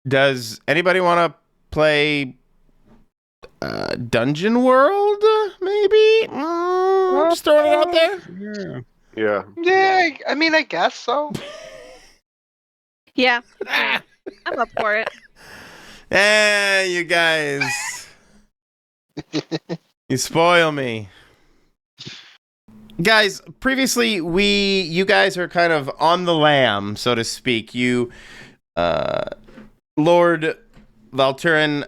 Does anybody want to play Dungeon World? Maybe. Just throwing it out there. Yeah. Yeah, I mean, I guess so. Yeah, I'm up for it. You guys. You spoil me. Guys, previously you guys are kind of on the lam, so to speak. You Lord Valturin,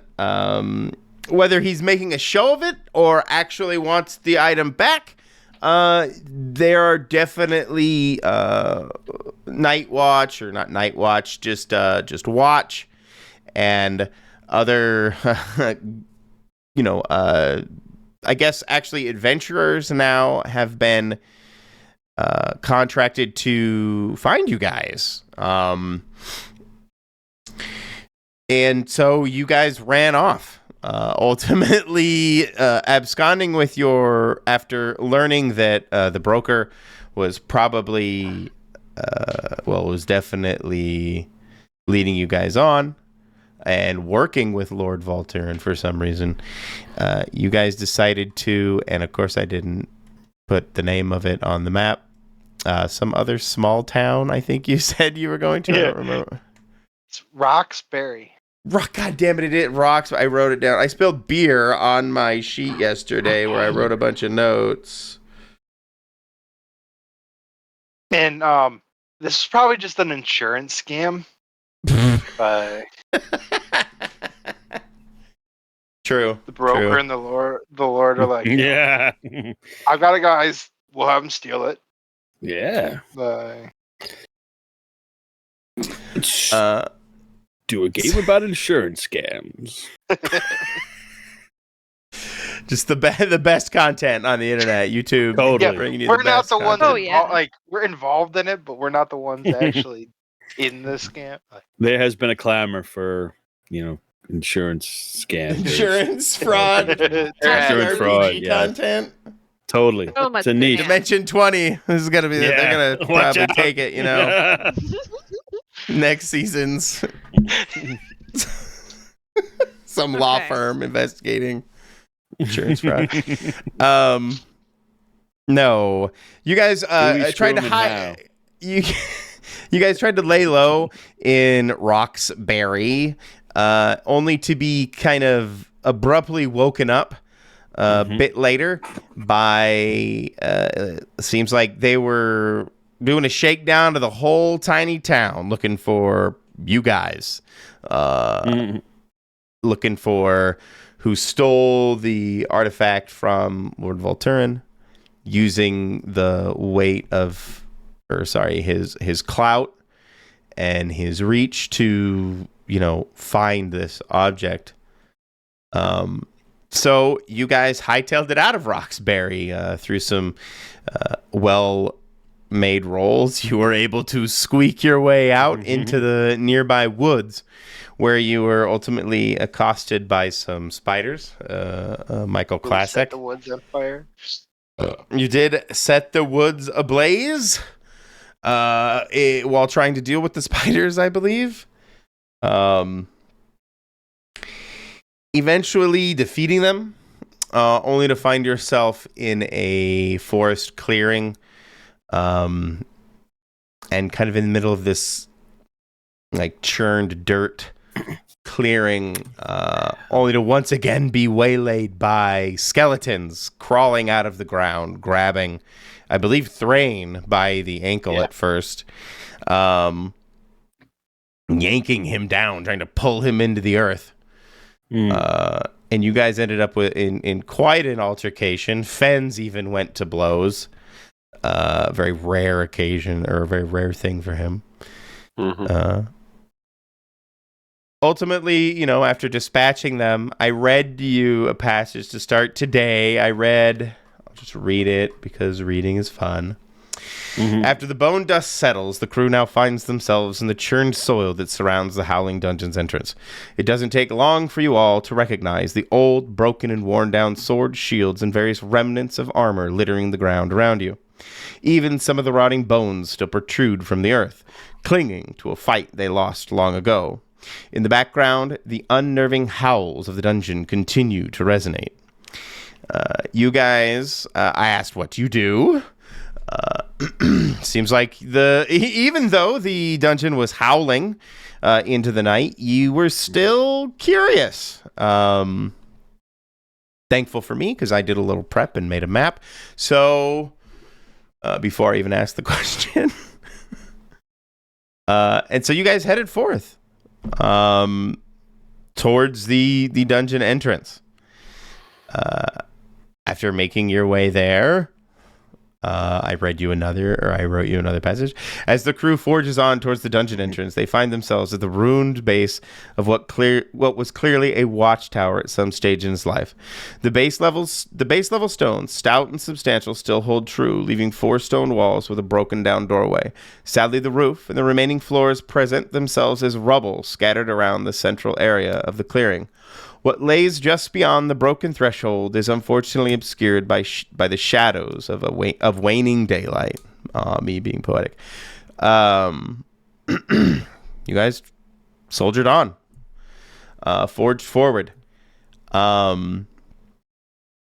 whether he's making a show of it or actually wants the item back, there are definitely night watch, or not night watch, just watch, and other I guess actually adventurers now have been contracted to find you guys. And so you guys ran off, ultimately absconding with after learning that the broker was probably, was definitely leading you guys on and working with Lord Valturin for some reason. You guys decided to, and of course I didn't put the name of it on the map, some other small town I think you said you were going to. I don't remember. It's Rocksberry. God damn it, Rocks. I wrote it down. I spilled beer on my sheet yesterday where I wrote a bunch of notes. And this is probably just an insurance scam. True. The broker true. and the Lord are like, Yeah. I've got a guys, we'll have them steal it. Yeah. Do a game about insurance scams. Just the best content on the internet, YouTube. Totally. Yeah, we're not the ones content. like we're involved in it, but we're not the ones actually in the scam. There has been a clamor for, insurance scams. Insurance fraud. Insurance fraud, yeah. Content. Totally. So much It's a niche. Dimension 20. This is gonna be. Yeah. They're gonna Watch probably out. take it. Next season's some law firm investigating insurance fraud. No, you guys tried to hide. You guys tried to lay low in Rocksberry, only to be kind of abruptly woken up a bit later by seems like they were doing a shakedown to the whole tiny town looking for you guys, looking for who stole the artifact from Lord Valturin, using the weight of, his clout and his reach to, find this object. So you guys hightailed it out of Rocksberry through some well-made rolls. You were able to squeak your way out into the nearby woods, where you were ultimately accosted by some spiders. Michael Classic. Set the woods on fire. You did set the woods ablaze while trying to deal with the spiders, I believe. Eventually defeating them, only to find yourself in a forest clearing, and kind of in the middle of this like churned dirt clearing, only to once again be waylaid by skeletons crawling out of the ground, grabbing, I believe, Thrain by the ankle at first, yanking him down, trying to pull him into the earth. And you guys ended up in quite an altercation. Fens even went to blows. A very rare occasion, or a very rare thing for him. Ultimately, after dispatching them, I read you a passage to start today. I'll just read it because reading is fun. After the bone dust settles, the crew now finds themselves in the churned soil that surrounds the Howling Dungeon's entrance. It doesn't take long for you all to recognize the old, broken, and worn-down swords, shields, and various remnants of armor littering the ground around you. Even some of the rotting bones still protrude from the earth, clinging to a fight they lost long ago. In the background, the unnerving howls of the dungeon continue to resonate. You guys, I asked, what do you do? Seems like even though the dungeon was howling into the night, you were still curious. Thankful for me, because I did a little prep and made a map. So, before I even asked the question. And so you guys headed forth towards the dungeon entrance. After making your way there, I wrote you another passage. As the crew forges on towards the dungeon entrance, they find themselves at the ruined base of what was clearly a watchtower at some stage in its life. The base level stones, stout and substantial, still hold true, leaving 4 stone walls with a broken down doorway. Sadly, the roof and the remaining floors present themselves as rubble scattered around the central area of the clearing. What lays just beyond the broken threshold is unfortunately obscured by the shadows of waning daylight. Me being poetic. You guys soldiered on, forged forward.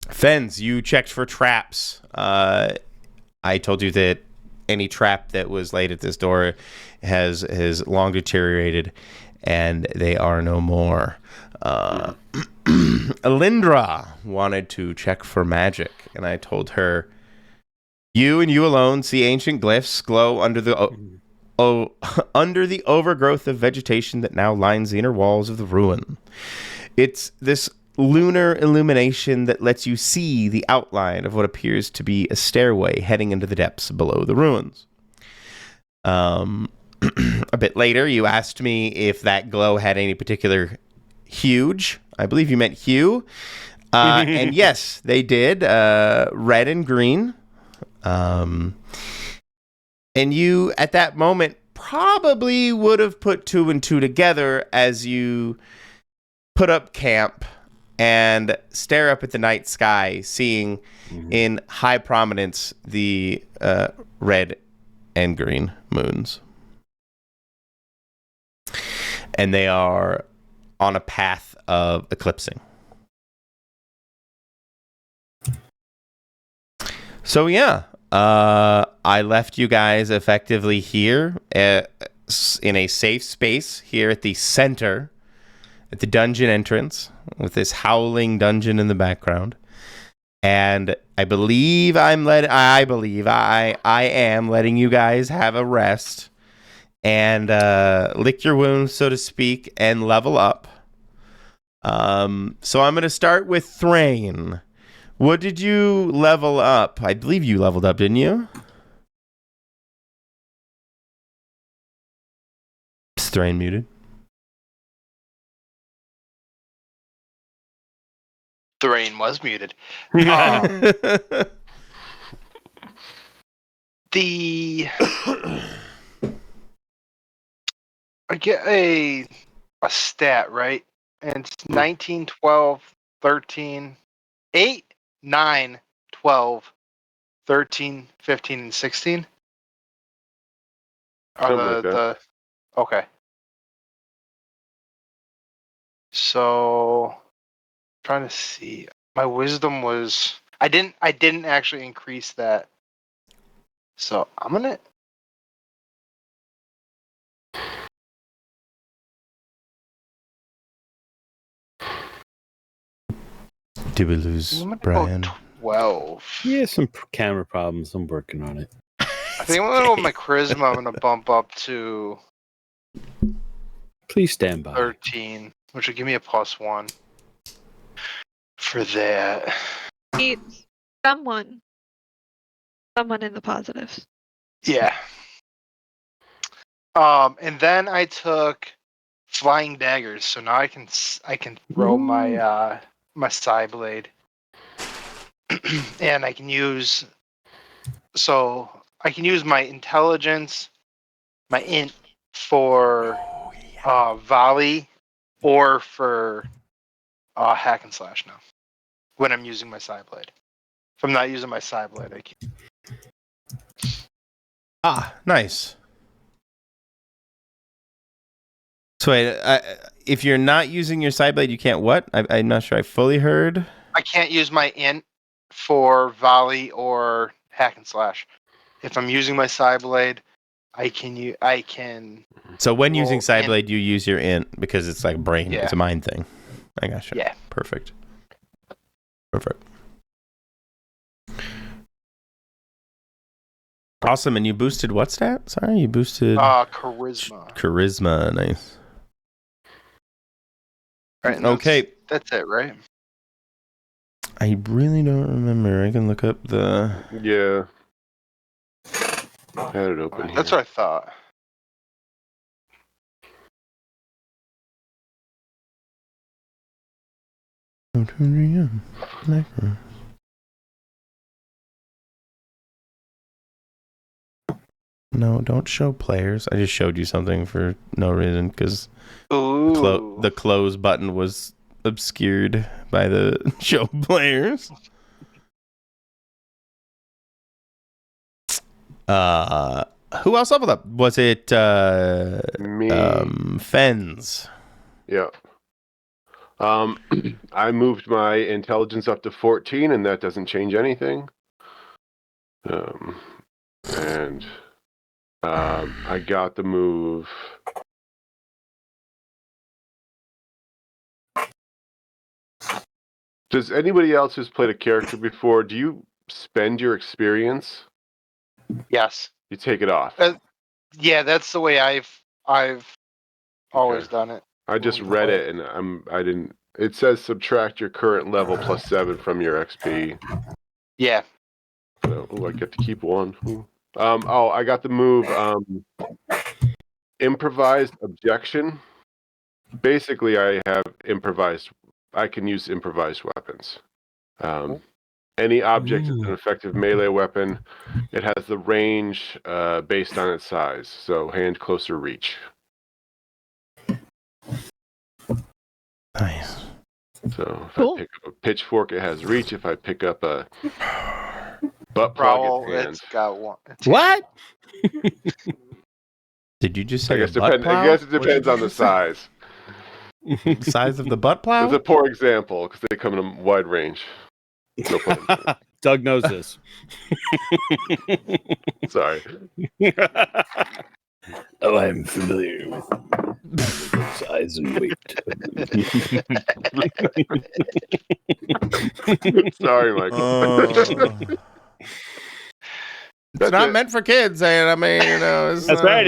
Fens, you checked for traps. I told you that any trap that was laid at this door has long deteriorated, and they are no more. Ilyndra wanted to check for magic, and I told her, you and you alone see ancient glyphs glow under the under the overgrowth of vegetation that now lines the inner walls of the ruin. It's this lunar illumination that lets you see the outline of what appears to be a stairway heading into the depths below the ruins. A bit later, you asked me if that glow had any particular huge. I believe you meant hue. And yes, they did. Red and green. And you, at that moment, probably would have put 2 and 2 together as you put up camp and stare up at the night sky, seeing in high prominence the red and green moons. And they are on a path of eclipsing. So yeah, I left you guys effectively here in a safe space here at the center, at the dungeon entrance, with this howling dungeon in the background. And I believe I am letting you guys have a rest and lick your wounds, so to speak, and level up. So I'm going to start with Thrain. What did you level up? I believe you leveled up, didn't you? Is Thrain muted? Thrain was muted. I get a stat, right? And it's 19, 12, 13, 8, 9, 12, 13, 15, and 16. Are the okay. So trying to see. My wisdom was I didn't actually increase that. So I'm gonna Did we lose Brian? 12. Yeah, some camera problems. I'm working on it. I think I'm gonna go with my charisma. I'm gonna bump up to Please stand by. 13, which will give me a +1 for that. Meet someone in the positives. Yeah. And then I took flying daggers, so now I can throw my my Psyblade, and I can use my intelligence, my int for volley, or for hack and slash now when I'm using my Psyblade. If I'm not using my Psyblade, I can. Ah, nice. So wait, if you're not using your Psyblade, you can't what? I'm not sure I fully heard. I can't use my int for volley or hack and slash. If I'm using my Psyblade, I can. So when using Well, Psyblade, you use your int because it's like brain. Yeah. It's a mind thing. I gotcha. Yeah. Perfect. Awesome. And you boosted what stat? Sorry, you boosted Charisma. charisma. Nice. Right. and Okay. That's it, right? I really don't remember. I can look up the. Yeah. I had it open here. That's what I thought. No, don't show players. I just showed you something for no reason because Ooh. the close button was obscured by the show players. Who else leveled up? Was it Me. Fens? Yeah. I moved my intelligence up to 14, and that doesn't change anything. And I got the move. Does anybody else who's played a character before, do you spend your experience? Yes. You take it off. Yeah, that's the way I've always done it. I just read it and I didn't. It says subtract your current level plus 7 from your XP. Yeah. So, I get to keep 1. I got the move improvised objection. Basically, I have improvised. I can use improvised weapons. Any object is an effective melee weapon. It has the range based on its size, so hand, closer, reach. Nice. So if Cool. I pick up a pitchfork, it has reach. If I pick up a butt plug, Prowl, it's hand. it's got one. What? Did you just say I guess, a butt plow? I guess it What depends did on you the just say? size. Size of the butt plow? It's a poor example because they come in a wide range. No pun intended. Doug knows this. Sorry. Oh, I'm familiar with size and weight. Sorry, Michael. It's That's not it. meant for kids, and I mean, it's That's right.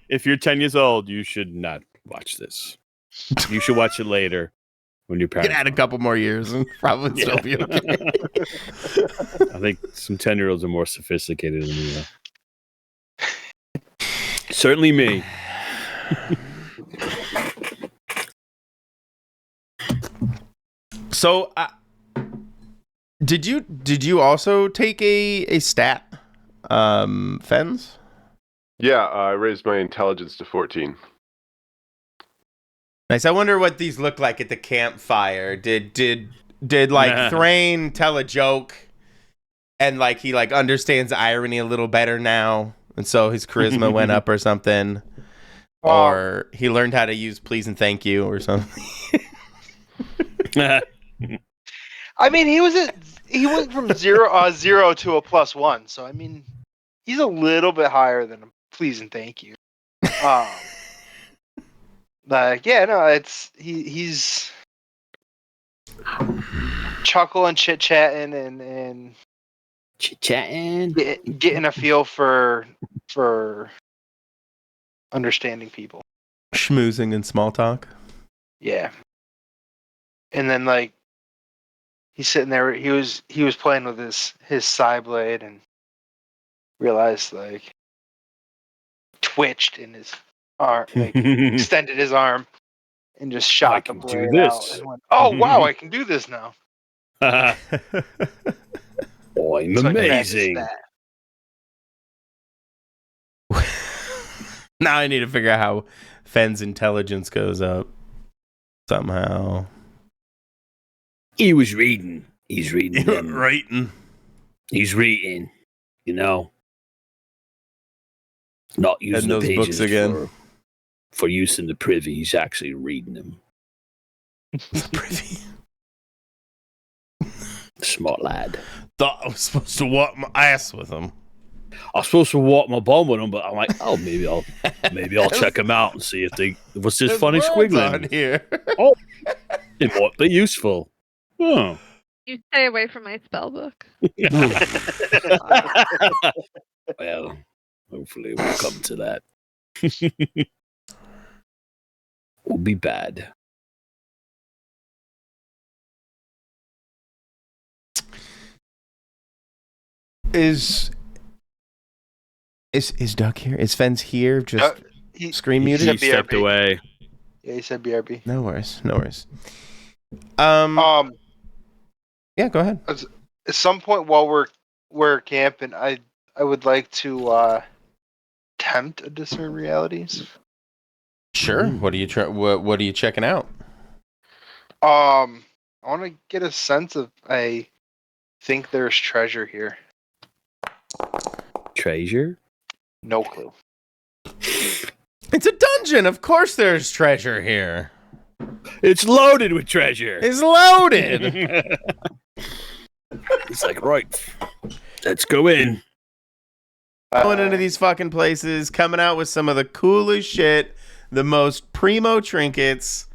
If you're 10 years old, you should not watch this. You should watch it later when you're parents. Get out a couple more years and probably still be okay. I think some 10-year-olds are more sophisticated than we are. Certainly me. So, did you also take a stat, Fens? Yeah, I raised my intelligence to 14. Nice. I wonder what these look like at the campfire. Did like Thrain tell a joke, and like he like understands irony a little better now, and so his charisma went up or something, or he learned how to use please and thank you or something. I mean, he went from zero to a +1, so I mean, he's a little bit higher than a please and thank you. Like, yeah, no, he's chuckling, chit chatting, and Chit-chatting. getting a feel for understanding people. Schmoozing and small talk. Yeah. And then like he's sitting there, he was playing with his Psyblade and realized like twitched in his arm, like extended his arm and just shot the can do blade this. out and went, "Oh wow, I can do this now." I'm So I practiced amazing. that. Now I need to figure out how Fen's intelligence goes up somehow. He was reading. He's reading. them. Writing. He's reading. You know. Not using those the pages books again. for for use in the privy. He's actually reading them. Pretty. Smart lad. Thought I was supposed to wipe my ass with him. I was supposed to walk my bum with him, but I'm like, oh, maybe I'll check him out and see if what's this There's funny words squiggling on here. Oh, it might be useful. Oh. You stay away from my spell book. Well, hopefully we'll come to that. Will be bad. Is Doug here? Is Fens here? Just He screen He muted? said stepped BRB. away. Yeah, he said BRB. No worries. No worries. Yeah, go ahead. At some point while we're camping, I would like to attempt a Discern Realities. Sure. What are you what are you checking out? I want to get a sense of. I think there's treasure here. Treasure? No clue. It's a dungeon. Of course there's treasure here. It's loaded with treasure. It's loaded. It's like, right, let's go in. Going into these fucking places, coming out with some of the coolest shit, the most primo trinkets.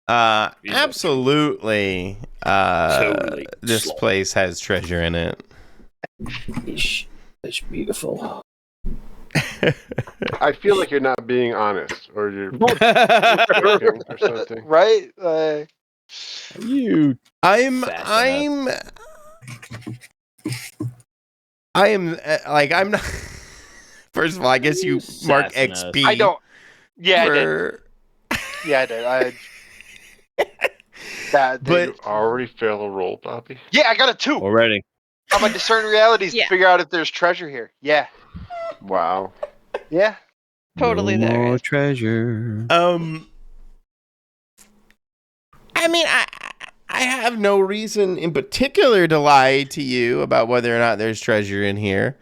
Absolutely. Totally. This place has treasure in it. It's beautiful. I feel like you're not being honest, or you're joking or something. Right? You. I am like, I'm not. First of all, I guess you mark sassing us. XP. I don't. Yeah, for- I did. That. But- You already failed a roll, Bobby. Yeah, I got a 2. Already. I'm gonna discern realities Yeah. to figure out if there's treasure here. Yeah. Wow. Yeah. Totally no there more is. treasure. I mean, I have no reason in particular to lie to you about whether or not there's treasure in here.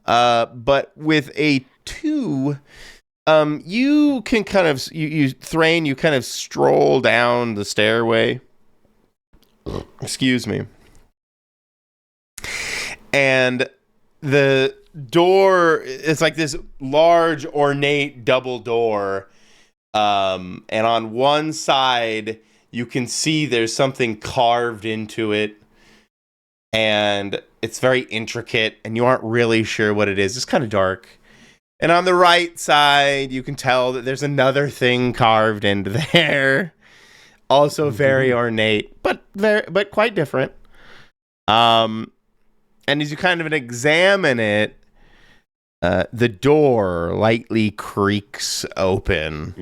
But with a 2, you can kind of Thrain, you kind of stroll down the stairway. Excuse me. And the door, it's like this large, ornate double door. And on one side, you can see there's something carved into it. And it's very intricate, and you aren't really sure what it is. It's kind of dark. And on the right side, you can tell that there's another thing carved into there. Also very ornate, but quite different. And as you kind of examine it, the door lightly creaks open.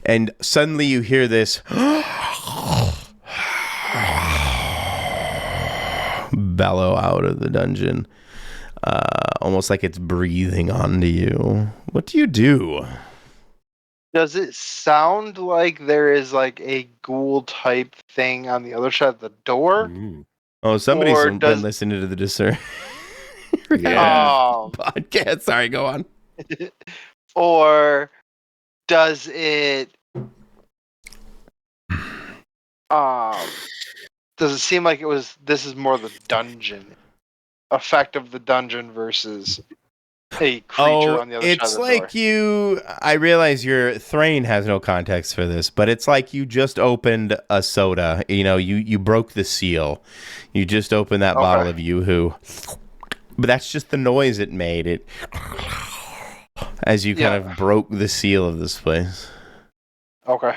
And suddenly you hear this bellow out of the dungeon. Almost like it's breathing onto you. What do you do? Does it sound like there is like a ghoul type thing on the other side of the door? Oh, somebody's Or been does- listening to the Discern Yeah. podcast. Sorry, go on. Or does it seem like this is more the dungeon effect of the dungeon versus a creature on the other side of it's the like door? I realize your Thrain has no context for this, but it's like you just opened a soda. You know, you broke the seal. You just opened that bottle of Yoo-Hoo. But that's just the noise it made. It as you kind of broke the seal of this place. Okay.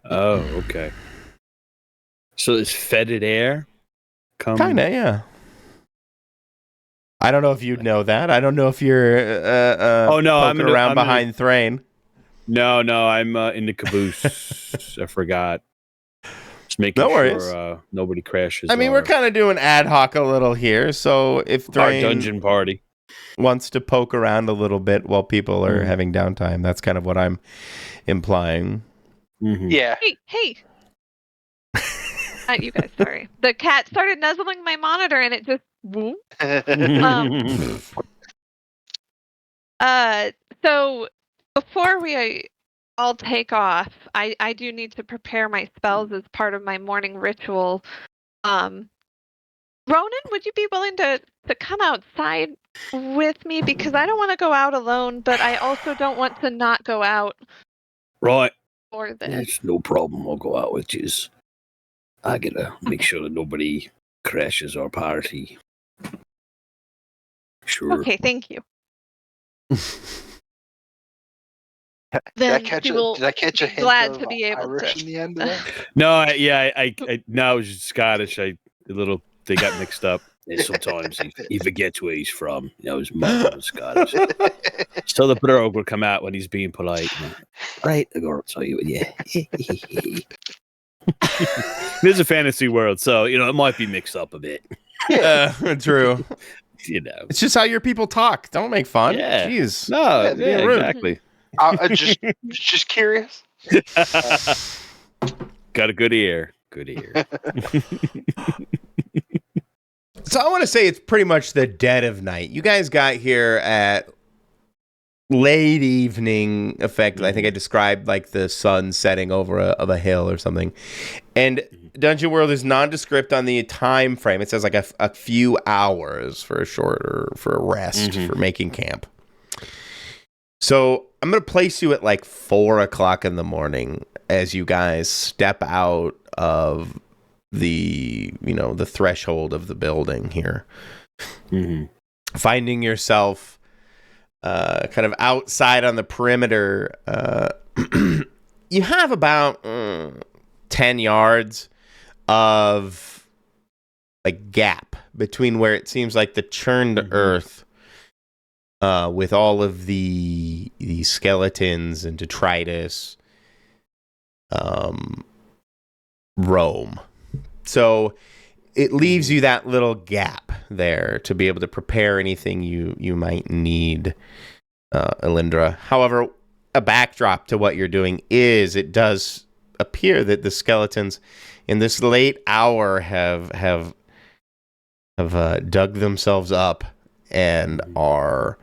Oh, okay. So it's fetid air? Kinda, yeah. I don't know if you'd know that. I don't know if you're I'm poking around behind Thrain. No, I'm in the caboose. I forgot. Just making No worries. sure nobody crashes. I mean, we're kind of doing ad hoc a little here, so if our Thrain dungeon party wants to poke around a little bit while people are having downtime, that's kind of what I'm implying. Mm-hmm. Yeah. Hey. Not you guys, sorry. The cat started nuzzling my monitor and it just whoop. So before we all take off, I do need to prepare my spells as part of my morning ritual. Ronan, would you be willing to come outside with me? Because I don't want to go out alone, but I also don't want to not go out Right. for this. It's no problem. I'll go out with you. I gotta make sure that nobody crashes our party. Sure. Okay, thank you. Did I Then catch she a, will did I catch a hint glad of to be able Irish to. in the end of that? No, I no, it was Scottish. They got mixed up. And sometimes he forgets where he's from. You know, his mother was Scottish. So the brogue will come out when he's being polite. You know, right, I'll go tell you. Yeah. It is a fantasy world, so it might be mixed up a bit. True. It's just how your people talk. Don't make fun. Yeah. Jeez. No, Yeah, yeah, rude. exactly. Just curious. Got a good ear. Good ear. So I want to say it's pretty much the dead of night. You guys got here at late evening, effectively. I think I described like the sun setting over a hill or something. And Dungeon World is nondescript on the time frame. It says like a few hours for a rest, for making camp. So I'm going to place you at like 4 o'clock in the morning as you guys step out of the threshold of the building here. Finding yourself kind of outside on the perimeter. You have about 10 yards of a gap between where it seems like the churned earth with all of the skeletons and detritus roam. So it leaves you that little gap there to be able to prepare anything you might need, Ilyndra. However, a backdrop to what you're doing is it does appear that the skeletons in this late hour have dug themselves up and are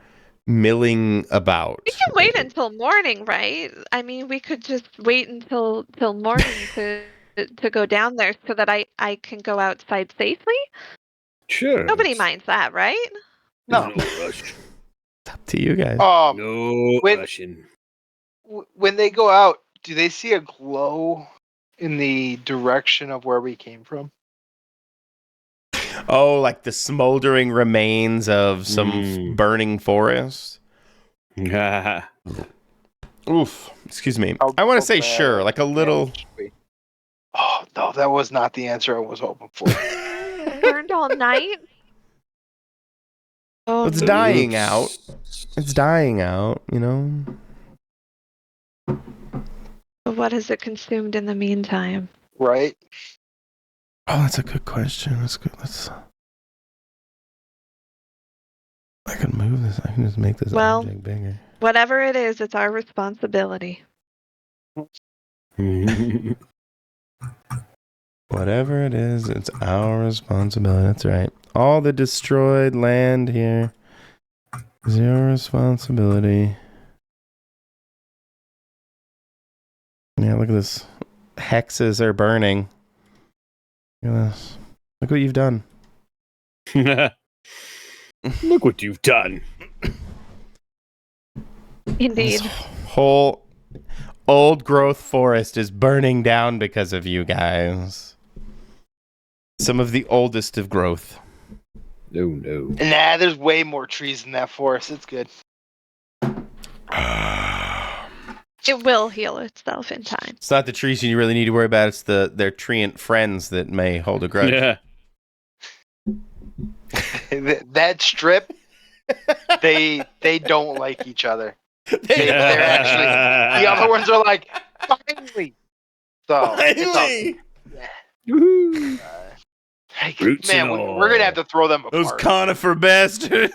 milling about. We can wait until morning, right? I mean, we could just wait until morning to go down there so that I can go outside safely. Sure. Nobody minds that, right? No. There's no rush. It's up to you guys. No when- rushing. When they go out, do they see a glow in the direction of where we came from? Oh, like the smoldering remains of some burning forest? Oof. Excuse me. I want to say sure, like a little. Oh, no, that was not the answer I was hoping for. Burned all night. Oh, It's dying out. It's dying out, what has it consumed in the meantime? Right? Oh, that's a good question. That's good. I can move this. I can just make this object bigger. Whatever it is, it's our responsibility. Whatever it is, it's our responsibility. That's right. All the destroyed land here is your responsibility. Yeah, look at this. Hexes are burning. Look at this. Look what you've done. Look what you've done. Indeed. This whole old growth forest is burning down because of you guys. Some of the oldest of growth. No. Nah, there's way more trees in that forest. It's good. It will heal itself in time. It's not the trees you really need to worry about. It's their treant friends that may hold a grudge. Yeah. That strip, they don't like each other. They're actually, the other ones are like, finally. So, Finally! Roots man, and all. we're going to have to throw them apart. Those conifer bastards.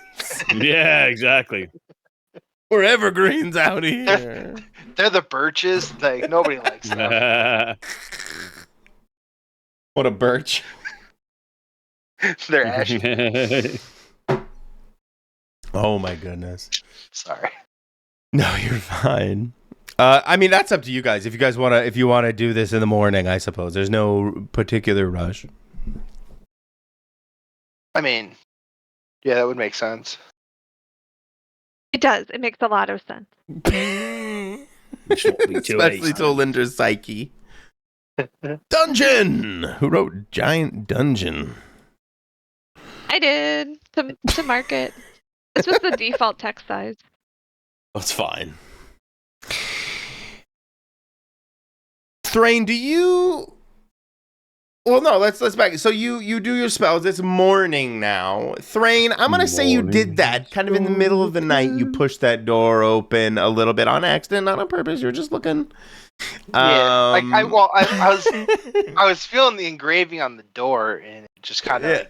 Yeah, exactly. We're evergreens out here. They're the birches. Like, nobody likes them. What a birch. They're ashy. Oh my goodness. Sorry. No, you're fine. I mean, that's up to you guys. If you wanna do this in the morning, I suppose there's no particular rush. I mean, yeah, that would make sense. It does. It makes a lot of sense. Especially to Ilyndra's psyche. Dungeon. Who wrote Giant Dungeon? I did to market. This was the default text size. That's fine. Thrain, do you? Well, no. Let's back. So you do your spells. It's morning now. Thrain, I'm gonna say you did that kind of in the middle of the night. You pushed that door open a little bit on accident, not on purpose. You're just looking. Yeah, I was feeling the engraving on the door, and it just kind of.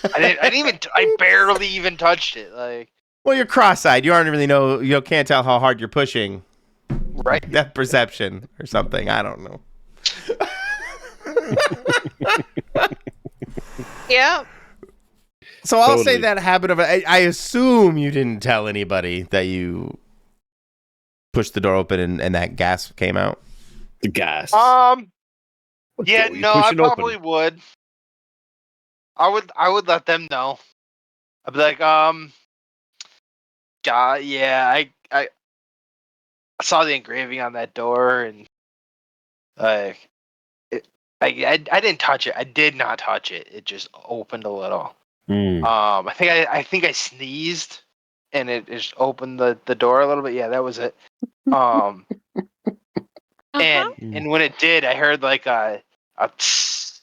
I barely even touched it. Like. Well, you're cross-eyed. You aren't really you can't tell how hard you're pushing. Right. That perception or something. I don't know. Yeah. So I'll say that habit of I assume you didn't tell anybody that you pushed the door open and that gas came out. The gas. Yeah, no, I probably would. I would let them know. I'd be like, God, yeah, I saw the engraving on that door, and I didn't touch it. I did not touch it. It just opened a little. I think I sneezed, and it just opened the door a little bit. Yeah, that was it. And when it did, I heard like a tss,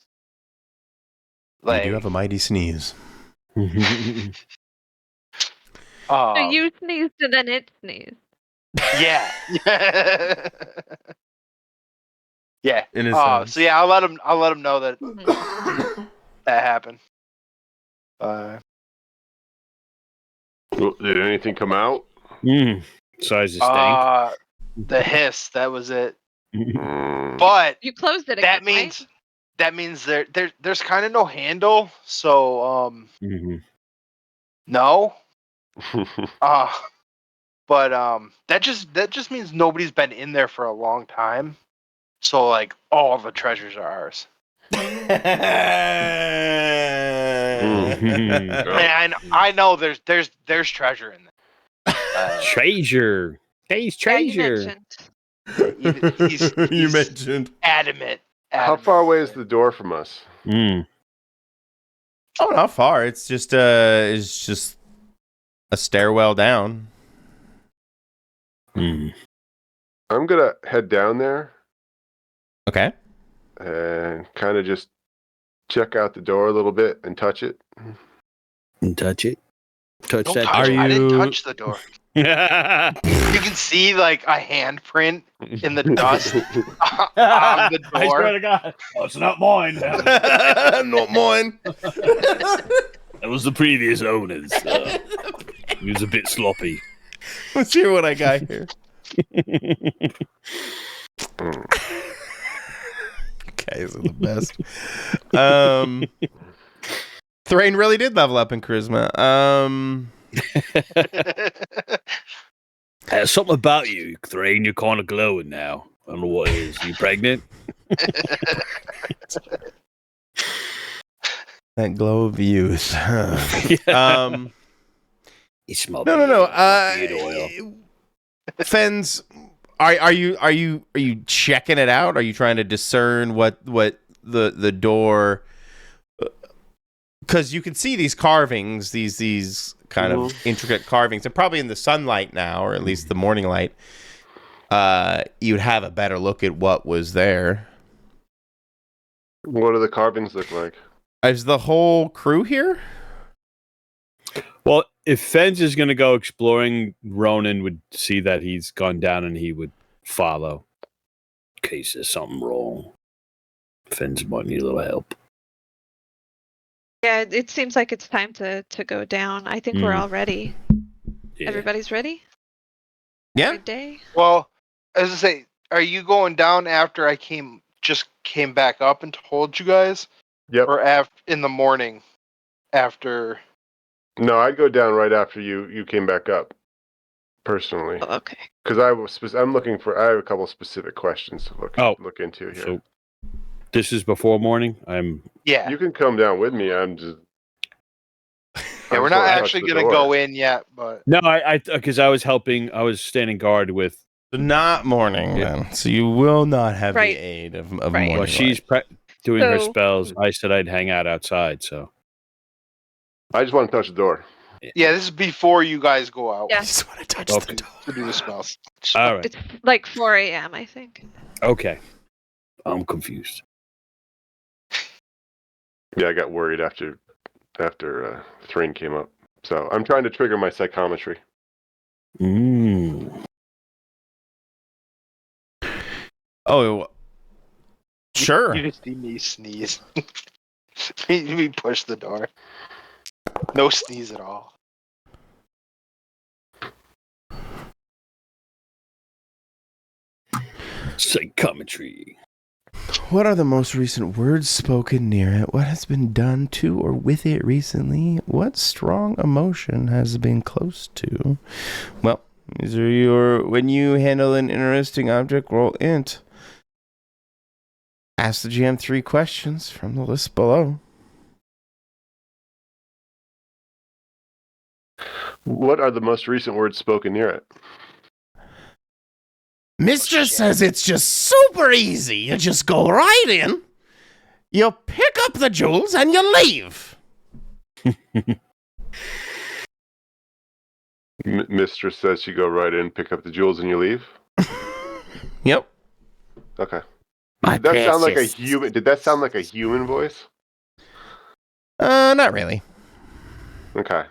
like, you do have a mighty sneeze. So you sneezed and then it sneezed. Yeah. Yeah. So yeah, I'll let him know that that happened. Did anything come out? Size of stank. The hiss, that was it. But you closed it again, that means there's kind of no handle, so no. But that just means nobody's been in there for a long time. So like all the treasures are ours. And I know there's treasure in there. Treasure. He's treasure. Yeah, He's mentioned. Adamant. How far away is the door from us? Oh, not far. It's just a stairwell down. I'm gonna head down there. Okay. And kind of just check out the door a little bit and touch it. And touch it. Don't touch it. I didn't touch the door. You can see like a handprint in the dust on the door. I swear to God. Oh, it's not mine. Not mine. That was the previous owners. He was a bit sloppy. Let's hear what I got here. Guys are the best. Thrain really did level up in charisma. Something about you, Thrain. You're kind of glowing now. I don't know what it is. Are you pregnant? That glow of youth. You smell. No. Fens, are you checking it out? Are you trying to discern what the door? Because you can see these carvings, these kind of intricate carvings, and probably in the sunlight now, or at least the morning light, you'd have a better look at what was there. What do the carvings look like? Is the whole crew here? Well, if Fens is going to go exploring, Ronan would see that he's gone down and he would follow. In case there's something wrong. Fens might need a little help. Yeah, it seems like it's time to go down. I think we're all ready. Yeah. Everybody's ready? Yeah. Good day. Well, as I say, are you going down after I came back up and told you guys? Yep. Or in the morning after? No, I'd go down right after you came back up. Personally, Oh, okay. because I'm looking for. I have a couple specific questions to look into here. So this is before morning. Yeah. You can come down with me. I'm just. Yeah, we're not actually going to go in yet, but No, I because I was helping. I was standing guard with. Not morning, then. So you will not have Right. the aid of Right. morning. Well, she's doing her spells. I said I'd hang out outside. So I just want to touch the door. yeah, this is before you guys go out I Yeah. just want to touch Okay. the door. to do the spells. all right, It's like 4 a.m., I think. okay. I'm confused. Yeah, I got worried after Thrain came up. So I'm trying to trigger my psychometry. Oh, sure. You just see me sneeze. me push the door. No sneeze at all. Psychometry. What are the most recent words spoken near it? What has been done to or with it recently? What strong emotion has been close to? Well, these are your... When you handle an interesting object, roll int. Ask the GM 3 questions from the list below. What are the most recent words spoken near it? Mistress says it's just super easy. You just go right in, you pick up the jewels, and you leave. Mistress says you go right in, pick up the jewels, and you leave. Yep. Okay. My Did that sound like a precious. human? Did that sound like a human voice? Not really. Okay.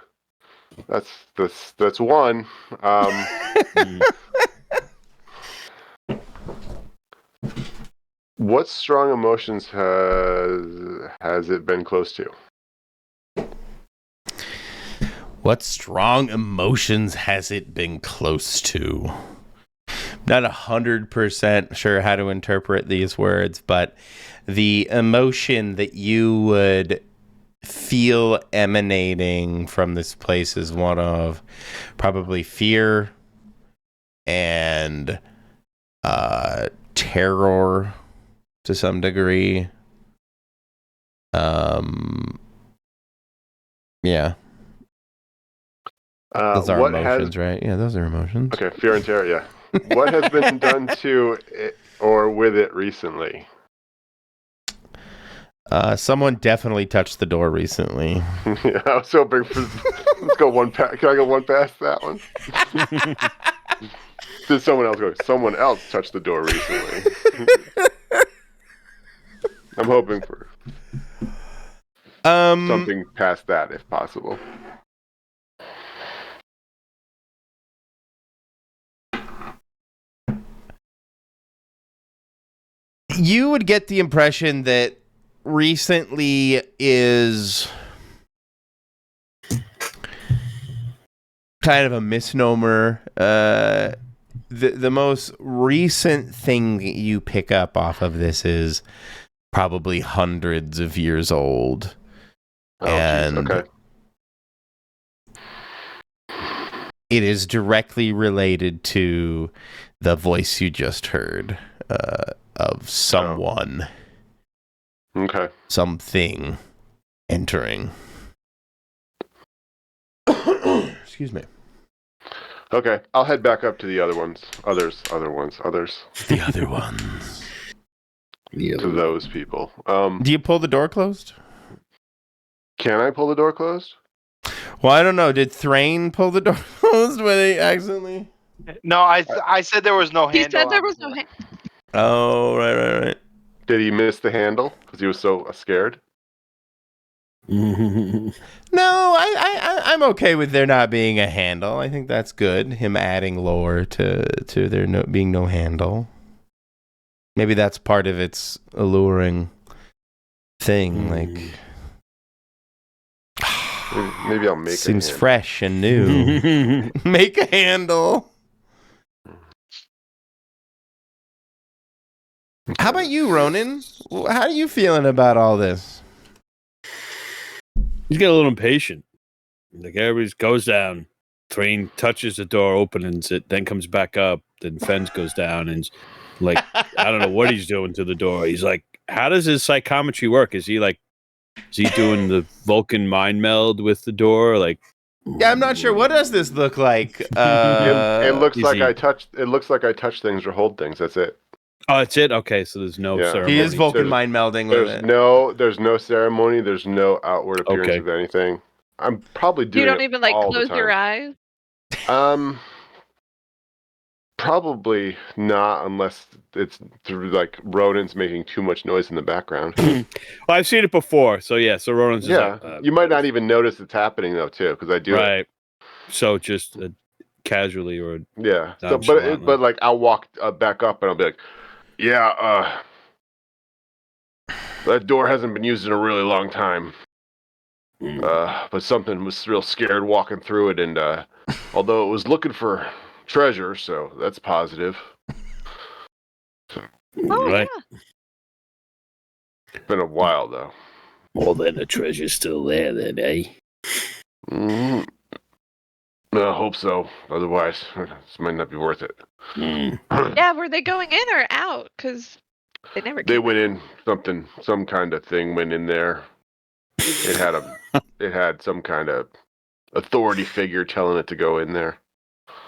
That's one. What strong emotions has it been close to? What strong emotions has it been close to? Not 100% sure how to interpret these words, but the emotion that you would feel emanating from this place is one of probably fear and terror to some degree. Yeah. Those are emotions, right? Yeah, those are emotions. Okay, fear and terror, yeah. What has been done to it or with it recently? Someone definitely touched the door recently. Yeah, I was hoping for... Let's go one past... Can I go one past that one? Did someone else go? Someone else touched the door recently. I'm hoping for something past that, if possible. You would get the impression that recently is kind of a misnomer. The most recent thing that you pick up off of this is probably hundreds of years old. Oh, and geez, okay. it is directly related to the voice you just heard of someone, Okay. something entering. Excuse me. Okay, I'll head back up to the other ones. Others. The other ones. To those people. Do you pull the door closed? Can I pull the door closed? Well, I don't know. Did Thrain pull the door closed when he accidentally? No, I said there was no handle. He said there on was it. no hand. Oh, right. Did he miss the handle because he was so scared? No, I'm okay with there not being a handle. I think that's good. Him adding lore to there being no handle. Maybe that's part of its alluring thing. Like, Maybe I'll make seems a handle. fresh and new. Make a handle. How about you, Ronan? How are you feeling about all this? He's getting a little impatient. Like everybody goes down. Thrain touches the door, opens it, then comes back up. Then Fens goes down and like I don't know what he's doing to the door. He's like, how does his psychometry work? Is he doing the Vulcan mind meld with the door? Like, Yeah, I'm not sure. What does this look like? It looks is like he- I touched. It looks like I touch things or hold things. That's it. oh, that's it. Okay, so there's no Yeah. ceremony. He is Vulcan There's- mind melding with it. There's no ceremony. There's no outward appearance Okay. of anything. I'm probably You doing don't it even like all the close your time. eyes. Probably not unless it's through like rodents making too much noise in the background. Well, I've seen it before, so yeah. So Ronan's just Yeah, like, you might not even notice it's happening though, too, because I do it. right. So just casually or Yeah, so, Nonchalantly. but like I'll walk back up and I'll be like, yeah, that door hasn't been used in a really long time. But something was real scared walking through it, and although it was looking for treasure, so that's positive. Oh right. yeah. It's been a while though. Well, then the treasure's still there, then, eh? Mm, I hope so. Otherwise, this might not be worth it. Mm. Yeah, were they going in or out? Because they never. They came went out. in. Some kind of thing went in there. It had some kind of authority figure telling it to go in there.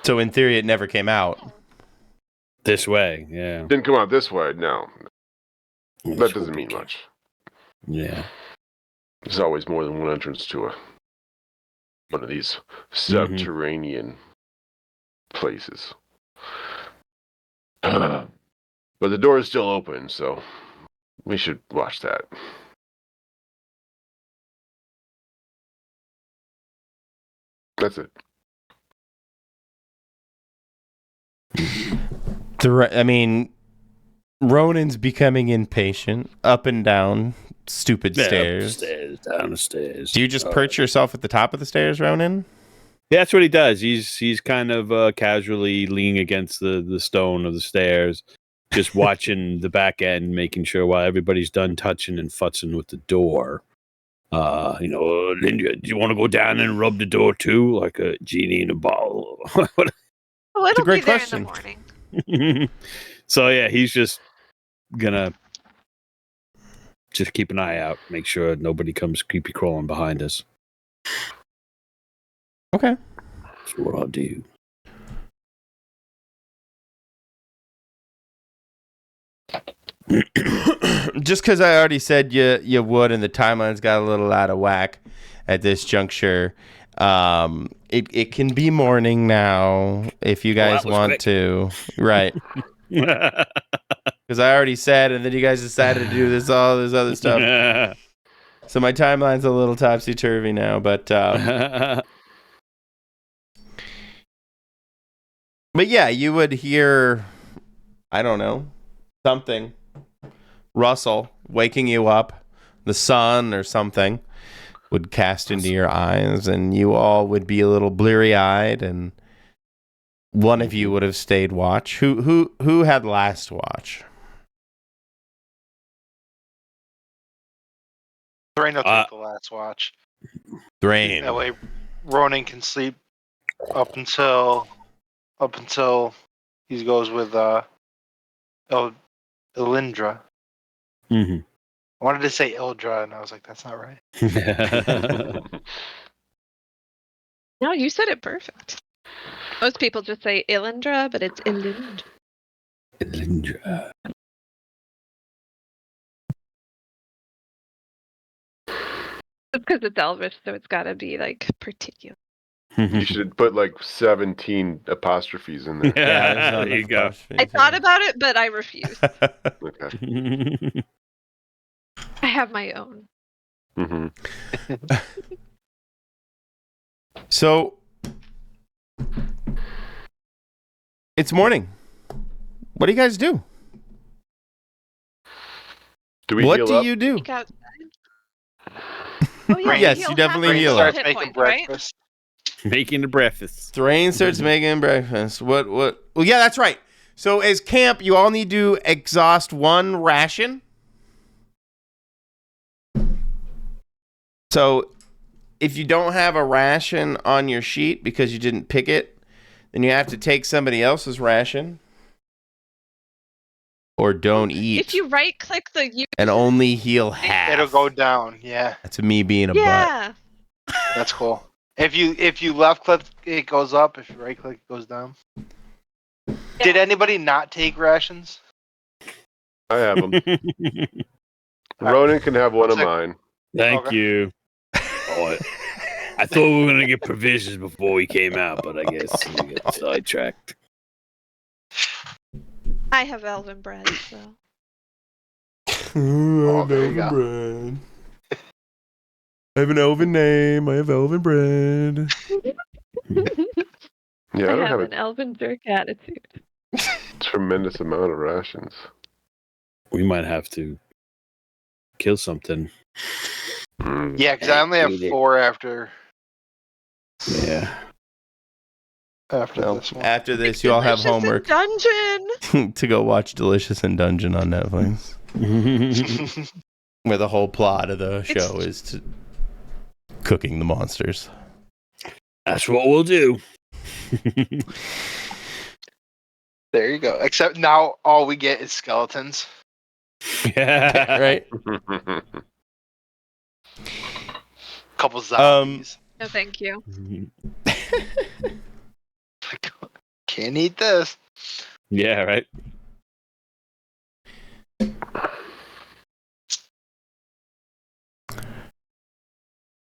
So in theory, it never came out. This way, yeah. Didn't come out this way. No, that Let's doesn't hope mean it much. Yeah. There's always more than one entrance to one of these subterranean places. But the door is still open, so we should watch that. That's it. I mean, Ronan's becoming impatient. Up and down stupid Yeah, stairs. Upstairs, down the stairs. Do you just perch yourself at the top of the stairs, Ronan? Yeah, that's what he does. He's kind of casually leaning against the stone of the stairs, just watching the back end, making sure while everybody's done touching and futzing with the door. Ilyndra, do you want to go down and rub the door too, like a genie in a bottle? Oh, it'll great be there question. in the morning. So yeah, he's just gonna just keep an eye out, make sure nobody comes creepy crawling behind us. Okay. That's what I'll do. Just because I already said you would, and the timeline's got a little out of whack at this juncture. It can be morning now if you guys that was want quick. to, right? Because I already said, and then you guys decided to do all this other stuff. So my timeline's a little topsy turvy now, but yeah, you would hear, I don't know, something rustle, waking you up. The sun or something would cast into your eyes, and you all would be a little bleary-eyed, and one of you would have stayed watch. Who had last watch? Thrain will take the last watch. Thrain. That way, Ronan can sleep up until he goes with Ilyndra. Mm-hmm. I wanted to say Ilyndra, and I was like, that's not right. No, you said it perfect. Most people just say Ilyndra, but it's Ilyndra. Ilyndra. It's because it's Elvish, so it's got to be like particular. You should put like 17 apostrophes in there. Yeah, there's not there you enough go. apostrophes I thought here. about it, but I refused. Okay. I have my own. Mm-hmm. So it's morning. What do you guys do? Do we What heal do up? you do? Sneak outside. Oh yeah, Yes, you heal definitely half Thrain heal your up. starts hit making points, right? breakfast. Making the breakfast. Thrain starts making breakfast. What? Well, yeah, that's right. So as camp, you all need to exhaust one ration. So if you don't have a ration on your sheet because you didn't pick it, then you have to take somebody else's ration. Or don't eat. If you right-click the use, and only heal half. It'll go down. Yeah, That's me being a butt. yeah. that's cool. If you left click, it goes up. If you right click, it goes down. Did anybody not take rations? I have them. Ronan can have one of mine. Thank Okay. you. Oh, I thought we were going to get provisions before we came out, but I guess we got sidetracked. I have elven bread, so. Oh, there you go. bread. I have an elven name. I have elven bread. Yeah, I I don't have have an elven jerk attitude. a tremendous amount of rations. We might have to kill something. Yeah, because I only have Eat it. 4 after Yeah. Well, this one. after this, you all have Delicious in homework Dungeon. to go watch Delicious in Dungeon on Netflix, where the whole plot of the show is to cooking the monsters. That's what we'll do. There you go. Except now all we get is skeletons. Right? Couple zombies. No, thank you. Can't eat this. Yeah, right.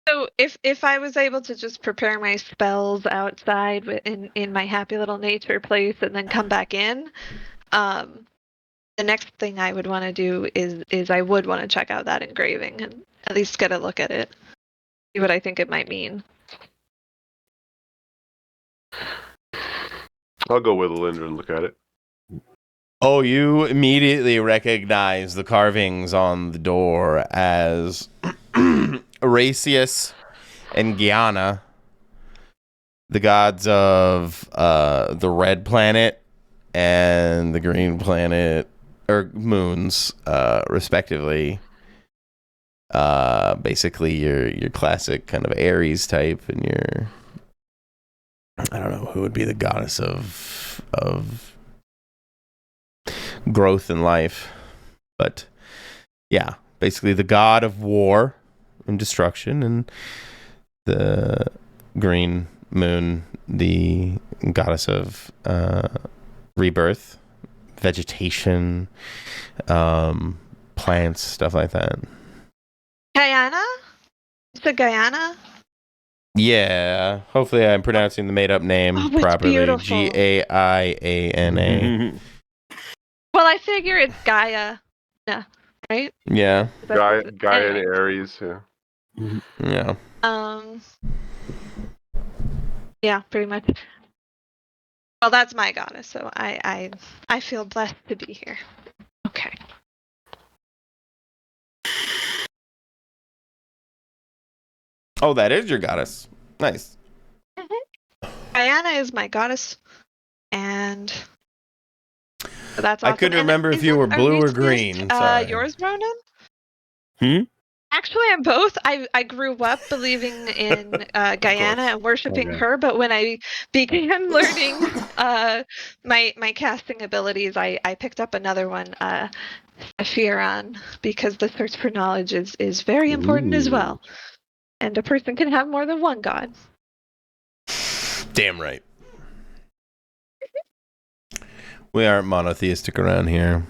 So if I was able to just prepare my spells outside in my happy little nature place and then come back in, the next thing I would want to do is I would want to check out that engraving and at least get a look at it, see what I think it might mean. I'll go with Ilyndra and look at it. Oh, you immediately recognize the carvings on the door as Araceus and Guyana, the gods of the red planet and the green planet, or moons, respectively. Basically, your classic kind of Aries type, and your, I don't know who would be the goddess of growth in life, but yeah, basically the god of war and destruction, and the green moon, the goddess of rebirth, vegetation, plants, stuff like that. Guyana? Is it Guyana? Yeah, hopefully I'm pronouncing the made up name Oh, it's properly. beautiful. Gaiana. Well, I figure it's Gaia. Yeah, right? Yeah, Guy and Anyway. Aries. Yeah. yeah. Yeah, pretty much. Well, that's my goddess, so I feel blessed to be here. Okay. Oh, that is your goddess. Nice. Guyana is my goddess, and that's awesome. I couldn't And remember if is you that were a blue or resource, green. Sorry. Yours, Ronan? Hmm? Actually, I'm both. I grew up believing in Guyana and worshiping Okay. her, but when I began learning my casting abilities, I picked up another one, Sephiron, because the search for knowledge is very important as well. And a person can have more than one god. Damn right. We aren't monotheistic around here.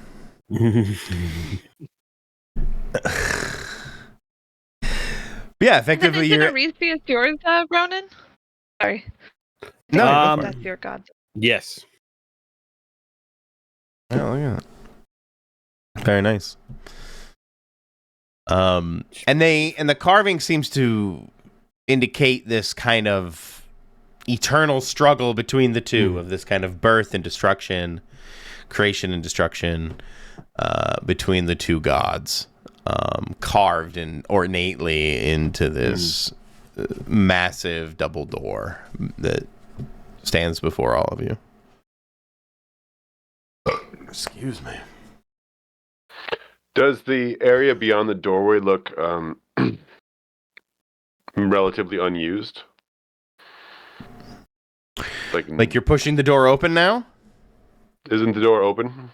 Yeah, effectively Isn't you're. Aresius yours, Ronan? Sorry. No, go for it. That's your god. Yes. Oh, look at that. Very nice. And the carving seems to indicate this kind of eternal struggle between the two, of this kind of birth and destruction, creation and destruction, between the two gods, carved and ornately into this massive double door that stands before all of you. Excuse me. Does the area beyond the doorway look relatively unused. Like you're pushing the door open now? Isn't the door open?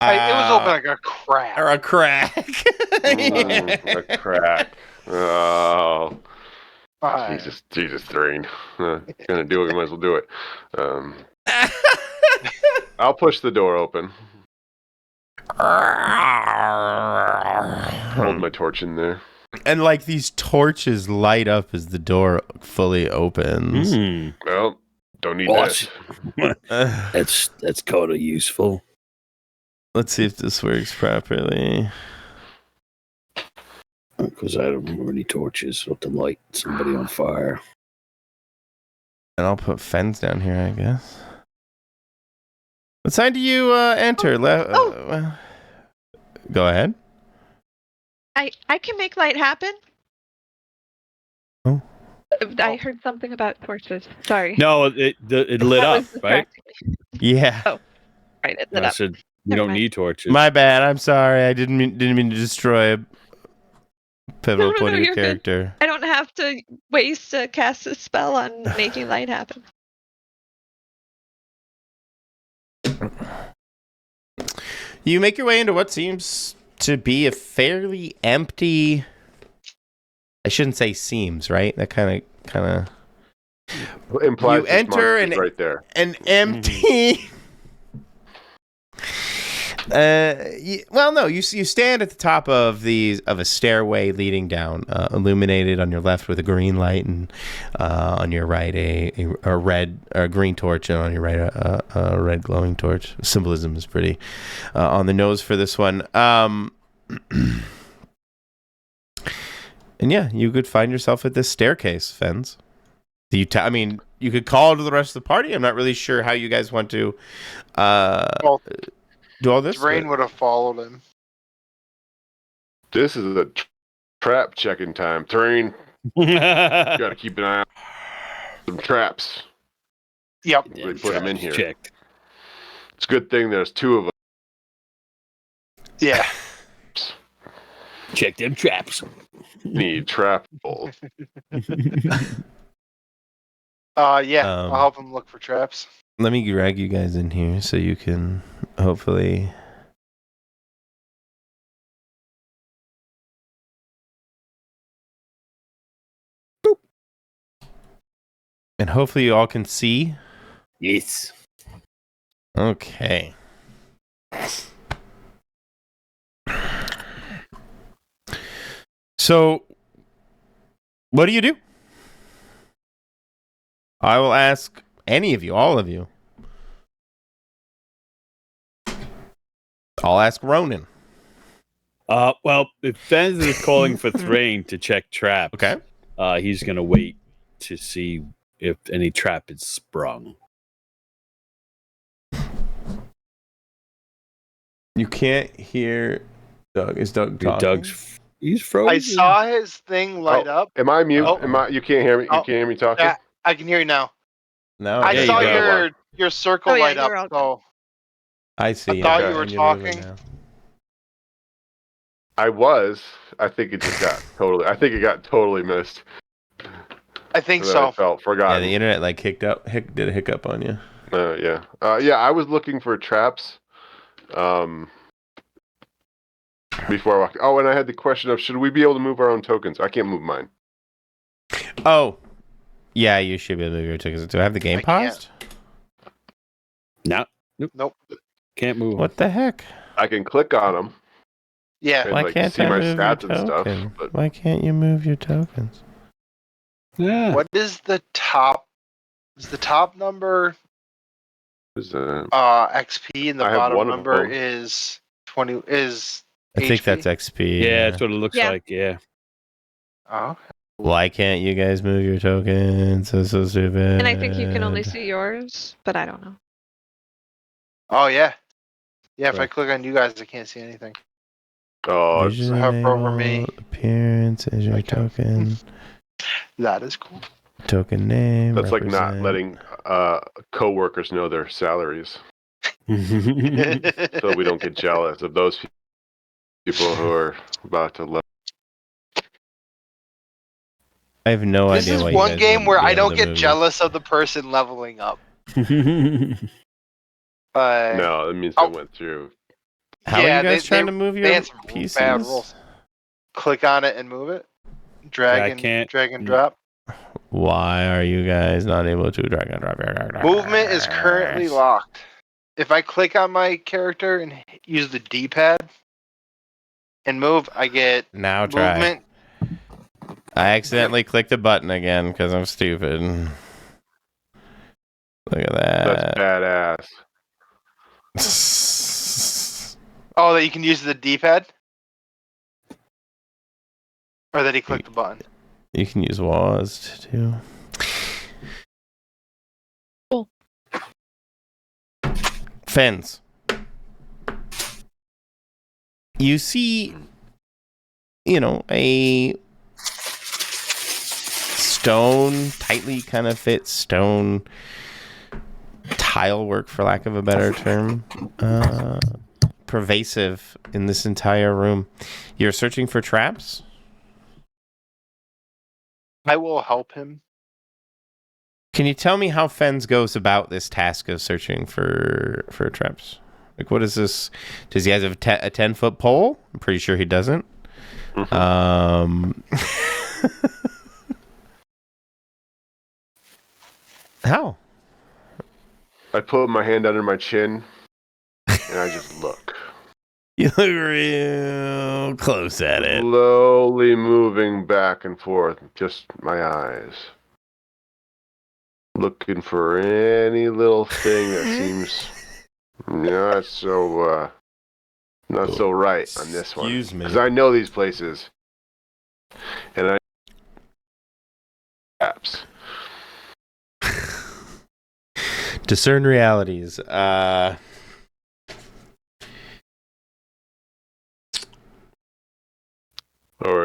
It was open like a crap. Or a crack. A crack. Oh. Fine. Jesus, Thrain. Gonna do it, we might as well do it. I'll push the door open. Hold my torch in there. And like these torches light up as the door fully opens. Well, don't need Watch. that. That's kind of useful. Let's see if this works properly. Because I don't remember any torches so to light somebody on fire. And I'll put Fens down here, I guess. What side do you enter? Go ahead. I can make light happen. Oh. I heard something about torches. Sorry. No, it lit That up, was right? distracting me. Yeah. Right, it lit I up. said we Never don't mind. need torches. My bad. I'm sorry. I didn't mean to destroy a pivotal No, point of your you're good. character. I don't have to waste a cast a spell on making light happen. You make your way into what seems to be a fairly empty. I shouldn't say seems, right? That kind of Implies You this enter monster's right there. an empty. Well, no. You stand at the top of a stairway leading down, illuminated on your left with a green light, and on your right a green torch, and on your right a red glowing torch. Symbolism is pretty on the nose for this one. And yeah, you could find yourself at this staircase, Fens. You could call to the rest of the party. I'm not really sure how you guys want to do all this. Thrain would have followed him. This is a trap checking time. Thrain, gotta keep an eye on some traps. Yep. They put them in here. Checked. It's a good thing there's two of them. Yeah. Check them traps. Need trap holes. Yeah. I'll help him look for traps. Let me drag you guys in here so you can hopefully. Boop. And hopefully you all can see. Yes. Okay. So, what do you do? I will ask any of you, all of you. I'll ask Ronan. Well, if Fens is calling for Thrain to check traps, Okay. He's gonna wait to see if any trap is sprung. You can't hear Doug. Is Doug talking? He's frozen. I saw his thing light up. Am I mute? Oh. You can't hear me? You Oh. can't hear me talking? Yeah, I can hear you now. No. I yeah, saw you go. your circle Oh, yeah, light you're up. all So I see. I thought you Okay, were and you're moving talking. now. I was. I think it just got totally. I think it got totally missed. I think So. I so. felt Yeah, forgotten. the internet like did a hiccup on you. Yeah. Yeah. I was looking for traps. Before I walked. Oh, and I had the question of should we be able to move our own tokens? I can't move mine. Oh, yeah, you should be able to move your tickets. Do I have the game I can't. paused? No, Nope. can't move. What the heck? I can click on them Yeah. and Why like can't see I my move stats your and stuff. token? But Why can't you move your tokens? Yeah. What is the top? Is the top number is, XP and the I have bottom one of number them. is 20? Is I think HP? that's XP. Yeah, that's what it looks Yeah. like. Yeah. Oh, Why can't you guys move your tokens? That's so stupid. And I think you can only see yours, but I don't know. oh yeah. Yeah, if I Right. click on you guys, I can't see anything. oh, Vision hover over me. enable, appearance is your I can. token. That is cool. Token name. that's like not represent. letting coworkers know their salaries, Mm-hmm. so we don't get jealous of those people who are about to. I have no This idea is why you one guys game wouldn't where be I able don't to get move jealous of the person leveling up. No, that means I went through. How are you guys trying to move they your had some pieces? bad rules. Click on it and move it. Drag and drop. Why are you guys not able to drag and drop? Movement is currently locked. If I click on my character and use the D-pad and move, I get Now try. movement. I accidentally clicked the button again because I'm stupid. Look at that. That's badass. Oh, that you can use the D-pad? Or that he clicked the button? You can use WASD too. Cool. Fens. You see, a stone, tightly kind of fit stone tile work, for lack of a better term, pervasive in this entire room. You're searching for traps? I will help him. Can you tell me how Fens goes about this task of searching for traps? Like, what is this? Does he have a 10-foot pole? I'm pretty sure he doesn't. How? I put my hand under my chin and I just look. You look real close at it. Slowly moving back and forth, just my eyes. Looking for any little thing that seems not so right on this one. Excuse me. Because I know these places. And I apps. Discern Realities. Or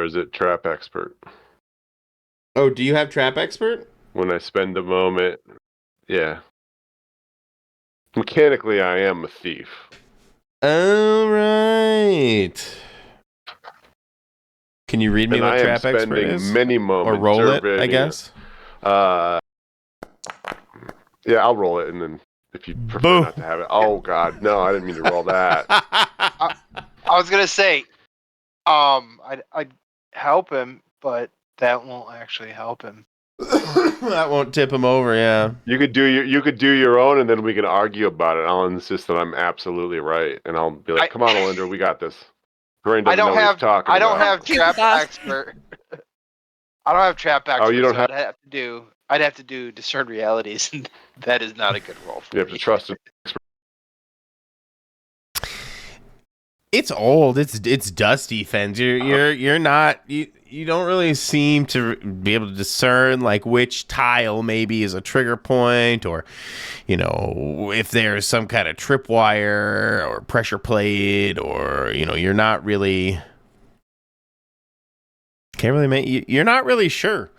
is it Trap Expert? Oh, do you have Trap Expert? When I spend a moment, yeah. Mechanically, I am a thief. All right. Can you read me And what I am Trap Expert spending is? many moments Or roll it, surveying I guess. Yeah, I'll roll it, and then if you prefer Boom. not to have it. Oh God, no! I didn't mean to roll that. I was gonna say, I'd help him, but that won't actually help him. That won't tip him over, yeah. You could do your own, and then we can argue about it. I'll insist that I'm absolutely right, and I'll be like, "Come on, Ilyndra, we got this." Thrain doesn't know what he's talking I don't about. have Trap Expert. I don't have Trap Expert. Oh, you don't so have. I'd have to do Discern Realities, and that is not a good roll for You have me. to trust it. It's old. It's dusty, Fens. You're not you don't really seem to be able to discern like which tile maybe is a trigger point, or if there's some kind of tripwire or pressure plate, or you're not really you're not really sure.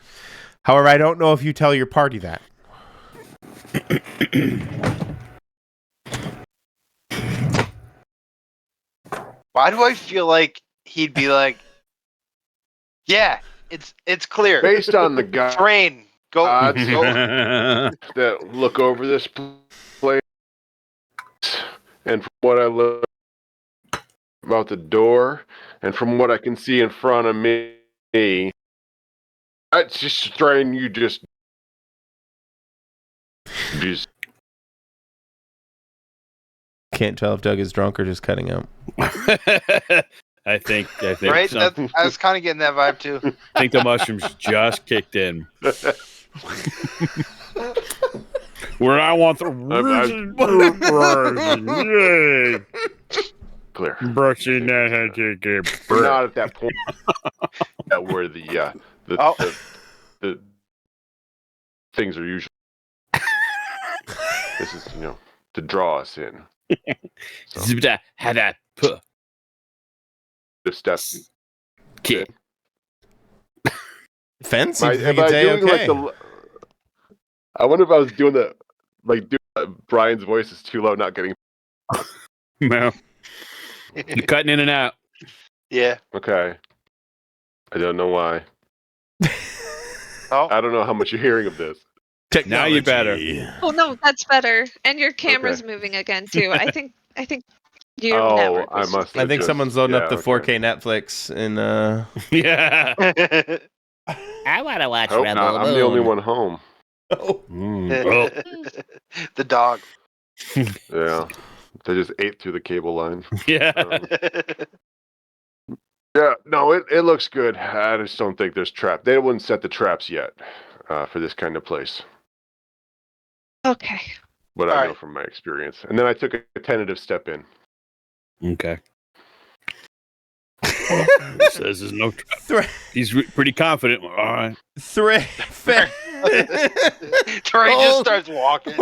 However, I don't know if you tell your party that. Why do I feel like he'd be like, "Yeah, it's clear." Based on the guy Thrain, go. that look over this place, and from what I learned about the door, and from what I can see in front of me, it's just Thrain. You just. Can't tell if Doug is drunk or just cutting out. I think Right? I was kind of getting that vibe too. I think the mushrooms just kicked in. Where I want the clear. brushing that. We're not at that point where the things are usually. This is to draw us in. So, Had that put just steps. kid. Fence? I wonder if I was doing the Brian's voice is too low, not getting. No, you're cutting in and out. Yeah. Okay. I don't know why. Oh, I don't know how much you're hearing of this. Now you're better. Oh no, that's better. And your camera's moving again too. I think your Oh, network I was must. I think just- someone's loading up the okay. 4K Netflix and Yeah. I want to watch Hope Rebel not. I'm the only one home. oh, Oh. the dog. Yeah, they just ate through the cable line. Yeah. Yeah, no, it looks good. I just don't think there's trap. They wouldn't set the traps yet for this kind of place. okay. But All I know right. from my experience. And then I took a tentative step in. Okay. He says there's no trap. He's pretty confident. All right. Trey just starts walking.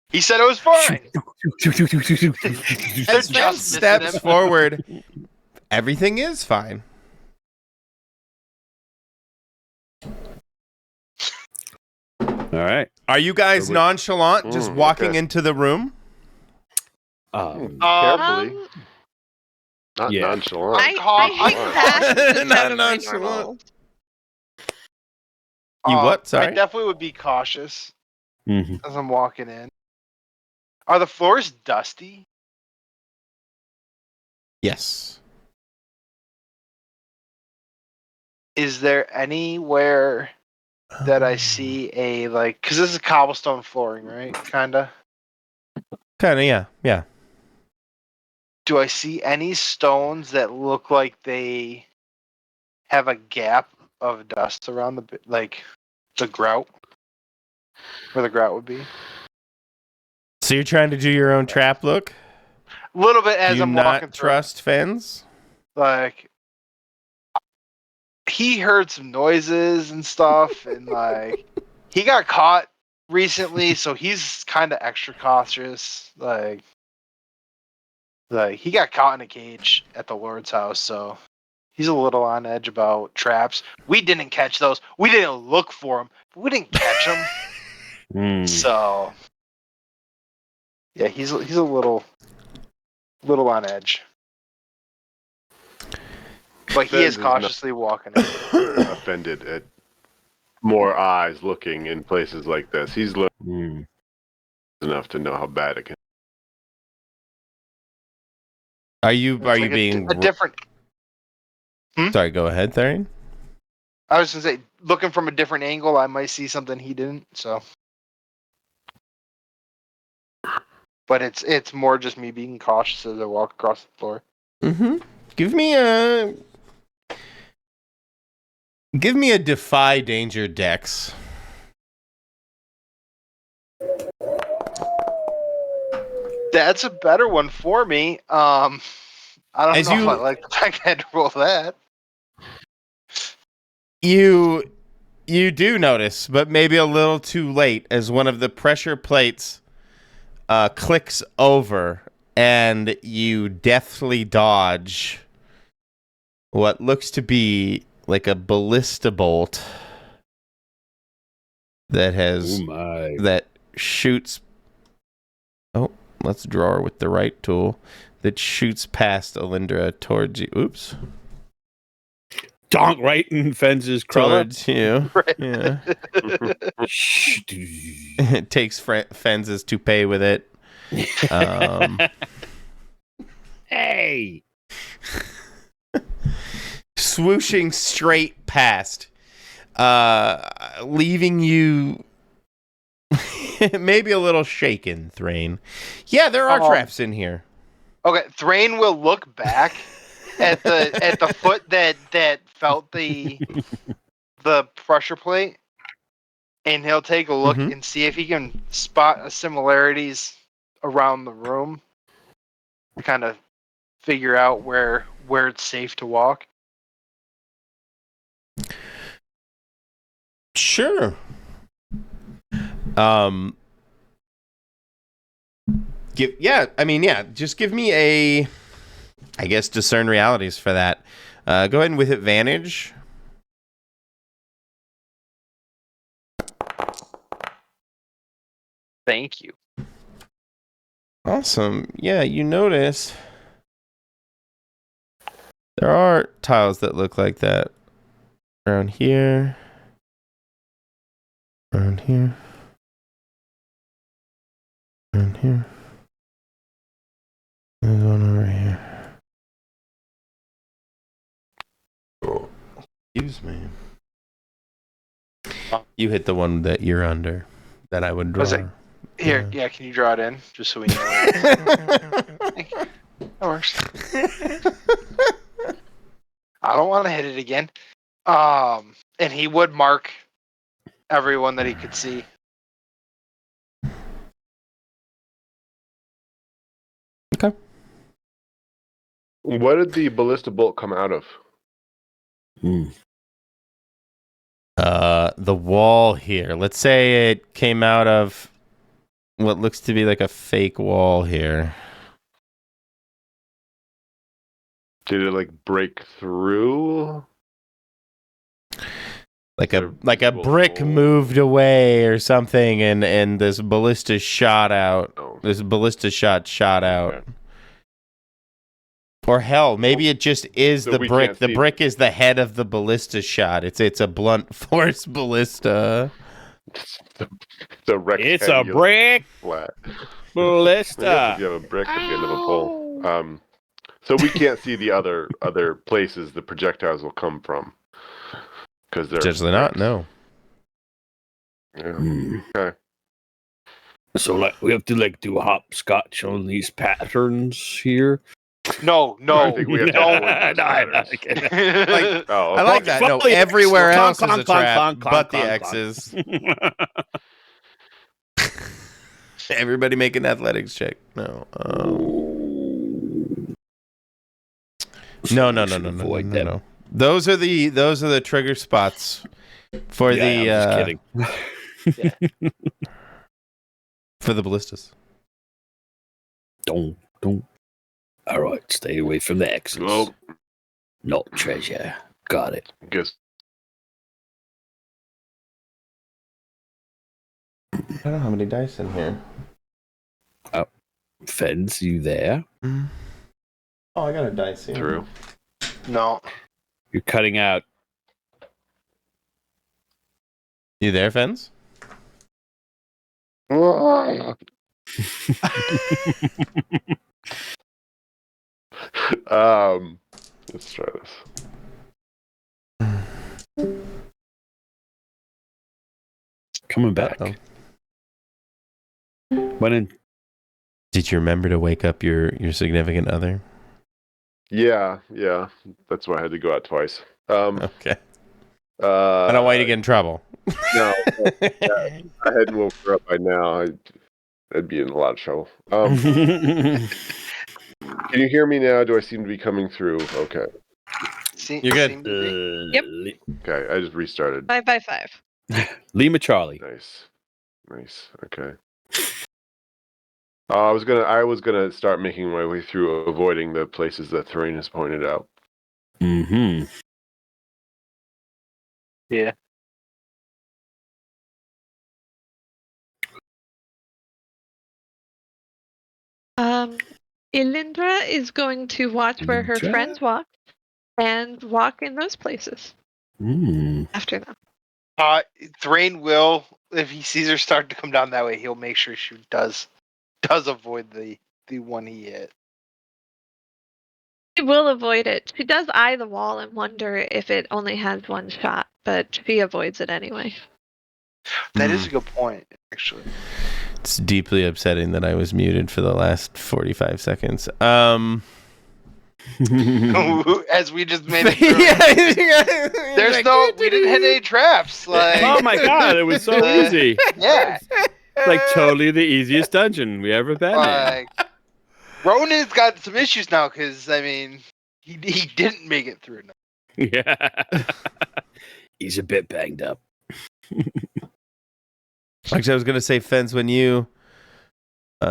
He said it was fine. As They're Fen just steps missing him. forward, everything is fine. All right. Are you guys nonchalant just walking okay. into the room? Carefully. Not yeah. nonchalant. I hate that. Not Not nonchalant. You what? I Sorry. definitely would be cautious Mm-hmm. as I'm walking in. Are the floors dusty? Yes. Is there anywhere that I see a like? Because this is cobblestone flooring, right? Kinda. Kind of, yeah. Yeah. Do I see any stones that look like they have a gap of dust around the grout, where the grout would be? So you're trying to do your own trap look? A little bit as Do you I'm not walking through. trust Fens? Like, he heard some noises and stuff, and like he got caught recently, so he's kind of extra cautious. Like he got caught in a cage at the Lord's house, so he's a little on edge about traps. We didn't catch those. We didn't look for them. We didn't catch them. So yeah, he's a little on edge. But he Fens is is not- cautiously walking in. Offended at more eyes looking in places like this. He's looking enough to know how bad it can. Are you It's like being a different? Sorry, go ahead, Thrain. I was gonna say, looking from a different angle, I might see something he didn't. So, but it's more just me being cautious as I walk across the floor. Mm-hmm. Give me a Defy Danger dex. That's a better one for me. I don't As know you- if I like the fact I had to roll that. You do notice, but maybe a little too late, as one of the pressure plates clicks over, and you deftly dodge what looks to be like a ballista bolt that has Oh my. that shoots. Oh, let's draw with the right tool. That shoots past Ilyndra towards you. Oops. Donk right in Fens's crawler. Towards you. Yeah. It takes Fens' toupee with it. Hey. Swooshing straight past, leaving you maybe a little shaken, Thrain. Yeah, there are traps in here. Okay, Thrain will look back at the foot that felt the pressure plate, and he'll take a look and see if he can spot similarities around the room to kind of figure out where it's safe to walk. Sure. Just give me a, I guess, Discern Realities for that. Go ahead and with advantage. Thank you. Awesome. Yeah, you notice there are tiles that look like that. Around here. Around here. Around here. There's one over here. Oh, excuse me. You hit the one that you're under that I would draw. Here, yeah, can you draw it in? Just so we know. That works. I don't want to hit it again. And he would mark everyone that he could see. Okay. What did the ballista bolt come out of? The wall here. Let's say it came out of what looks to be like a fake wall here. Did it like break through? Like a brick moved away or something, and this ballista shot out. Oh. This ballista shot out. Okay. Or hell, maybe it just is So the we brick. can't The see. brick is the head of the ballista shot. It's a blunt force ballista. It's a rectangular It's a brick flat. I guess ballista. if you have a brick at the end of a pole. So we can't see the other places the projectiles will come from. Because they're Potentially not. bricks. No. Yeah. Okay. So like we have to like do hopscotch on these patterns here. No. I think we have to avoid those No, I'm not patterns. kidding. Like, Oh, I like that. No, Volley, everywhere clonk, else is clonk, a clonk, trap, clonk, clonk, but the clonk, X's. Everybody make an athletics check. No. No. Those are the trigger spots for I'm just kidding. for the ballistas. Don't. All right, stay away from the X's. Well, Not treasure. Got it. guess I don't have any dice in here. Fens, you there? Oh, I got a dice here. through. No. You're cutting out. You there, Fens? Let's try this. Coming back. Uh-oh. When in Did you remember to wake up your significant other? Yeah. That's why I had to go out twice. Okay. I don't want you to get in trouble. No, I hadn't woke her up by now. I'd be in a lot of trouble. Can you hear me now? Do I seem to be coming through? Okay. You're good. Seem to be. Yep. Okay. I just restarted. 5 by 5. Lima Charlie. Nice. Okay. I was gonna start making my way through, avoiding the places that Thrain has pointed out. Mm-hmm. Yeah. Ilyndra is going to watch where her Ilyndra? friends walk and walk in those places after them. Thrain will, if he sees her start to come down that way, he'll make sure she does avoid the one he hit. She will avoid it. She does eye the wall and wonder if it only has one shot, but she avoids it anyway. That is a good point, actually. It's deeply upsetting that I was muted for the last 45 seconds. As we just made it through. There's we didn't hit any traps. Like, Oh my god, it was so easy. yeah. Like totally the easiest dungeon we ever been in. Like, Ronan's got some issues now because he didn't make it through. Yeah. He's a bit banged up. Actually, I was going to say, Fens, when you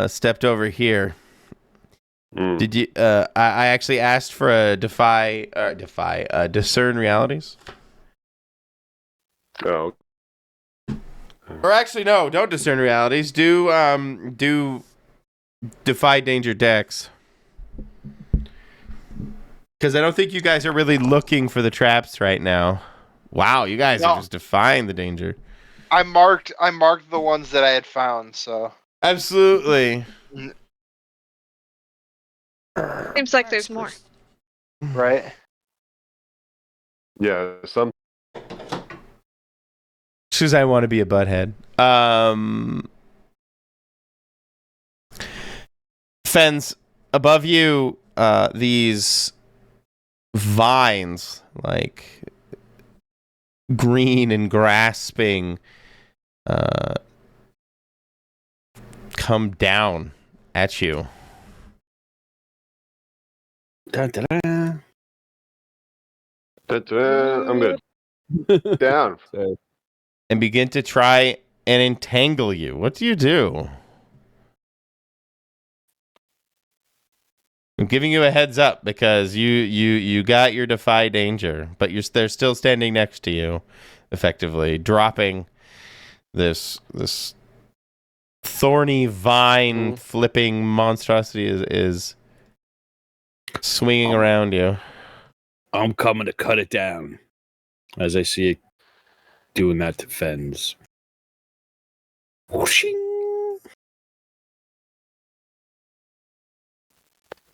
stepped over here, did you? I actually asked for a Discern Realities. Oh. Or actually, no, don't Discern Realities. Do Defy Danger decks. Because I don't think you guys are really looking for the traps right now. Wow, you guys are No. just defying the danger. I marked the ones that I had found. So Absolutely. Seems like there's more. right. Yeah, some Because I want to be a butthead. Fens, above you, these vines, like green and grasping, come down at you. Dun, dun, dun. I'm good. Down. And begin to try and entangle you. What do you do? I'm giving you a heads up because you got your Defy Danger, but they're still standing next to you, effectively dropping this thorny vine flipping monstrosity is swinging around you. I'm coming to cut it down. As I see it doing that to Fens. Whooshing.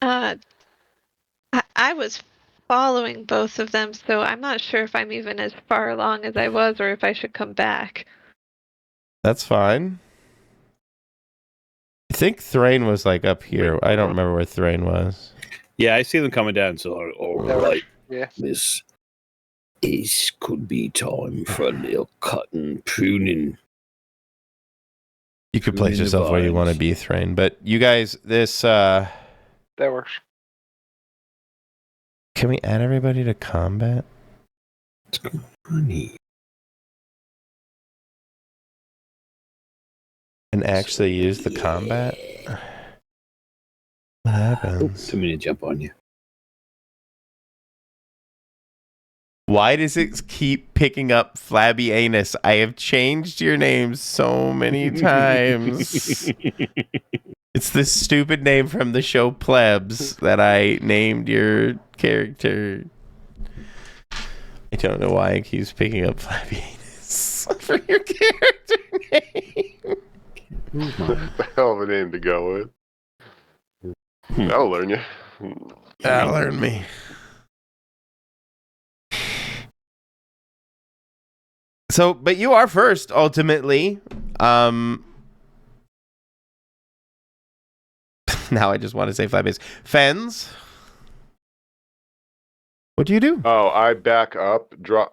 I was following both of them, so I'm not sure if I'm even as far along as I was or if I should come back. That's fine. I think Thrain was like up here. I don't remember where Thrain was. Yeah, I see them coming down. So, all right. Yeah. This could be time for a little cutting, pruning. You could place Pruning the yourself where you want to vines. be, Thrain. But you guys, this That works. can we add everybody to combat? Honey. And actually use the combat? What happens? Too many to jump on you. Why does it keep picking up Flabby Anus? I have changed your name so many times. It's this stupid name from the show Plebs that I named your character. I don't know why it keeps picking up Flabby Anus for your character name. Hell of a name to go with. That'll learn you. That'll learn me. So, but you are first, ultimately. Now I just want to say Flabby Anus. Fens, what do you do? Oh, I back up, draw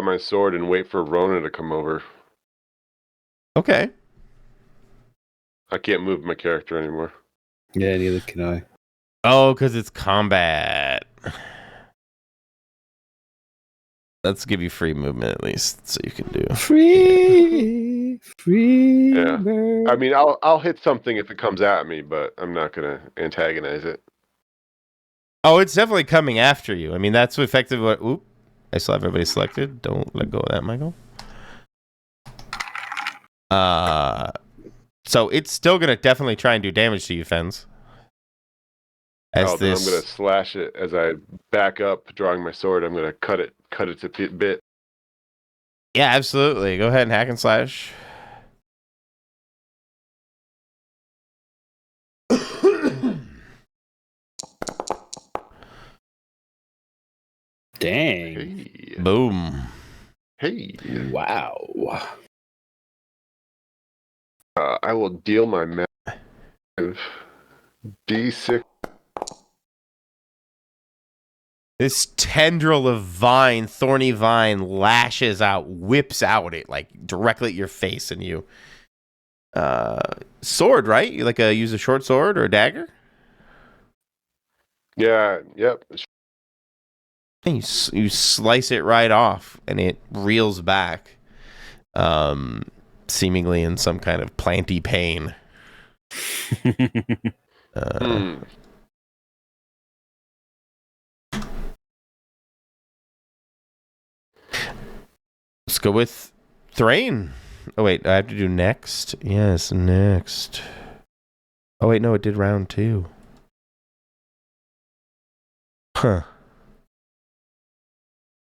my sword, and wait for Ronan to come over. Okay. I can't move my character anymore. Yeah, neither can I. Oh, because it's combat. Let's give you free movement at least, so you can do. Free Yeah. bird. I mean, I'll hit something if it comes at me, but I'm not gonna antagonize it. Oh, it's definitely coming after you. I mean, that's effectively what. Oop! I still have everybody selected. Don't let go of that, Michael. So it's still gonna definitely try and do damage to you, Fens. Then I'm gonna slash it as I back up, drawing my sword. I'm gonna cut it to bit. Yeah, absolutely. Go ahead and hack and slash. Dang. Hey, Boom. hey. Wow. I will deal my massive D6. This tendril of thorny vine lashes out, whips out it like directly at your face, and you sword, right? You use a short sword or a dagger? Yeah, yep. And you slice it right off, and it reels back, seemingly in some kind of planty pain. Let's go with Thrain. Oh, wait, I have to do next? Yes, next. Oh, wait, no, it did round 2. Huh.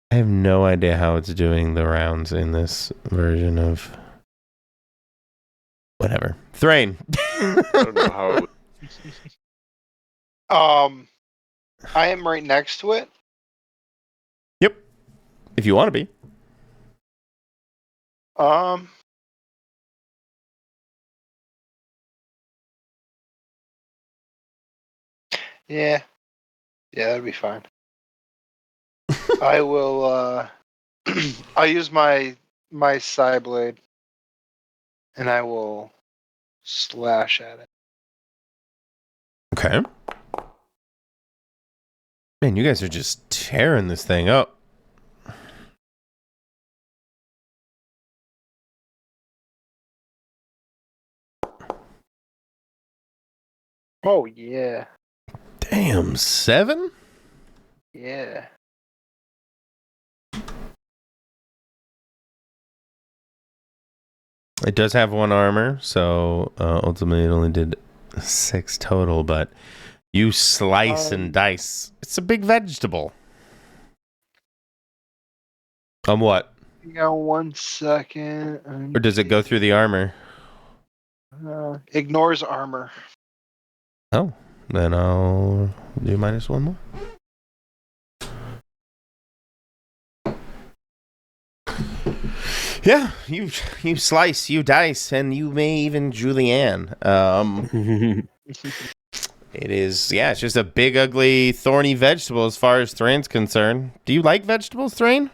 I have no idea how it's doing the rounds in this version of whatever. Thrain. I don't know how it would. I am right next to it. Yep. If you want to be. Yeah. Yeah, that'd be fine. I will I'll use my Psyblade and I will slash at it. Okay. Man, you guys are just tearing this thing up. Oh yeah. Damn, 7? Yeah. It does have 1 armor, so ultimately it only did 6 total, but you slice and dice. It's a big vegetable. On what? You got 1 second. Or does it go through the armor? Ignores armor. Oh, then I'll do -1 more. Yeah, you slice, you dice, and you may even julienne. It is, yeah, it's just a big, ugly, thorny vegetable as far as Thrain's concerned. Do you like vegetables, Thrain?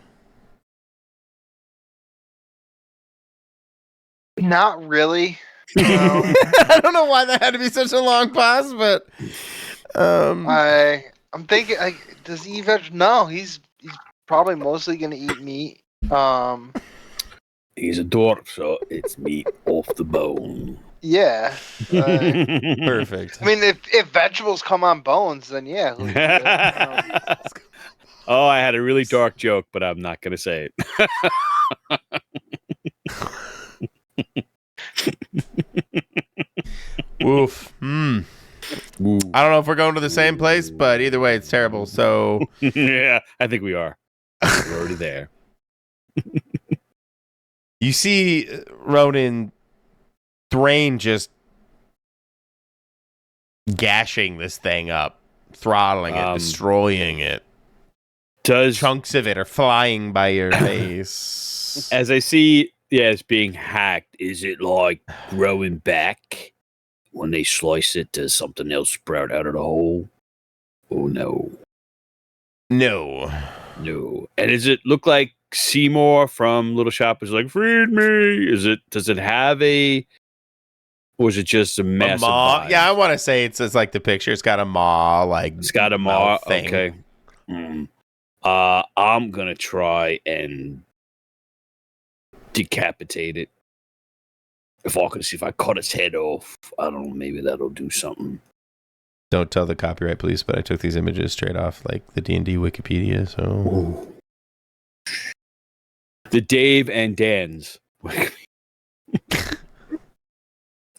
Not really. No. I don't know why that had to be such a long pause, but I'm thinking, like, does he eat veg? No, he's probably mostly gonna eat meat. He's a dwarf, so it's meat off the bone. Yeah. perfect. I mean, if vegetables come on bones, then yeah. He'll eat it. Oh, I had a really dark joke, but I'm not going to say it. Oof. I don't know if we're going to the same place, but either way, it's terrible. So Yeah, I think we are. We're already there. you see Ronan Thrain just gashing this thing up, throttling it, destroying it. Chunks of it are flying by your face. As I see, yeah, it's being hacked. Is it like growing back? When they slice it, does something else sprout out of the hole? Oh, no. No. And does it look like Seymour from Little Shop is like, feed me? Does it have or is it just a massive maw? vibe? Yeah, I want to say it's like the picture. It's got a maw, like It's got a maw. thing. Okay. I'm going to try and decapitate it. If I cut its head off, I don't know, maybe that'll do something. Don't tell the copyright police, but I took these images straight off like the D&D Wikipedia, so... Ooh. The Dave and Dan's.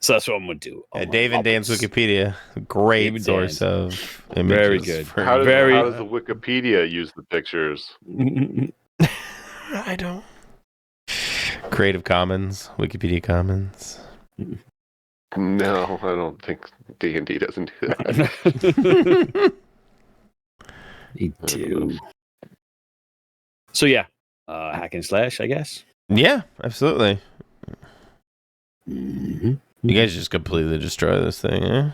So that's what I'm going to do. Dave and Dan's Wikipedia. Great source of images. Very good. How does the Wikipedia use the pictures? I don't... Creative Commons, Wikipedia Commons. No, I don't think D&D doesn't do that. They do. So yeah, hack and slash, I guess. Yeah, absolutely. Mm-hmm. You guys just completely destroy this thing, eh?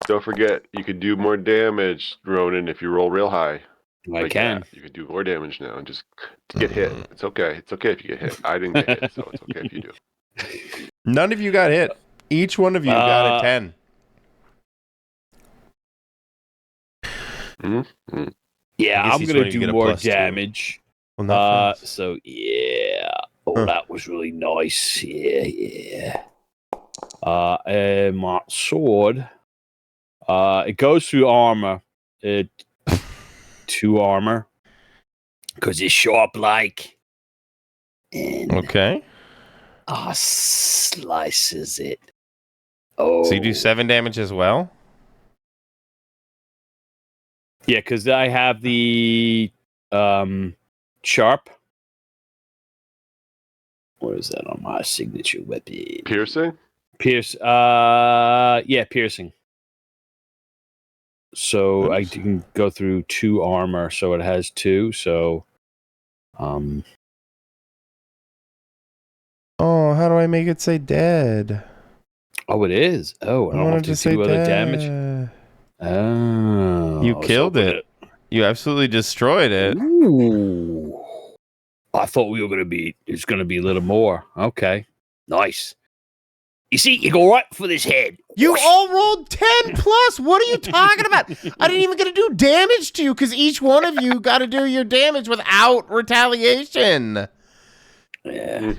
Don't forget, you could do more damage, Ronan, if you roll real high. I can. That. You can do more damage now and just get hit. It's okay. It's okay if you get hit. I didn't get hit, so it's okay if you do. None of you got hit. Each one of you got a 10. Mm-hmm. Yeah, I'm going to do more damage. Well, so, yeah. Oh, that was really nice. Yeah. And my sword, it goes through armor. 2 armor. Because it's sharp like. And okay. Slices it. Oh. So you do 7 damage as well? Yeah, because I have the sharp. What is that on my signature weapon? Piercing? Piercing. So I can go through 2 armor, so it has 2. So, Oh, how do I make it say dead? oh, it is. Oh, I don't have to do other damage. Oh, You killed it. You absolutely destroyed it. Ooh. I thought we were going to be. It's going to be a little more. Okay, nice. You see, you go right for this head. You all rolled 10 plus. What are you talking about? I didn't even get to do damage to you because each one of you got to do your damage without retaliation. Yeah.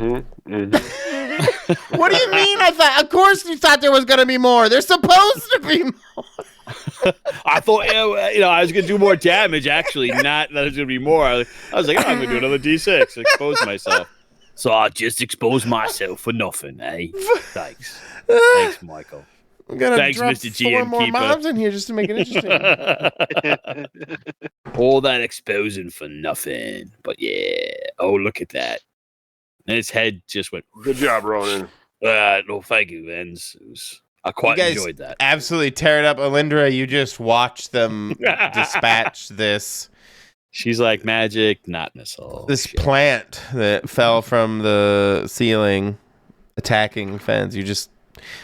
What do you mean? I thought, of course, you thought there was going to be more. There's supposed to be more. I thought, I was going to do more damage, actually, not that it's going to be more. I was like, I'm going to do another D6, expose myself. So I'll just expose myself for nothing, eh? Thanks. Thanks, Michael. I'm going to Thanks, drop Mr. 4 GM more Keeper. mobs in here just to make it interesting. All that exposing for nothing. But yeah. Oh, look at that. And his head just went. Good job, Ronan. No, thank you, Vens. I quite You guys enjoyed that. absolutely tear it up. Ilyndra, you just watch them dispatch this She's like magic, not missile. Shit. plant that fell from the ceiling attacking Fens. You just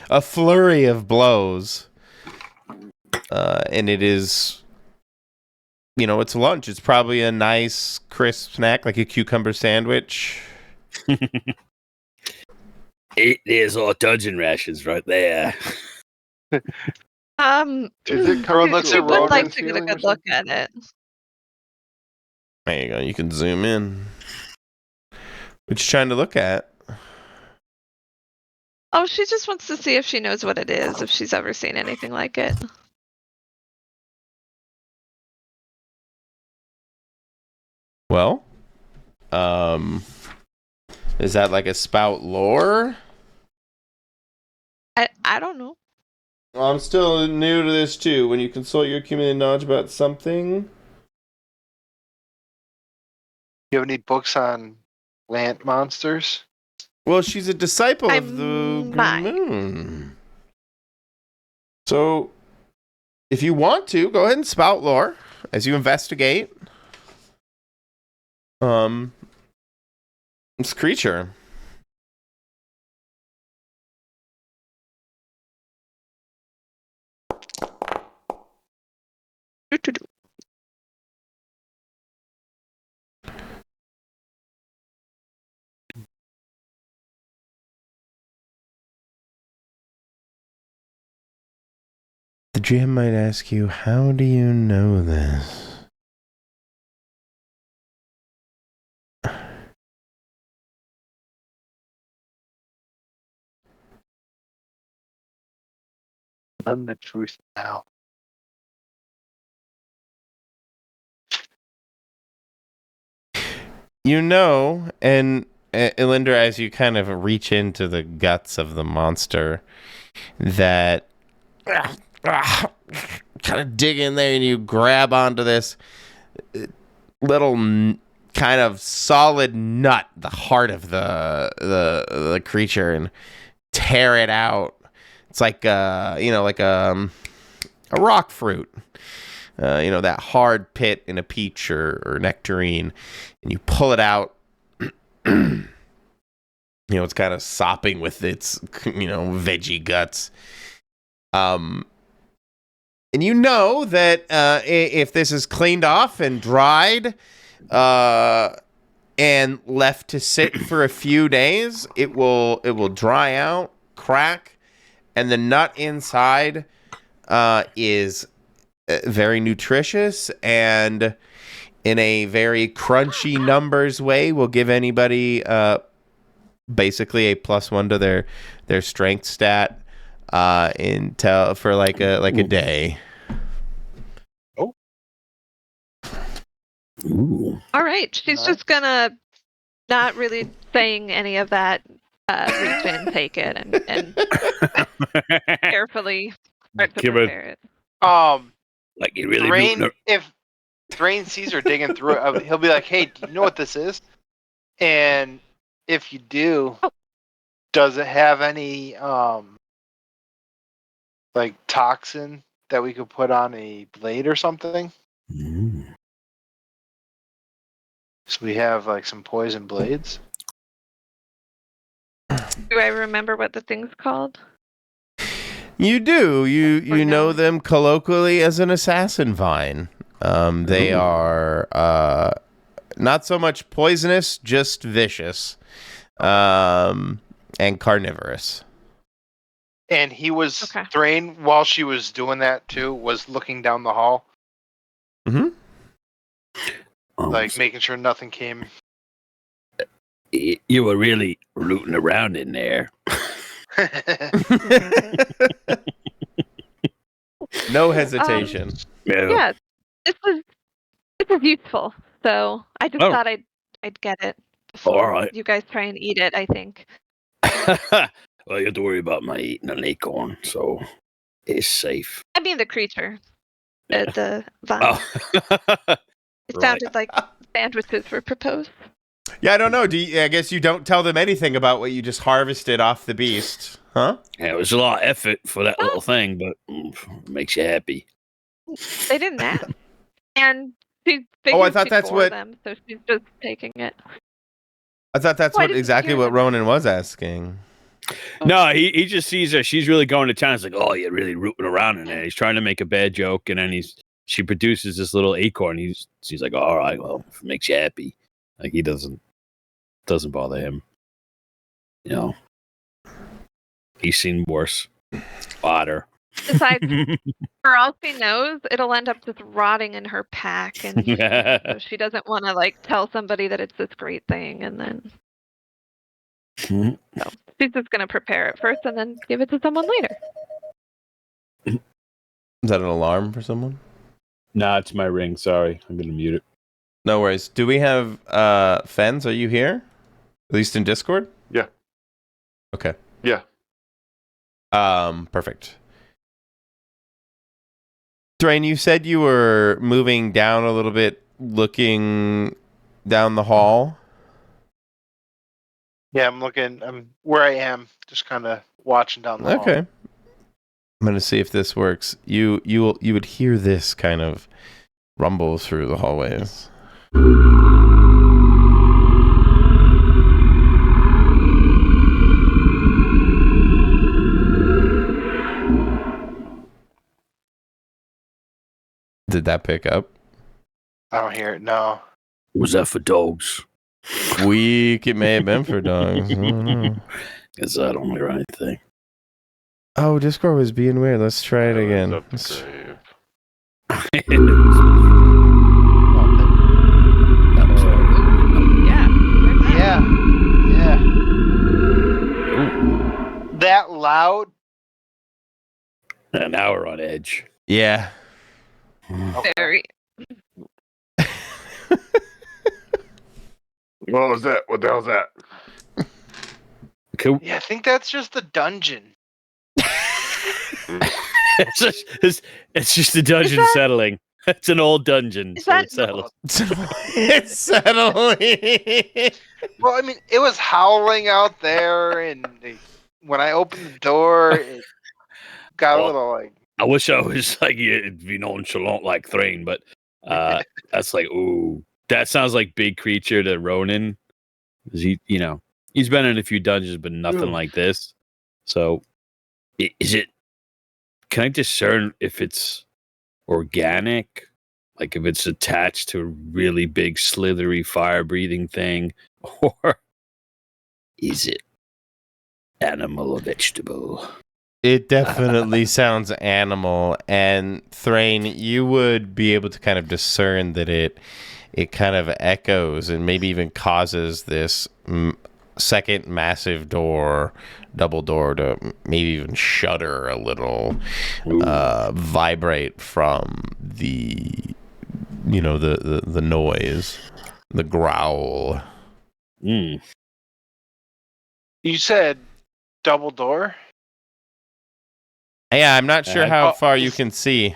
a flurry of blows. And it is, it's lunch. It's probably a nice crisp snack, like a cucumber sandwich. There's our dungeon rations right there. Is it Everyone looks I at would Ronan like to get a ceiling or good look at it. There you go. You can zoom in. What you trying to look at? Oh, she just wants to see if she knows what it is, if she's ever seen anything like it. Well, is that like a Spout Lore? I don't know. Well, I'm still new to this too. When you consult your accumulated knowledge about something, You have any books on land monsters? well, she's a disciple I of the might. Green Moon. So, if you want to, go ahead and spout lore as you investigate. This creature. The GM might ask you, how do you know this? I'm the truth now. You know, and Ilyndra, as you kind of reach into the guts of the monster, that kind of dig in there and you grab onto this little kind of solid nut, the heart of the creature, and tear it out. It's like like a rock fruit. That hard pit in a peach or nectarine, and you pull it out. It's kind of sopping with its, veggie guts. And that if this is cleaned off and dried, and left to sit for a few days, it will dry out, crack, and the nut inside is very nutritious and in a very crunchy numbers way will give anybody basically a +1 to their strength stat for like a day. Oh. Ooh. All right, she's just gonna not really saying any of that. Reach in, take it, and carefully start to Give it- prepare it. Like you really Thrain, rooting if Thrain sees her digging through it, he'll be like, "Hey, do you know what this is?" And if you do, does it have any like toxin that we could put on a blade or something? So we have like some poison blades. Do I remember what the thing's called? You do. You Or know no? them colloquially as an assassin vine. They Ooh. are not so much poisonous, just vicious, and carnivorous. And he was Okay. Thrain while she was doing that too, was looking down the hall, like making sure nothing came. You were really rooting around in there. No hesitation. Yeah, this is useful. So I just Oh. thought I'd get it before All right. you guys try and eat it. I think. Well, you have to worry about my eating an acorn, so it's safe. I mean the creature, Yeah. the vine. Oh. It right. sounded like sandwiches were proposed. Yeah, I don't know. I guess you don't tell them anything about what you just harvested off the beast, huh? Yeah, it was a lot of effort for that little thing, but it makes you happy. They didn't ask, and she Oh, I figured thought she'd that's bore what- them, so she's just taking it. I thought that's Oh, I what didn't exactly hear what them. Ronan was asking. No, he just sees her. She's really going to town. He's like, oh, you're really rooting around in there. He's trying to make a bad joke, and then she produces this little acorn. She's like, all right, well, if it makes you happy. Like he doesn't bother him. You know, he's seen worse. Otter. Besides, for all she knows, it'll end up just rotting in her pack, and so she doesn't want to like tell somebody that it's this great thing, and then so she's just gonna prepare it first and then give it to someone later. Is that an alarm for someone? Nah, it's my ring. Sorry, I'm gonna mute it. No worries. Do we have Fens? Are you here? At least in Discord? Yeah. Okay. Yeah. Perfect. Thrain, you said you were moving down a little bit, looking down the hall. Yeah, I'm where I am, just kind of watching down the hall. Okay. I'm gonna see if this works. You would hear this kind of rumble through the hallways. Did that pick up? I don't hear it. No. Was that for dogs? Weak. It may have been for dogs. I don't know. Is that only right thing? Oh, Discord was being weird. Let's try it That was again. up the Let's- grave. I'm sorry. Yeah. Yeah. That loud. An hour on edge. Yeah. Very. What was that? What the hell's that? Cool. Yeah, I think that's just the dungeon. It's just a dungeon that- settling. It's an old dungeon. Is So that- it's settled. It's settling. Well, I mean, it was howling out there, and when I opened the door, it got a Well, little like. I wish I was like nonchalant like Thrain, but that's like, ooh, that sounds like big creature to Ronan. He's been in a few dungeons, but nothing Ooh. like this. So, is it? Can I discern if it's organic, like if it's attached to a really big, slithery, fire-breathing thing, or is it animal or vegetable? It definitely sounds animal, and Thrain, you would be able to kind of discern that it kind of echoes and maybe even causes this second massive double door to maybe even shudder a little, vibrate from the noise, the growl. Mm. You said double door. Yeah, I'm not sure how Oh, far you can see.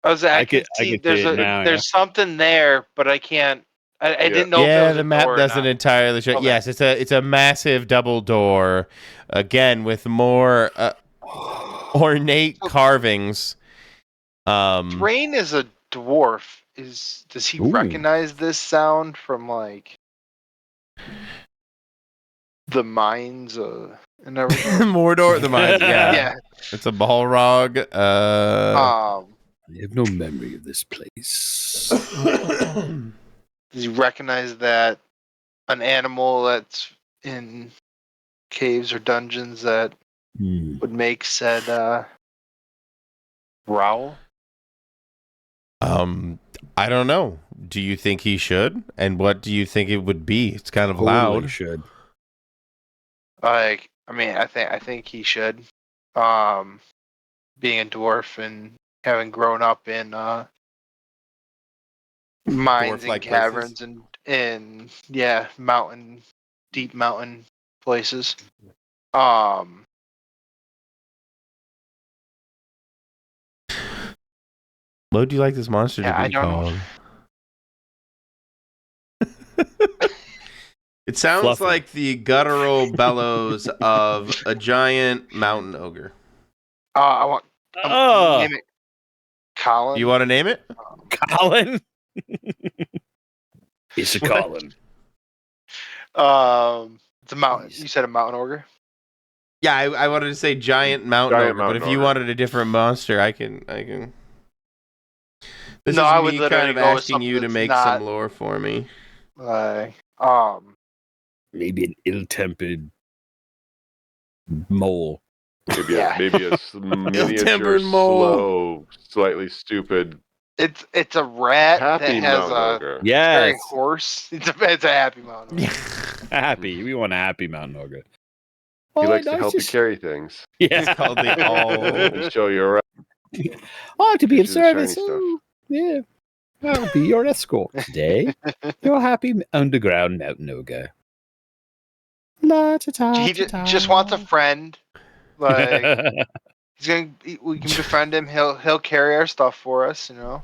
I can I see could see it now, there's something there, but I can't. I didn't know if it Yeah, was the a map door or doesn't not. entirely show. Okay. Yes, it's a massive double door, again with more ornate carvings. Thrain is a dwarf. Does he Ooh. recognize this sound from like the mines and everything? Mordor, the mine. Yeah, Yeah. it's a Balrog. I have no memory of this place. Does he recognize that an animal that's in caves or dungeons that would make said growl? I don't know. Do you think he should? And what do you think it would be? It's kind of Totally loud. should. Like, I mean, I think he should. Being a dwarf and having grown up in mines Dwarf-like and caverns and yeah, deep mountain places. What would you like this monster Yeah, to I be don't know. called? It sounds Fluffy. like the guttural bellows of a giant mountain ogre. I want name it Colin. You want to name it? Colin? It's a Colin. It's a mountain. You said a mountain ogre. Yeah, I wanted to say giant mountain Giant ogre, but mountain if you ogre. wanted a different monster, I can. This No, is I would me literally kind of go with asking you to something make that's some lore for me. Like, Maybe an ill-tempered mole. Maybe Yeah. a miniature, Ill-tempered mole. slow, slightly stupid, it's a rat that happy has mountain a ogre. very Yes. hoarse. It's a happy mountain ogre. Happy. We want a happy mountain ogre. He likes to help you carry things. It's Yeah. called the all. And show you around. Oh, to be of Gives you the shiny service. stuff. Oh, yeah. I'll be your escort today. Your happy underground mountain ogre. He just wants a friend. Like we can befriend him. He'll carry our stuff for us. You know.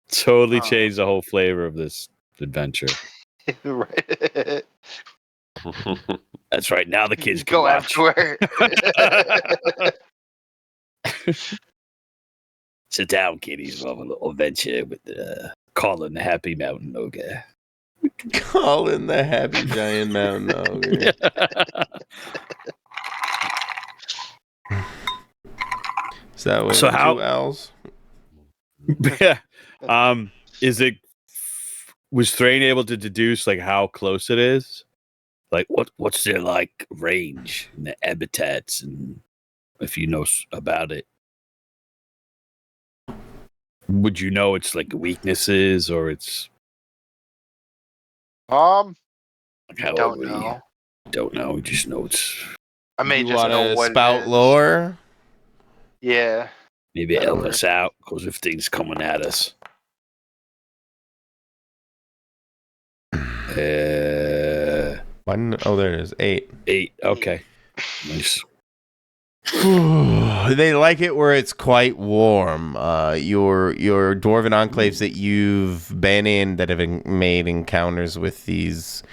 Totally Oh. changed the whole flavor of this adventure. Right. That's right. Now the kids can Go watch. after. Sit down, kiddies. We'll have a little adventure with Colin the Happy Mountain Ogre. Colin the happy giant mountain ogre. Is that what? So how- two L's? Yeah. Is it? Was Thrain able to deduce like how close it is? Like what's their like range and the habitats, and if you know about it, would you know it's like weaknesses or it's like how Don't we know. don't know. We just know it's I may You just know want what to it spout is. lore? Yeah. maybe That'll help us out because if things coming at us. One, oh, there it is. 8. 8. Okay. Nice. They like it where it's quite warm. Your dwarven enclaves that you've been in that have made encounters with these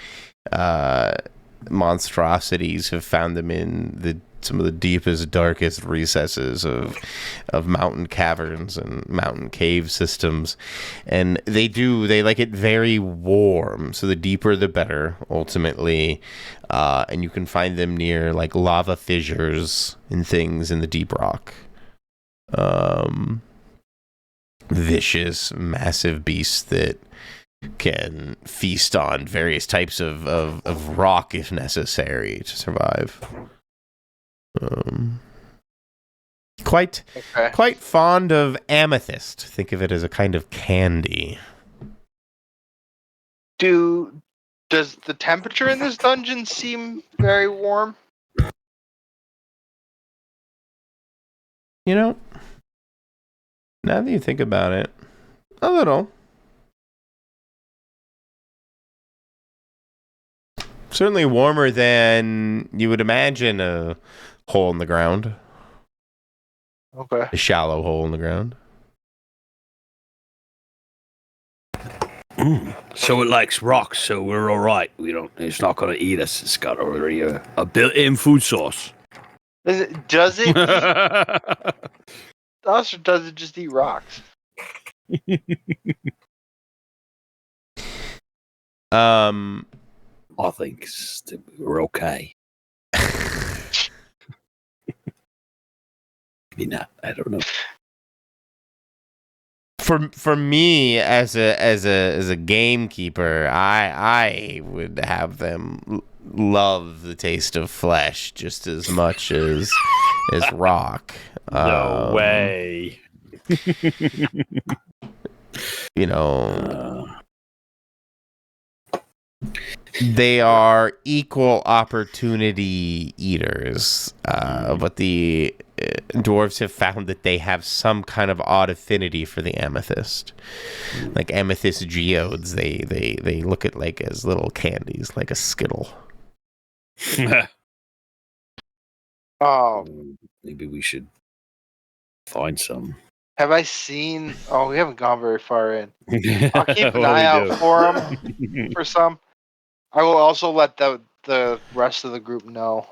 monstrosities have found them in some of the deepest, darkest recesses of mountain caverns and mountain cave systems, and they like it very warm. So the deeper, the better, ultimately. And you can find them near like lava fissures and things in the deep rock. Vicious, massive beasts that can feast on various types of rock if necessary to survive. Quite fond of amethyst. Think of it as a kind of candy. Does the temperature in this dungeon seem very warm? You know, now that you think about it, a little. Certainly warmer than you would imagine a hole in the ground. Okay. A shallow hole in the ground. So it likes rocks, so we're all right. We don't. It's not going to eat us. It's got already a built-in food source. Does it eat us or does it just eat rocks? I think we're okay. Maybe not. I don't know. For me as a gamekeeper, I would have them love the taste of flesh just as much as rock. No way. You know, they are equal opportunity eaters, but the dwarves have found that they have some kind of odd affinity for the amethyst. Like amethyst geodes, they look at like as little candies, like a Skittle. Oh, Maybe we should find some. have I seen? Oh, we haven't gone very far in. I'll keep an What do eye we out do? for them. For some, I will also let the rest of the group know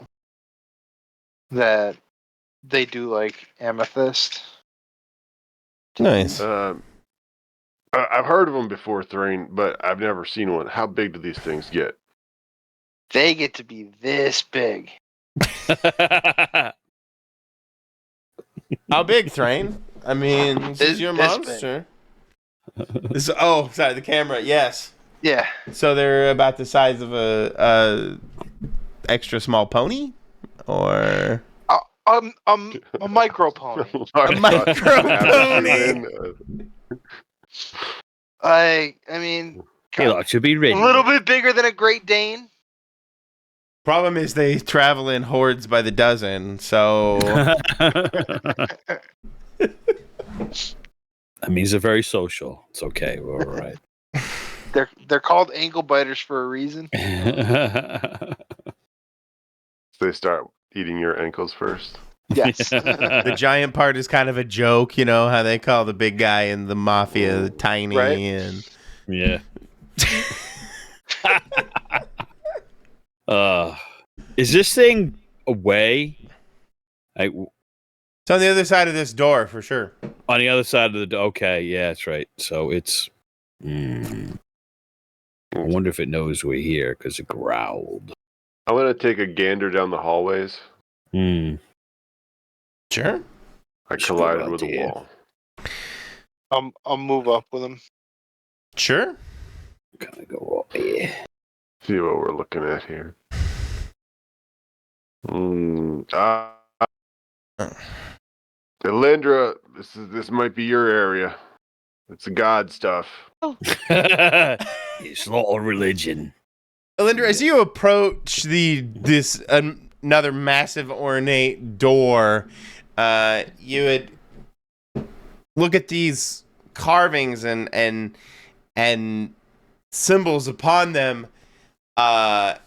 that they do like amethyst. Nice. I've heard of them before, Thrain, but I've never seen one. How big do these things get? They get to be this big. How big, Thrain? I mean, this is your This monster. Oh, sorry, the camera. Yes. Yeah. So they're about the size of a extra small pony, or A micro pony. A micro pony. I mean, He likes to be a ready. little bit bigger than a Great Dane. Problem is they travel in hordes by the dozen. So That means they're very social. It's okay. We're all right. They're called ankle biters for a reason. They start eating your ankles first. Yes. the giant part is kind of a joke, you know how they call the big guy in the mafia tiny, Right. and Yeah. Is this thing away? it's on the other side of this door for sure. On the other side of the door. Okay, yeah, that's right. So it's. I wonder if it knows we're here because it growled. I'm gonna take a gander down the hallways. Sure. I Just go collided out with a there. wall. I'll move up with them. Sure. Kind of go up here. See what we're looking at here. Ilyndra, this might be your area. It's god stuff. It's not a religion. Ilyndra, as you approach this another massive ornate door, you would look at these carvings and symbols upon them, and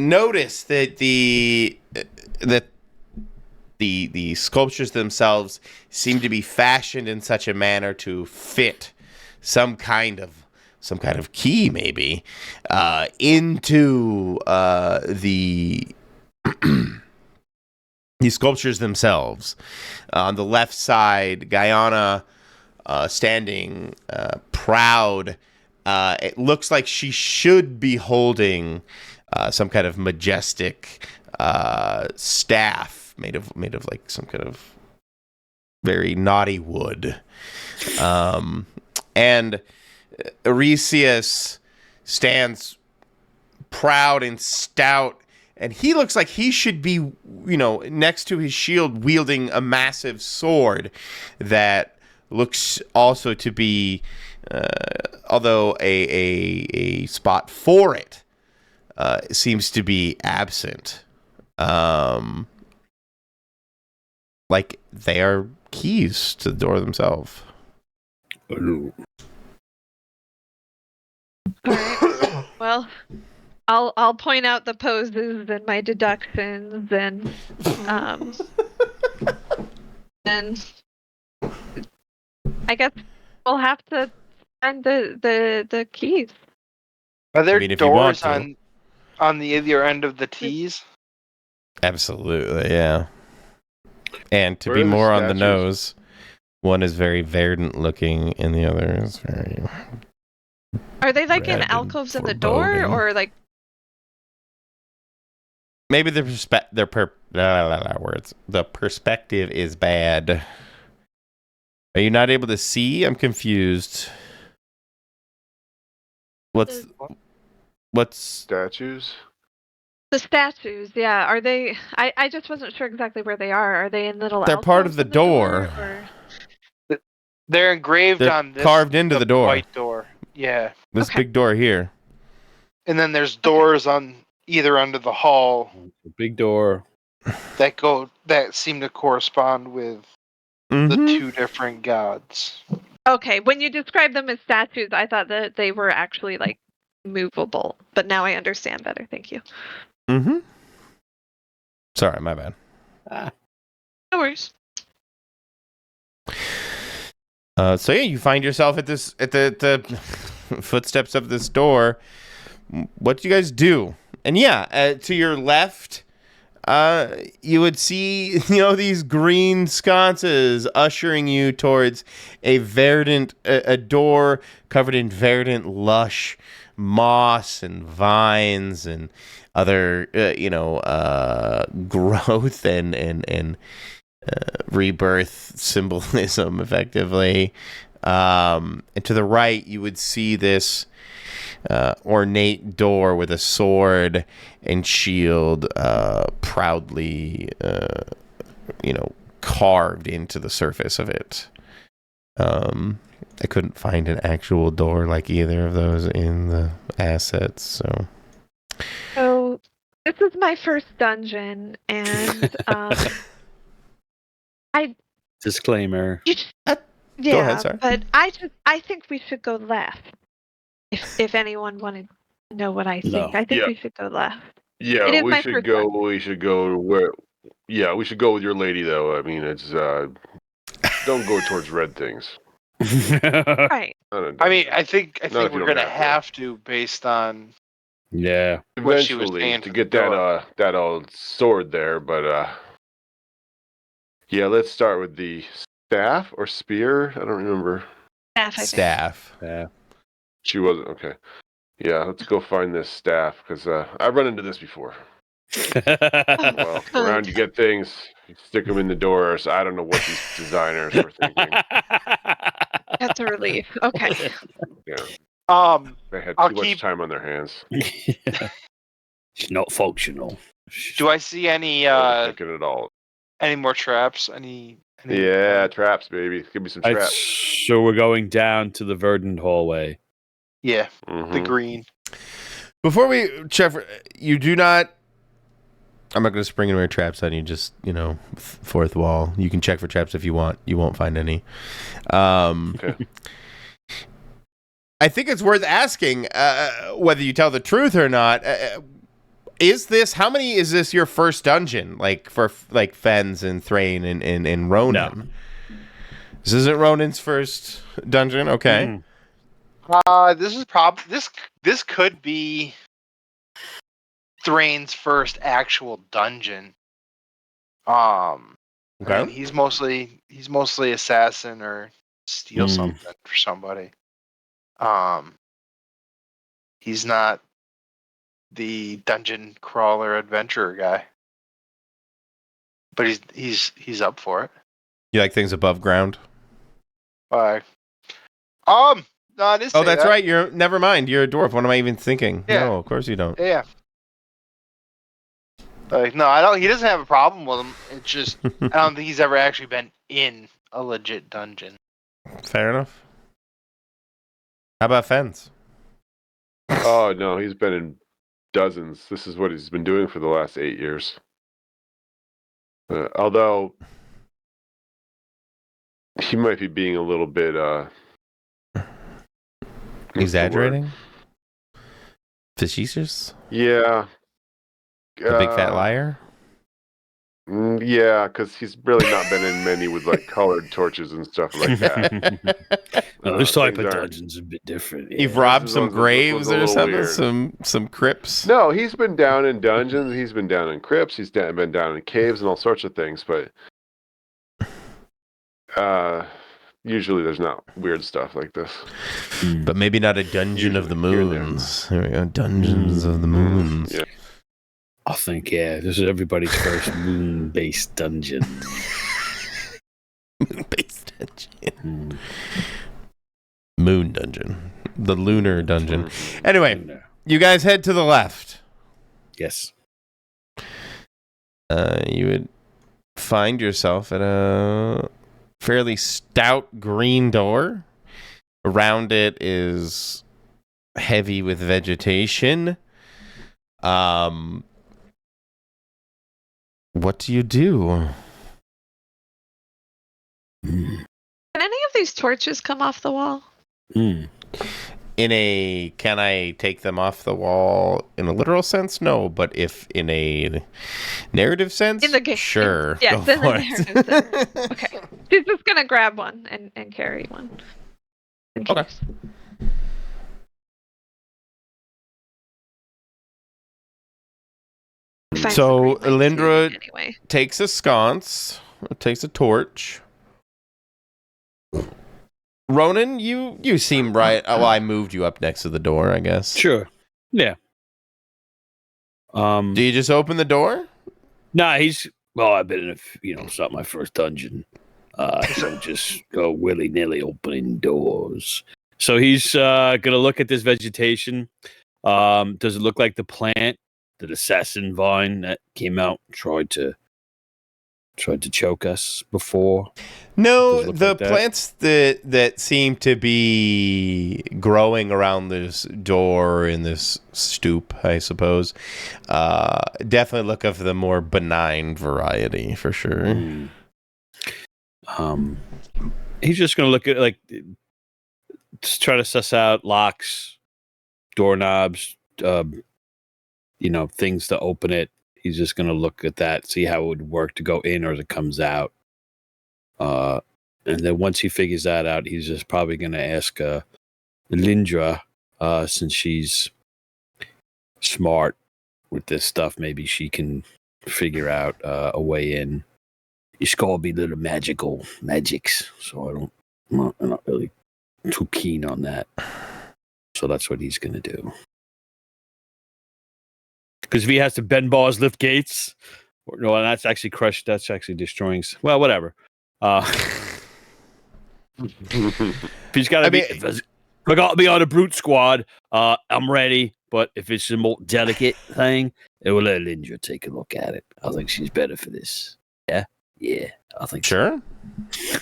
notice that the sculptures themselves seem to be fashioned in such a manner to fit some kind of key, maybe, into the sculptures themselves. On the left side, Guyana standing proud. It looks like she should be holding some kind of majestic staff made of like some kind of very knotty wood. And Eurystheus stands proud and stout, and he looks like he should be, next to his shield wielding a massive sword that looks also to be, although a spot for it seems to be absent. Like they are keys to the door themselves. Alright. Well, I'll point out the poses and my deductions and I guess we'll have to find the keys. Are there I mean, if you want doors to. on the either end of the T's? Absolutely, yeah. And to Where be are the more on the statues? nose, one is very verdant looking, and the other is very. Are they like in Red and alcoves in the door, foreboding. or like? Maybe the words. The perspective is bad. Are you not able to see? I'm confused. What's Statues? The statues, yeah. Are they? I just wasn't sure exactly where they are. Are they in little? They're part of alcoves the in door. or- They're engraved They're on this carved into the door. white door. Yeah. This Okay. big door here. And then there's doors on either end of the hall A big door. that seem to correspond with the Mhm. two different gods. Okay, when you describe them as statues, I thought that they were actually like movable, but now I understand better. Thank you. Mm-hmm. Sorry, my bad. No worries. So yeah, you find yourself at the footsteps of this door. What do you guys do? And yeah, to your left, you would see these green sconces ushering you towards a door covered in verdant, lush moss and vines and other growth and rebirth symbolism, effectively. And to the right, you would see this ornate door with a sword and shield proudly, carved into the surface of it. I couldn't find an actual door like either of those in the assets, so. So this is my first dungeon, and Disclaimer. yeah, Go ahead, sorry. but I think we should go left. If anyone wanted to know what I think, No. I think Yeah. we should go left. It Yeah, is we my should first go. one. We should go where. Yeah, we should go with your lady, though. I mean, it's don't go towards red things. Right. I mean, I think Not if we're you don't gonna have to. have to based on Yeah. what she was Eventually saying to for get the door. that old sword there, but yeah, let's start with the staff or spear. I don't remember. Staff, I think. Staff. Yeah. She wasn't okay. Yeah, let's go find this staff because I've run into this before. Well, Good. around you get things, you stick them in the doors. I don't know what these designers were thinking. That's a relief. Okay. Yeah, they had I'll too much keep- time on their hands. It's not functional. Do I see any Thinking at all. any more traps? Any Yeah, traps, baby. Give me some traps. So we're going down to the verdant hallway. Yeah, the Mhm. green. Before we check, you do not. I'm not going to spring any more traps on you. Just fourth wall. You can check for traps if you want. You won't find any. Okay. I think it's worth asking whether you tell the truth or not. How many is this your first dungeon? Like for Fens and Thrain and Ronan? No. This isn't Ronan's first dungeon. Okay. This could be Thrain's first actual dungeon. I mean, he's mostly assassin or steal something for somebody. He's not the dungeon crawler adventurer guy, but he's up for it. You like things above ground? No, I didn't say Oh, that's that. right. Never mind. You're a dwarf. What am I even thinking? Yeah. No, of course you don't. Yeah. Like, no, I don't. He doesn't have a problem with him. It's just I don't think he's ever actually been in a legit dungeon. Fair enough. How about Fens? Oh no, he's been in dozens. This is what he's been doing for the last 8 years. Although he might be being a little bit Exaggerating? Facetious? Yeah. A big fat liar? Yeah, because he's really not been in many with like colored torches and stuff like that. this type things of are- dungeon's a bit different. You've yeah. robbed This some one's a graves or little something, weird. some crypts. No, he's been down in dungeons. He's been down in crypts. He's been down in caves and all sorts of things. But usually there's not weird stuff like this. But maybe not a dungeon of the Usually here and there. moons. There we go. Dungeons of the moons. Yeah. I think, this is everybody's first moon-based dungeon. Moon-based dungeon. Moon dungeon. The lunar dungeon. Anyway, you guys head to the left. Yes. You would find yourself at a fairly stout green door. Around it is heavy with vegetation. What do you do? Mm. Can any of these torches come off the wall? Mm. Can I take them off the wall in a literal sense? No, but if in a narrative sense, In the game. sure. Yes, go in the for narrative sense. Okay. She's just going to grab one and carry one. in Okay. case. Find So, some green light Ilyndra- too, anyway. Takes a sconce, takes a torch. Ronan, you seem right. Oh, I moved you up next to the door, I guess. Sure. Yeah. Do you just open the door? Nah, I've been in it's not my first dungeon. I don't just go willy-nilly opening doors. So he's gonna look at this vegetation. Does it look like the plant, the assassin vine that came out, tried to choke us before? No, Does it look the like that? plants that seem to be growing around this door in this stoop, I suppose, definitely look of the more benign variety for sure. He's just gonna look at just try to suss out locks, doorknobs, things to open it. He's just gonna look at that, see how it would work to go in or as it comes out. And then once he figures that out, he's just probably gonna ask Ilyndra, since she's smart with this stuff, maybe she can figure out a way in. It's gotta be little magics, so I'm not really too keen on that. So that's what he's gonna do. Because if he has to bend bars, lift gates, that's actually crushed. That's actually destroying. Well, whatever. If he's got to be, if I got to be on a brute squad, I'm ready. But if it's a more delicate thing, it will let Ilyndra take a look at it. I think she's better for this. Yeah, I think Sure. so.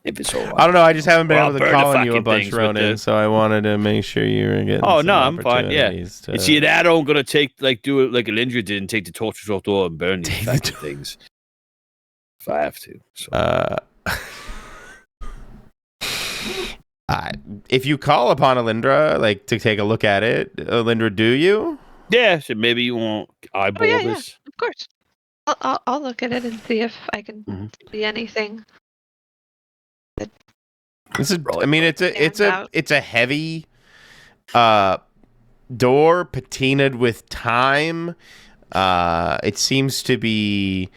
If it's all right. I don't know. I just haven't been Well, able to burn the call on you a fucking bunch, things with Ronan, the- so I wanted to make sure you were getting. Oh, some no, I'm fine, yeah. opportunities to- And see, that I'm gonna do it like Ilyndra did and take the torches off the door and burn these Take the fucking things. If I have to. So. If you call upon Ilyndra, to take a look at it, Ilyndra, do you? Yeah, so maybe you won't eyeball yeah. this. Of course. I'll look at it and see if I can Mhm. see anything. It's a. Right. I mean, it's Stands out. a heavy, door patinaed with time. It seems to be,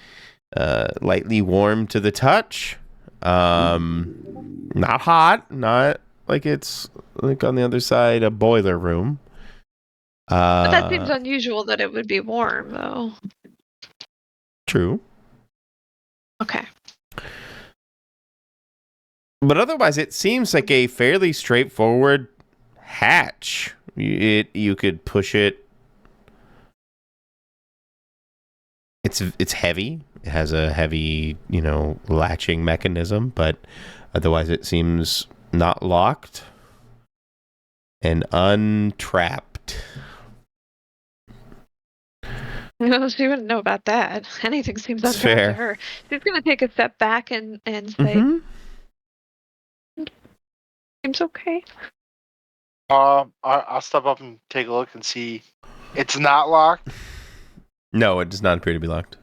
lightly warm to the touch. Not hot. Not like it's like on the other side a boiler room. But that seems unusual that it would be warm, though. True. Okay. But otherwise, it seems like a fairly straightforward hatch. You could push it. It's heavy. It has a heavy, latching mechanism, but otherwise it seems not locked and untrapped. Well, she wouldn't know about that. Anything seems It's unfair fair. to her. She's going to take a step back and say, Mhm. seems okay. I'll step up and take a look and see. It's not locked. No, it does not appear to be locked.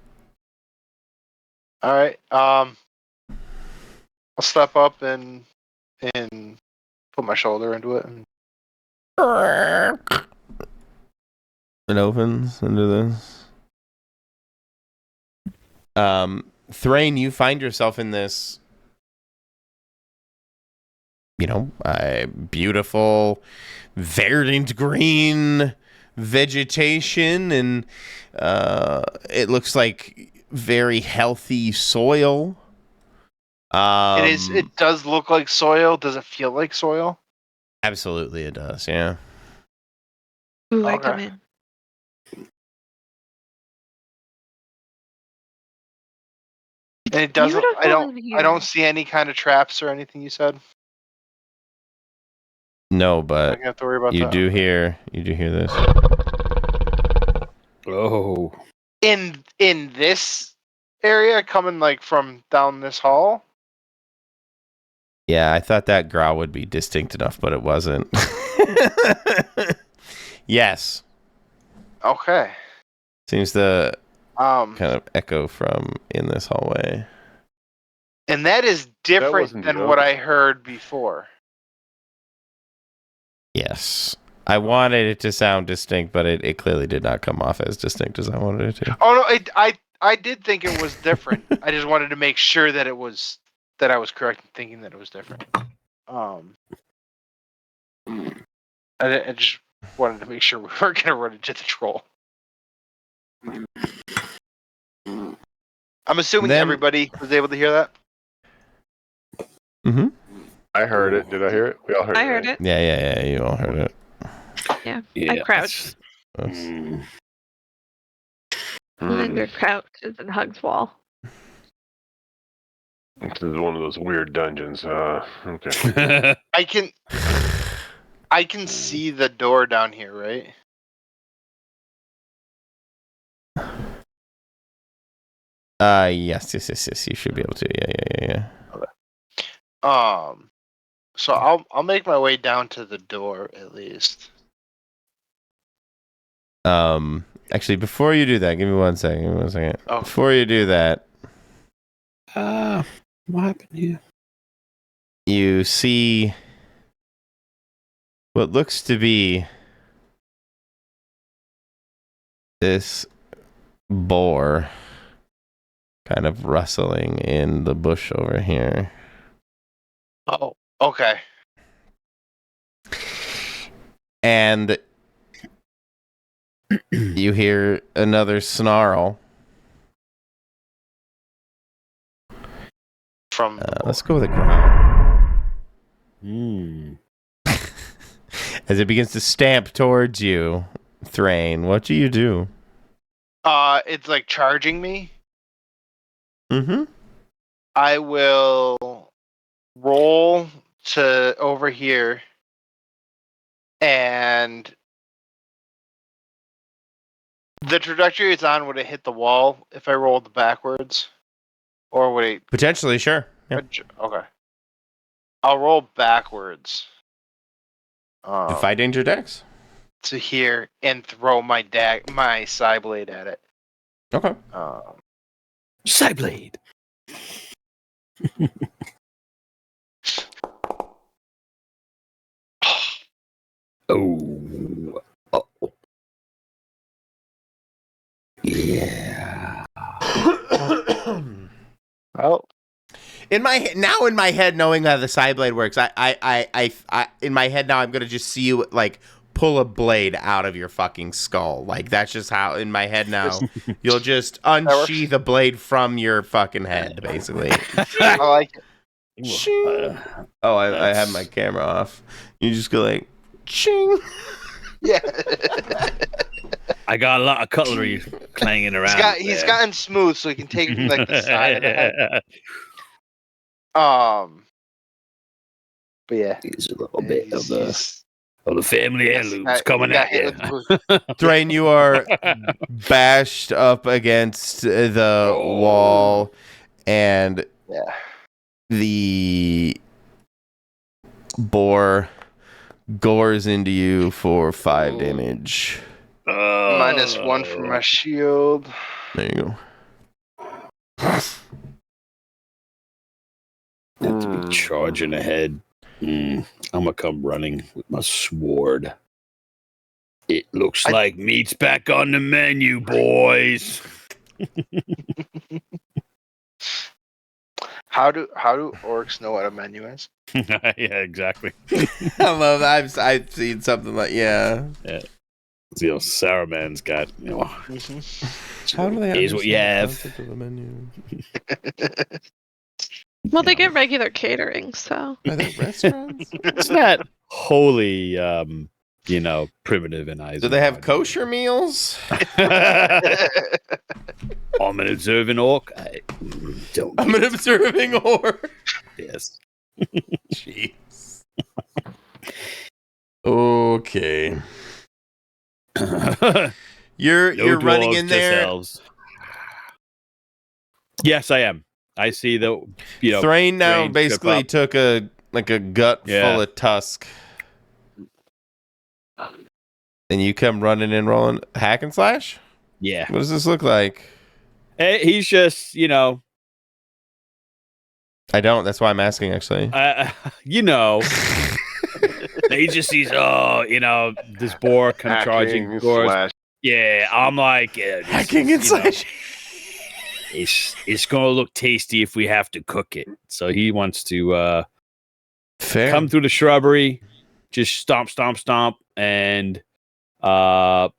All right. I'll step up and and put my shoulder into it. And It opens into this. Thrain, you find yourself in this, beautiful, verdant green vegetation, and it looks like very healthy soil. It does look like soil. Does it feel like soil? Absolutely, it does. Yeah. Ooh, I Okay. come in. And it doesn't. Beautiful in I don't here. see any kind of traps or anything. You said No, I but don't have to worry about you that. do hear this. Oh. In this area, coming like from down this hall. Yeah, I thought that growl would be distinct enough, but it wasn't. Yes. Okay. Seems to Um, kind of echo from in this hallway. and that is different wasn't than the what ogre. I heard before. Yes. I wanted it to sound distinct, but it clearly did not come off as distinct as I wanted it to. Oh no, I did think it was different. I just wanted to make sure that I was correct in thinking that it was different. I just wanted to make sure we weren't gonna run into the troll. I'm assuming Then- everybody was able to hear that. Mm-hmm. I heard it. Did I hear it? We all heard it. I heard right? it. Yeah. You all heard it. I crouched. Oops. Ilyndra crouches and hugs wall. This is one of those weird dungeons. Okay. I can see the door down here, right? Yes. You should be able to. Yeah. So I'll make my way down to the door at least. Actually, before you do that, give me 1 second. Oh. Before you do that, What happened here? you see what looks to be this boar kind of rustling in the bush over here. Oh, okay. And you hear another snarl. From Let's go with a growl. As it begins to stamp towards you, Thrain, what do you do? it's like charging me. Mm-hmm. I will roll to over here and the trajectory it's on, would it hit the wall if I rolled backwards? Or would it Potentially, sure. Yeah. Okay. I'll roll backwards. Defy Danger Dex. To here and throw my Psyblade at it. Okay. Psyblade. Oh. Yeah. Well, In my head, knowing how the Psyblade works, I in my head now, I'm gonna just see you like pull a blade out of your fucking skull. Like that's just how in my head now. You'll just unsheath a blade from your fucking head, basically. I like it. Ching. Oh, I have my camera off. You just go like, ching. Yeah. I got a lot of cutlery clanging around. He's gotten smooth, so he can take it from like the side of the head. But yeah, He's a little bit of he's- the family heirlooms got- coming got at hit you. with the- Thrain, you are bashed up against the wall, and Yeah. the boar gores into you for 5 damage. -1 for my shield. There you go. To be charging ahead. I'm gonna come running with my sword. It looks like meat's back on the menu, boys. How do orcs know what a menu is? Yeah, exactly. I love that. I've seen something like Saruman's got. How do they Here's what you understand the have. concept of a menu? Well, they get regular catering, so. Are there restaurants? It's not wholly, primitive and Do they have kosher meals? I'm an observant orc. I'm an observing orc. Yes. Jeez. Okay. You're running in there. Yes, I am. I see the Thrain now Thrain basically took a gut full of tusk. And you come running and rolling hack and slash? Yeah. What does this look like? He's just, I don't. That's why I'm asking, actually. He just sees, this boar come charging. Slash. Yeah, I'm like, Hacking and slashing. It's gonna look tasty if we have to cook it. So he wants to Fair. come through the shrubbery, just stomp, and gonna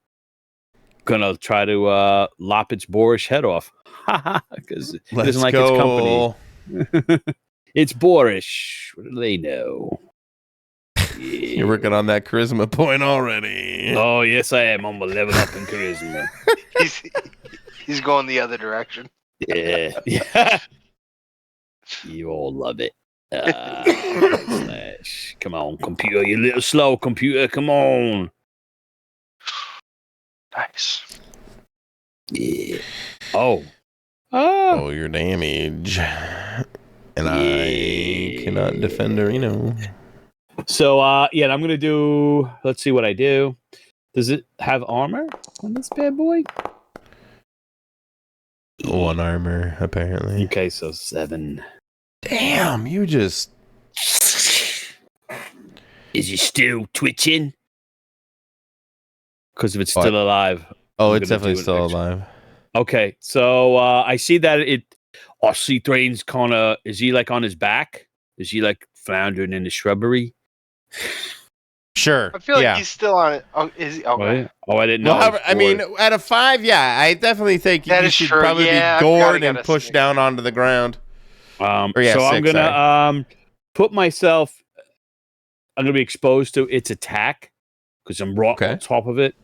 try to lop its boorish head off. Because it doesn't like its company. It's boorish. What do they know? Yeah. You're working on that charisma point already. Oh, yes, I am. I'm gonna level up in charisma. He's going the other direction. Yeah. You all love it. Slash. Come on, computer. You little slow computer. Come on. Nice. Yeah. Oh, Your damage. And I cannot defend Reno. So, I'm going to do... Let's see what I do. Does it have armor on this bad boy? 1 armor, apparently. Okay, so 7. Damn, you just... Is it still twitching? Because if it's still alive. Oh, I'm it's gonna definitely do an still extra. alive. Okay, so I see that it... I see Thrain's kind of... Is he like on his back? Is he like floundering in the shrubbery? Sure. I feel like yeah. he's still on it. Oh, is he? Okay. Oh, I didn't know. Well, I mean, out of 5, yeah, I definitely think That you is should true. probably Yeah, be gored I and gotta pushed say. down onto the ground. So 6, I'm gonna put myself. I'm gonna be exposed to its attack because I'm right on top of it.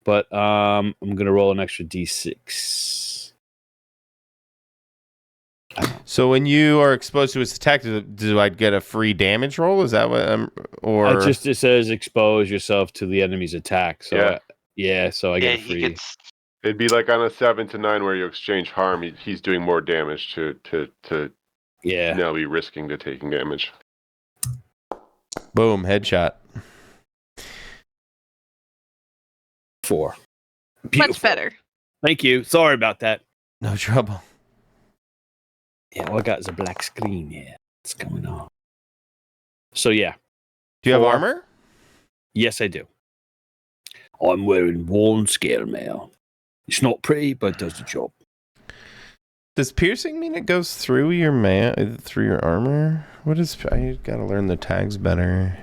But I'm gonna roll an extra d6. So when you are exposed to its attack, do I get a free damage roll? Is that what or It says expose yourself to the enemy's attack. So so I get a free. It'd be like on a 7 to 9 where you exchange harm. He's doing more damage to now be risking to taking damage. Boom, headshot. 4. Much better. Thank you. Sorry about that. No trouble. Yeah, all I got is a black screen here. What's going on? So yeah. Do you have armor? Yes, I do. I'm wearing worn scale mail. It's not pretty, but it does the job. Does piercing mean it goes through your through your armor? What is? I gotta learn the tags better.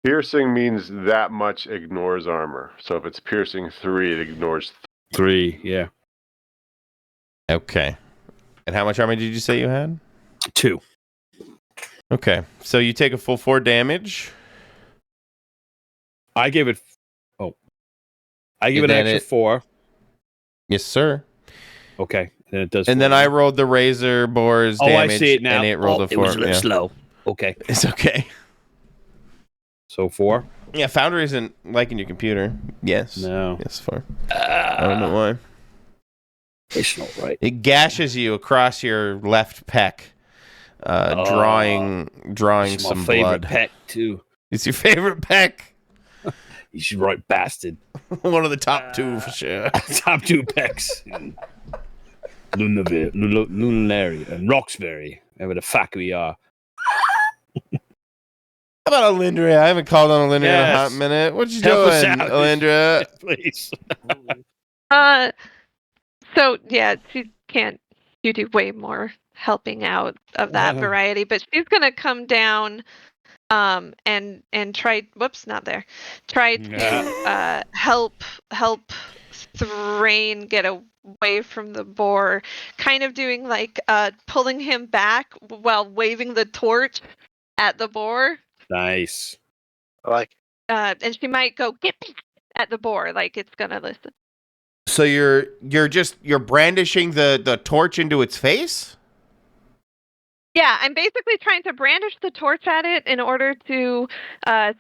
Piercing means that much ignores armor. So if it's piercing 3, it ignores 3. Yeah. Okay. And how much armor did you say you had? 2. Okay, so you take a full 4 damage. I gave it. I give it an extra 4. Yes, sir. Okay, then it does. And then I rolled the razor boar's damage. I see it now. And it rolled a 4. It was a little slow. Okay, it's okay. So 4. Yeah, Foundry isn't liking your computer. Yes. No. Yes, 4. I don't know why. It's not right. It gashes you across your left pec, drawing It's some my favorite blood. pet too. It's your favorite pec. You should write bastard. One of the top 2 for sure. Top 2 pecs. Lunar and Rocksberry, whatever the fuck we are. How about Ilyndra? I haven't called on Ilyndra in a hot Yes. minute. What you Help us doing, out. Ilyndra? Please. So yeah, she can't. You do way more helping out of that variety, but she's gonna come down, and try. Whoops, not there. Try to help Thrain get away from the boar, kind of doing like pulling him back while waving the torch at the boar. Nice. Like, And she might go get back at the boar, like it's gonna listen. So you're brandishing the torch into its face? Yeah, I'm basically trying to brandish the torch at it in order to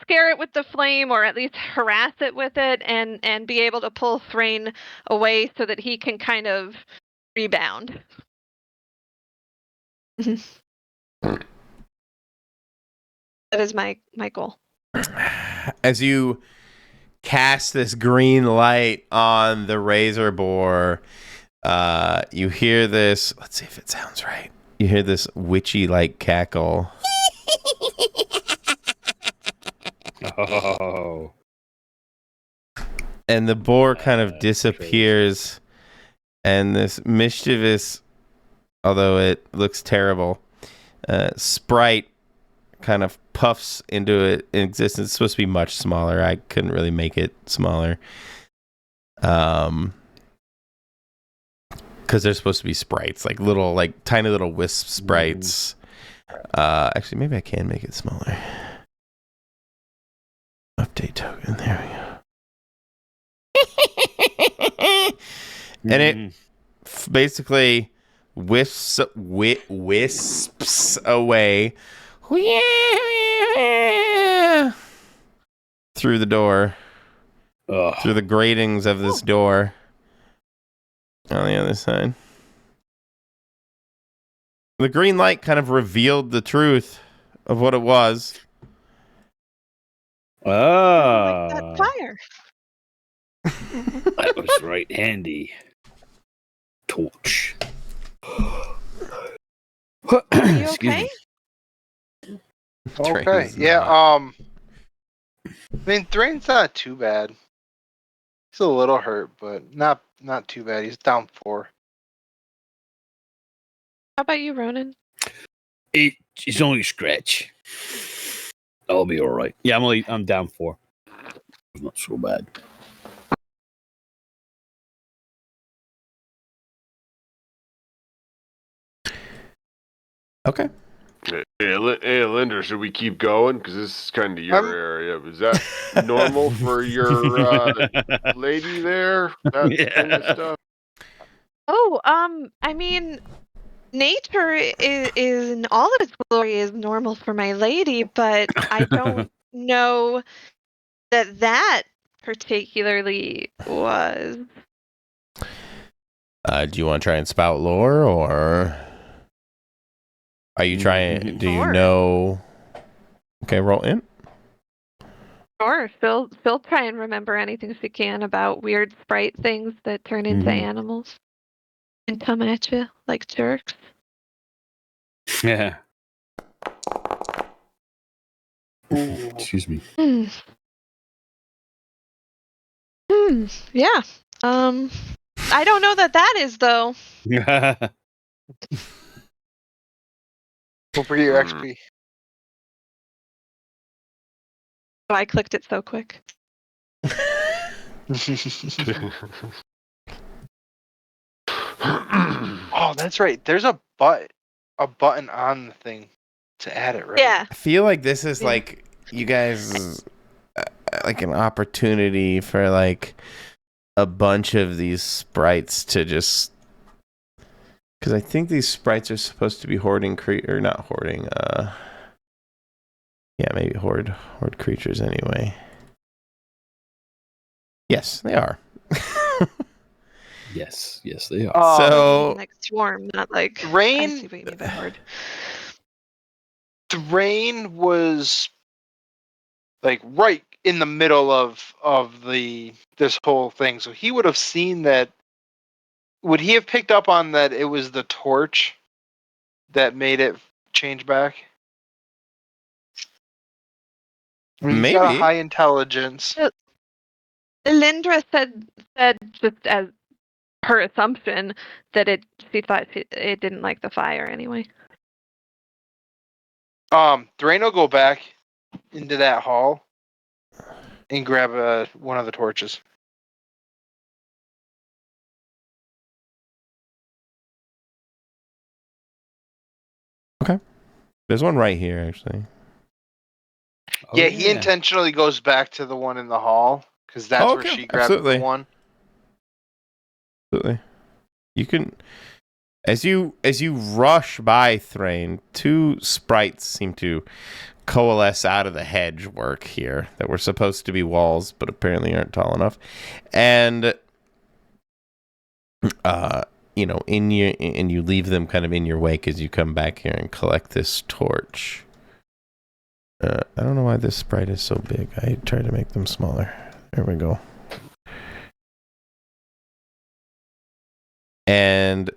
scare it with the flame, or at least harass it with it, and be able to pull Thrain away so that he can kind of rebound. That is my goal. As you cast this green light on the razor boar, you hear this. Let's see if it sounds right. You hear this witchy-like cackle. Oh. And the boar kind of disappears. And this mischievous, although it looks terrible, sprite kind of puffs into it in existence. It's supposed to be much smaller. I couldn't really make it smaller. Because they're supposed to be sprites, like little, like tiny little wisp sprites. Actually, maybe I can make it smaller. Update token. There we go. And it basically wisps away through the door, through the gratings of this door. On the other side. The green light kind of revealed the truth of what it was. Like that fire. That was right handy. Torch. Are you okay? okay, yeah. I mean, Thrain's not too bad. He's a little hurt, but not too bad. He's down 4. How about you, Ronan? It's only a scratch. I'll be all right. Yeah, I'm down 4. It's not so bad. Okay. Hey, Ilyndra, should we keep going? Because this is kind of your area. Is that normal for your lady there? That kind of stuff? Oh, I mean, nature is in all of its glory is normal for my lady, but I don't know that particularly was. Do you want to try and spout lore, or are you trying? Do you Sure. know? Okay, roll in. Sure, she'll try and remember anything she can about weird sprite things that turn into animals and come at you like jerks. Yeah. Excuse me. Yeah. I don't know that is though. Don't forget your XP. Oh, I clicked it so quick. Oh, that's right. There's a button on the thing to add it, right? Yeah. I feel like this is like you guys like an opportunity for like a bunch of these sprites to just, because I think these sprites are supposed to be hoarding or not hoarding. Yeah, maybe hoard creatures anyway. Yes, they are. Yes, they are. So like swarm, not like Thrain. I see what you mean by horde. Thrain was like right in the middle of this whole thing, so he would have seen that. Would he have picked up on that it was the torch that made it change back? I mean, he's got a Maybe. high intelligence. Ilyndra said just as her assumption that she thought it didn't like the fire anyway. Thrain will go back into that hall and grab one of the torches. There's one right here, actually. Oh, Yeah, he intentionally goes back to the one in the hall because that's where Okay, she grabbed absolutely. the one. Absolutely. You can, as you rush by Thrain, two sprites seem to coalesce out of the hedge work here that were supposed to be walls, but apparently aren't tall enough, and and you leave them kind of in your wake as you come back here and collect this torch. I don't know why this sprite is so big. I tried to make them smaller. There we go. And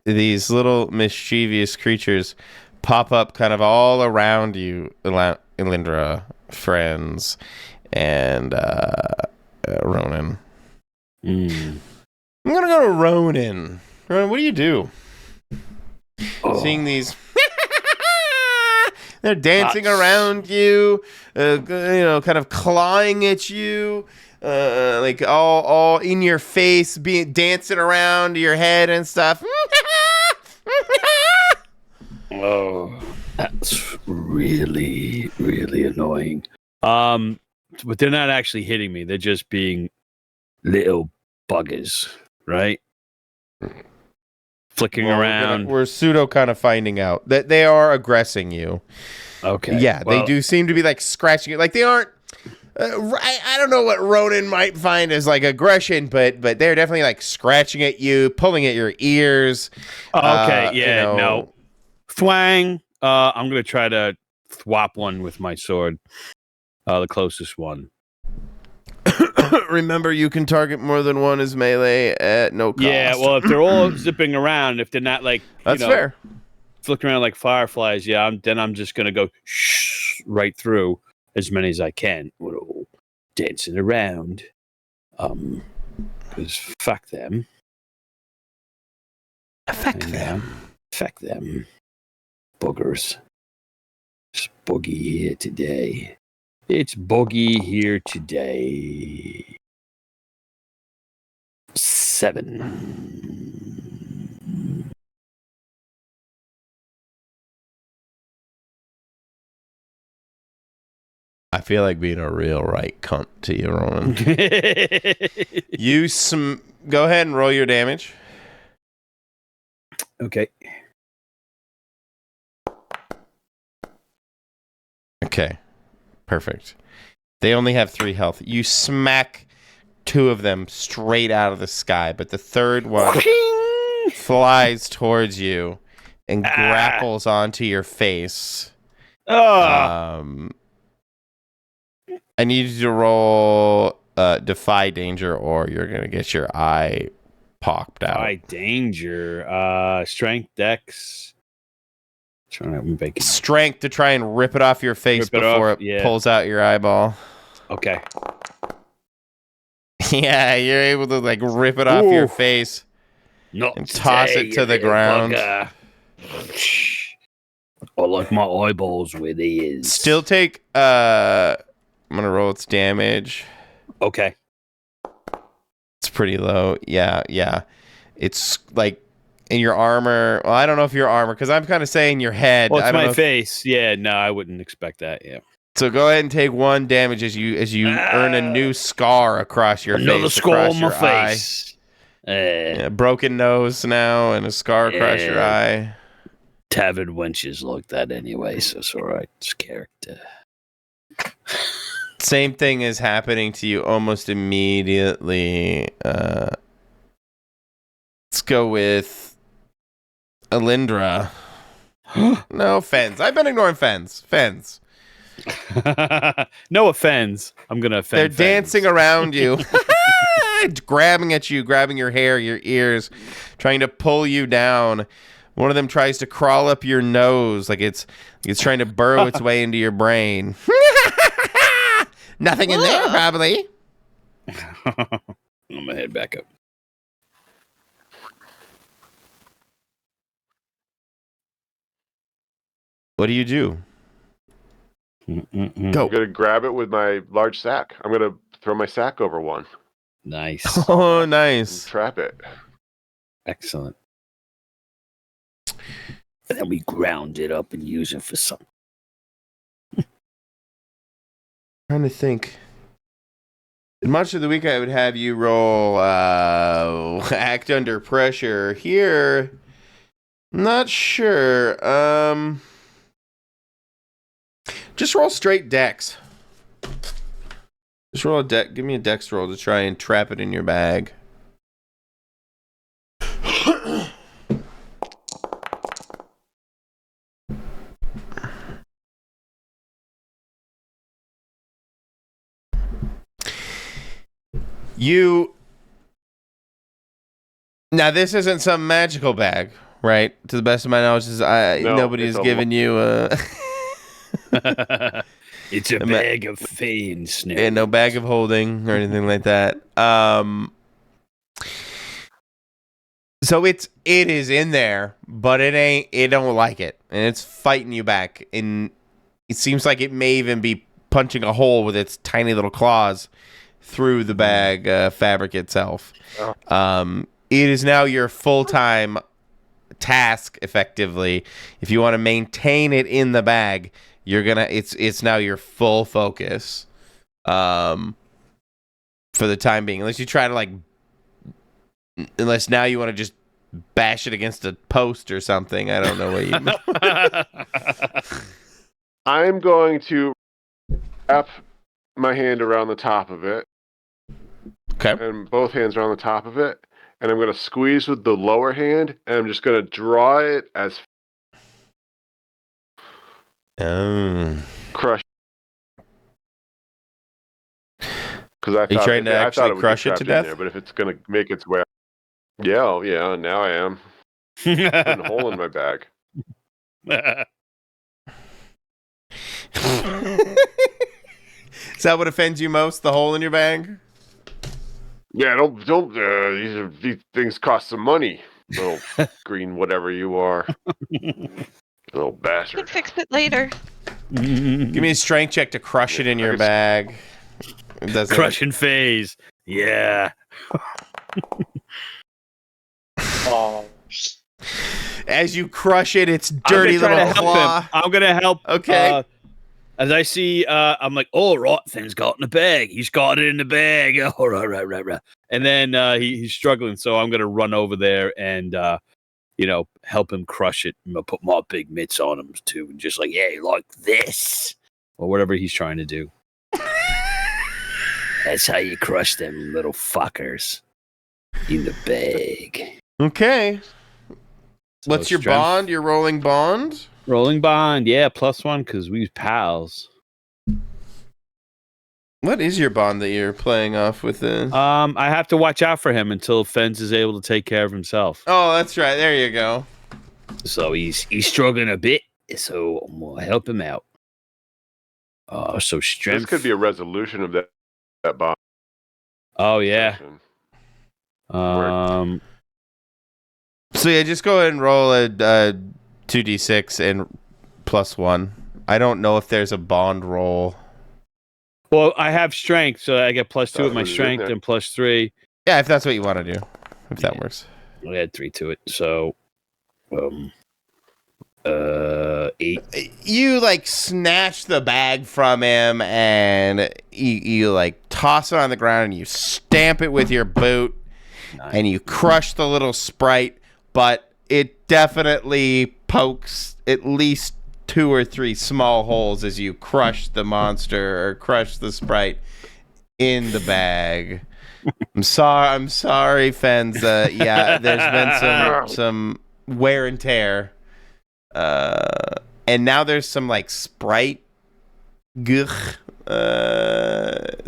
these little mischievous creatures pop up kind of all around you, Ilyndra, friends, and Ronan. Mm. I'm going to go to Ronan. Ronan, what do you do? Oh. Seeing these... They're dancing around you, kind of clawing at you, like all in your face, dancing around your head and stuff. Oh, that's really, really annoying. But they're not actually hitting me. They're just being little buggers, right? Flicking around. We're pseudo kind of finding out that they are aggressing you. Okay. Yeah, well, they do seem to be like scratching it. Like they aren't. I don't know what Ronan might find as like aggression, but they're definitely like scratching at you, pulling at your ears. Okay. Yeah. No. Thwang. I'm gonna try to thwop one with my sword. The closest one. Remember, you can target more than one as melee at no cost. Yeah. Well, if they're all zipping around, if they're not like that's fair. Flicking around like fireflies, yeah, then I'm just gonna go right through as many as I can. Dancing around, because fuck them. Fuck them. Fuck them. Boogers. It's boogie here today. It's boogie here today. 7. I feel like being a real right cunt to you, Ronan. Go ahead and roll your damage. Okay. Okay. Perfect. They only have 3 health. You smack 2 of them straight out of the sky, but the third one flies towards you and grapples onto your face. I need you to roll Defy Danger, or you're going to get your eye popped out. Defy Danger. Strength, Dex. Strength to try and rip it off your face before it pulls out your eyeball. Okay. Yeah, you're able to like rip it off your face and toss it to the ground. I like my eyeballs where they is. Still take I'm gonna roll its damage. Okay. It's pretty low. Yeah. It's like in your armor. Well, I don't know if your armor, because I'm kind of saying your head. Well, it's I don't my know face. Yeah, no, I wouldn't expect that. Yeah. So go ahead and take 1 damage as you earn a new scar across your face. Another scar on my eye. face. Yeah, broken nose now and a scar across your eye. Tavern wenches like that anyway, so it's all right. It's character. Same thing is happening to you almost immediately. Let's go with Ilyndra. No, Fens. I've been ignoring Fens. No offense. I'm going to offend They're dancing around you. Grabbing at you, grabbing your hair, your ears, trying to pull you down. One of them tries to crawl up your nose like it's trying to burrow its way into your brain. Nothing in there, Ugh. probably. I'm gonna head back up. What do you do? Mm-mm-mm. Go. I'm gonna grab it with my large sack. I'm gonna throw my sack over one Nice. Oh, and nice. trap it. Excellent. And then we ground it up and use it for something. Trying to think. Much of the week, I would have you roll act under pressure. Here, not sure. Just roll straight dex. Just roll a deck. Give me a dex roll to try and trap it in your bag. Now this isn't some magical bag, right? To the best of my knowledge, No, nobody's it's a given you a It's a bag of Fens. and no bag of holding or anything like that. So it is in there, but it don't like it, and it's fighting you back, and it seems like it may even be punching a hole with its tiny little claws through the bag fabric itself. Oh. It is now your full-time task, effectively. If you want to maintain it in the bag, it's now your full focus for the time being, unless you try to unless now you want to just bash it against a post or something. I don't know what you I'm going to wrap my hand around the top of it, Okay. and both hands around the top of it, and I'm going to squeeze with the lower hand, and I'm just going to draw it as crush. Because I you thought, trying to I actually thought it would crush get it to trapped in death? there, but if it's going to make its way, yeah, now I am putting a hole in my bag. Is that what offends you most? The hole in your bag? Yeah, don't. These things cost some money. Little green, whatever you are, little You can bastard. fix it later. Give me a strength check to crush it in your bag. It doesn't. Crushing phase. Yeah. Oh. As you crush it, it's dirty little claw. I'm gonna help. Okay. As I see, I'm like, oh, right, Fens got in the bag. He's got it in the bag. Oh, right. And then he's struggling, so I'm gonna run over there and help him crush it. I'm gonna put my big mitts on him too, and just yeah, like this or whatever he's trying to do. That's how you crush them little fuckers in the bag. Okay. So What's your strength- bond? Your rolling bond? Rolling bond, yeah, +1 because we pals. What is your bond that you're playing off with? I have to watch out for him until Fens is able to take care of himself. Oh, that's right. There you go. So he's struggling a bit, so I'm gonna help him out. So strength. This could be a resolution of that bond. Oh yeah. session. So yeah, just go ahead and roll a 2d6 and +1. I don't know if there's a bond roll. Well, I have strength, so I get +2 with my what it is, strength isn't it? and +3. Yeah, if that's what you want to do. If that works. I add 3 to it, so 8. You snatch the bag from him and you toss it on the ground and you stamp it with your boot. And you crush the little sprite, but it definitely pokes at least 2 or 3 small holes as you crush the monster or crush the sprite in the bag. I'm sorry, Fens. Yeah, there's been some wear and tear. And now there's some sprite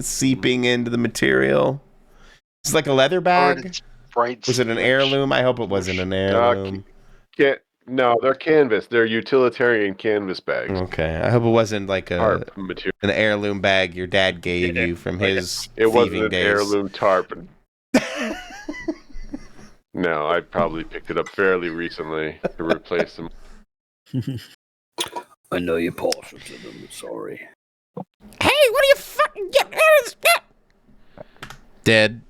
seeping into the material. It's like a leather bag. Sprite Was it an smash. heirloom? I hope it wasn't an heirloom. No, they're canvas. They're utilitarian canvas bags. Okay, I hope it wasn't like Tarp material. an heirloom bag your dad gave you from his It wasn't thieving an days. heirloom tarp. No, I probably picked it up fairly recently to replace them. I know you partial to them. Sorry. Hey, what are you fucking getting out of this? Dead.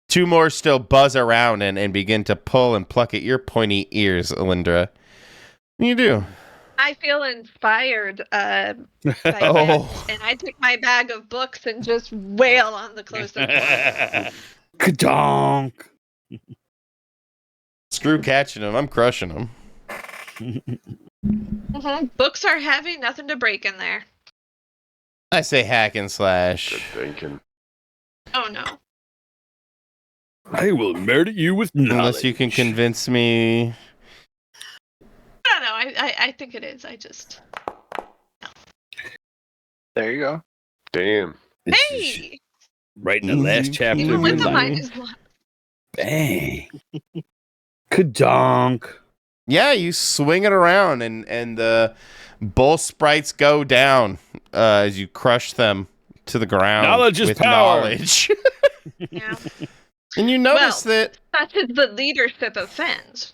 Two more still buzz around and begin to pull and pluck at your pointy ears, Ilyndra. What do you do? I feel inspired by Oh. it, and I take my bag of books and just wail on the closest one. Kadonk. Screw catching him. I'm crushing him. Books are heavy, nothing to break in there. I say hack and slash. Good thinking. Oh no. I will murder you with knowledge. Unless you can convince me. I don't know. I think it is. I just. There you go. Damn. This is Hey! right in the last chapter Even of with your the life. -1. Bang. Kadonk. Yeah, you swing it around and the bull sprites go down as you crush them to the ground. Knowledge is with power. knowledge. Yeah. And you notice that Such is the leadership of Fens.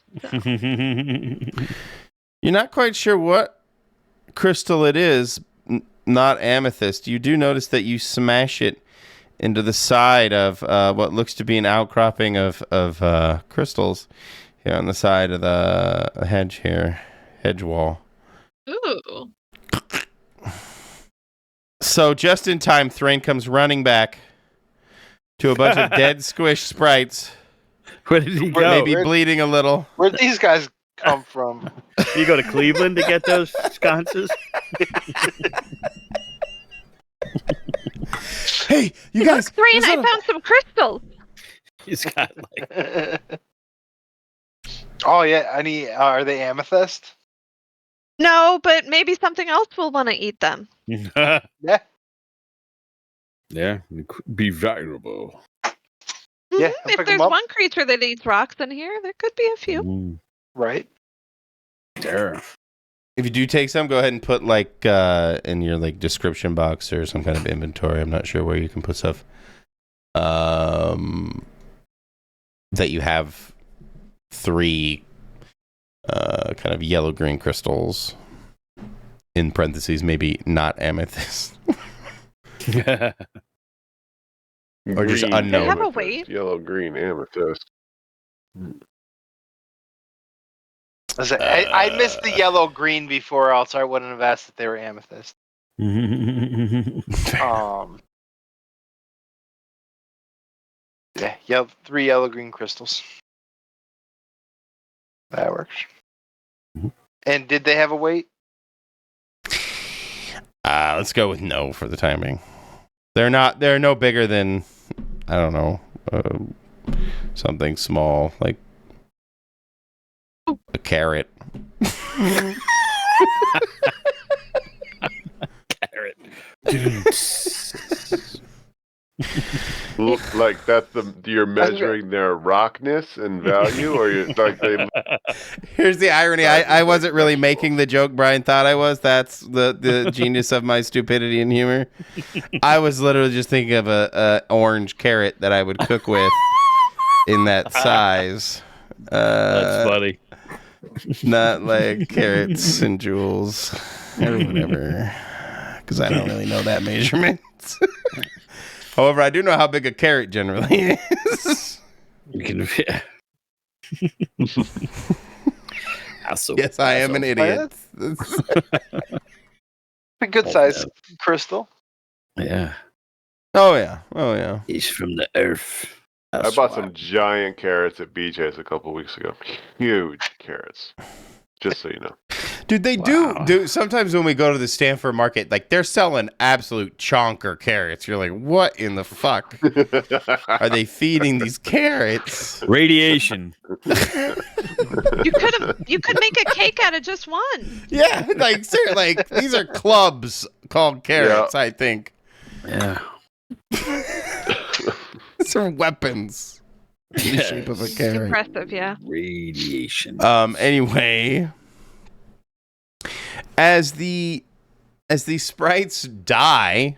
you're not quite sure what crystal it is, not amethyst. You do notice that you smash it into the side of what looks to be an outcropping of crystals here on the side of the hedge wall. Ooh. So just in time, Thrain comes running back to a bunch of dead squish sprites, Where did he go? maybe bleeding a little. Where'd these guys come from? Did you go to Cleveland to get those sconces? Hey, you guys! Look, Thrain, there's I not a- found some crystals. He's got like Oh yeah, are they amethyst? No, but maybe something else will want to eat them. Yeah. Yeah, it could be valuable. Yeah, I'll If pick 'em there's up. one creature that eats rocks in here, there could be a few. Mm, Right. there. If you do take some, go ahead and put like in your like description box or some kind of inventory. I'm not sure where you can put stuff. That you have 3 kind of yellow-green crystals. In parentheses, maybe not amethyst. Or just Green unknown. They have a amethyst, weight. Yellow, green, amethyst. I missed the yellow green before, else I wouldn't have asked if they were amethyst. Yeah, 3 yellow green crystals. That works. And did they have a weight? Let's go with no for the timing. They're no bigger than, I don't know, something small like a carrot. Carrot. Look like that's you're measuring their rockness and value, or you're like they. Here's the irony. I wasn't really making the joke Brian thought I was. That's the genius of my stupidity and humor. I was literally just thinking of a orange carrot that I would cook with in that size. That's funny. Not like carrots and jewels or whatever, because I don't really know that measurement. However, I do know how big a carrot generally is. You can, yeah. Yes, I am an idiot. A good size crystal. Yeah, Oh yeah. he's from the earth. I bought some giant carrots at BJ's a couple weeks ago. Huge carrots. Just so you know. Dude, they do sometimes when we go to the Stanford market, like they're selling absolute chonker carrots. You're like, what in the fuck are they feeding these carrots? Radiation. You could make a cake out of just one. Yeah, like seriously, like these are clubs called carrots, I think. Yeah. These are weapons. in the shape of a carrot. Impressive, yeah. Radiation. Anyway, as the sprites die,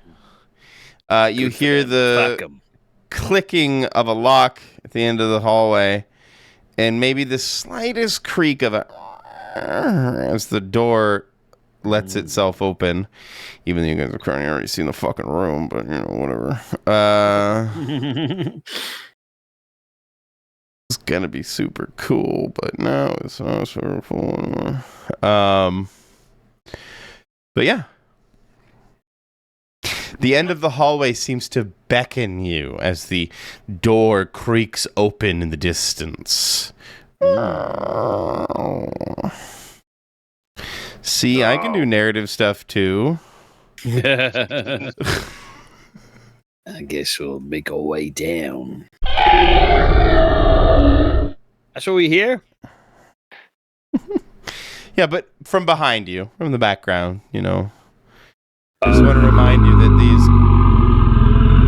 you Good for hear them. the Fuck 'em. clicking of a lock at the end of the hallway, and maybe the slightest creak of as the door lets itself open. Even though you guys are currently already seen the fucking room, but whatever. It's gonna be super cool, but no, it's not super cool anymore. But yeah. The end of the hallway seems to beckon you as the door creaks open in the distance. See, I can do narrative stuff too. I guess we'll make our way down. That's what we hear? Yeah, but from behind you, from the background, I just want to remind you that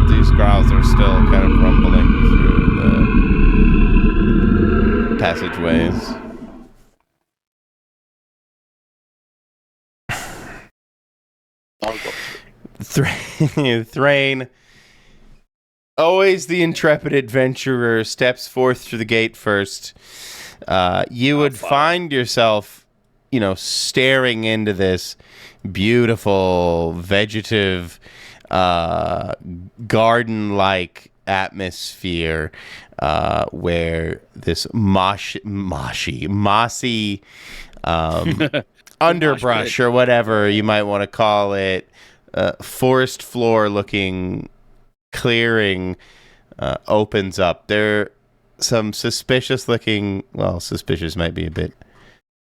these growls are still kind of rumbling through the passageways. Thrain, always the intrepid adventurer, steps forth through the gate first. You would find yourself, staring into this beautiful, vegetative, garden-like atmosphere where this mossy underbrush or whatever you might want to call it, forest floor looking clearing opens up. There some suspicious looking, well, suspicious might be a bit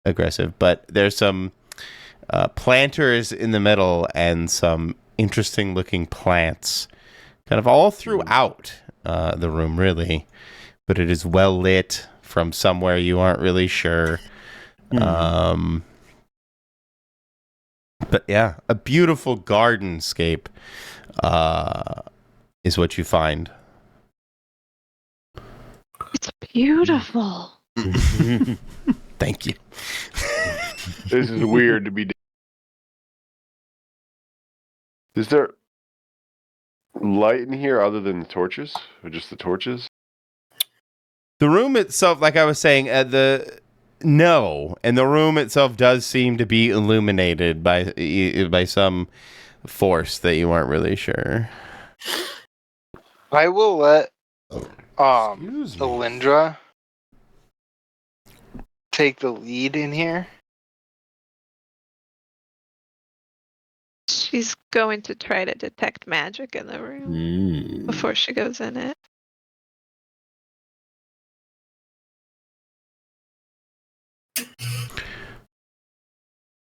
aggressive, but there's some planters in the middle and some interesting looking plants kind of all throughout the room, really, but it is well lit from somewhere you aren't really sure. But yeah, a beautiful gardenscape is what you find. It's beautiful. Thank you. This is weird to be. Is there light in here other than the torches, or just the torches? The room itself, like I was saying, no, and the room itself does seem to be illuminated by some force that you aren't really sure. I will let Excuse me. Ilyndra take the lead in here. She's going to try to detect magic in the room before she goes in it.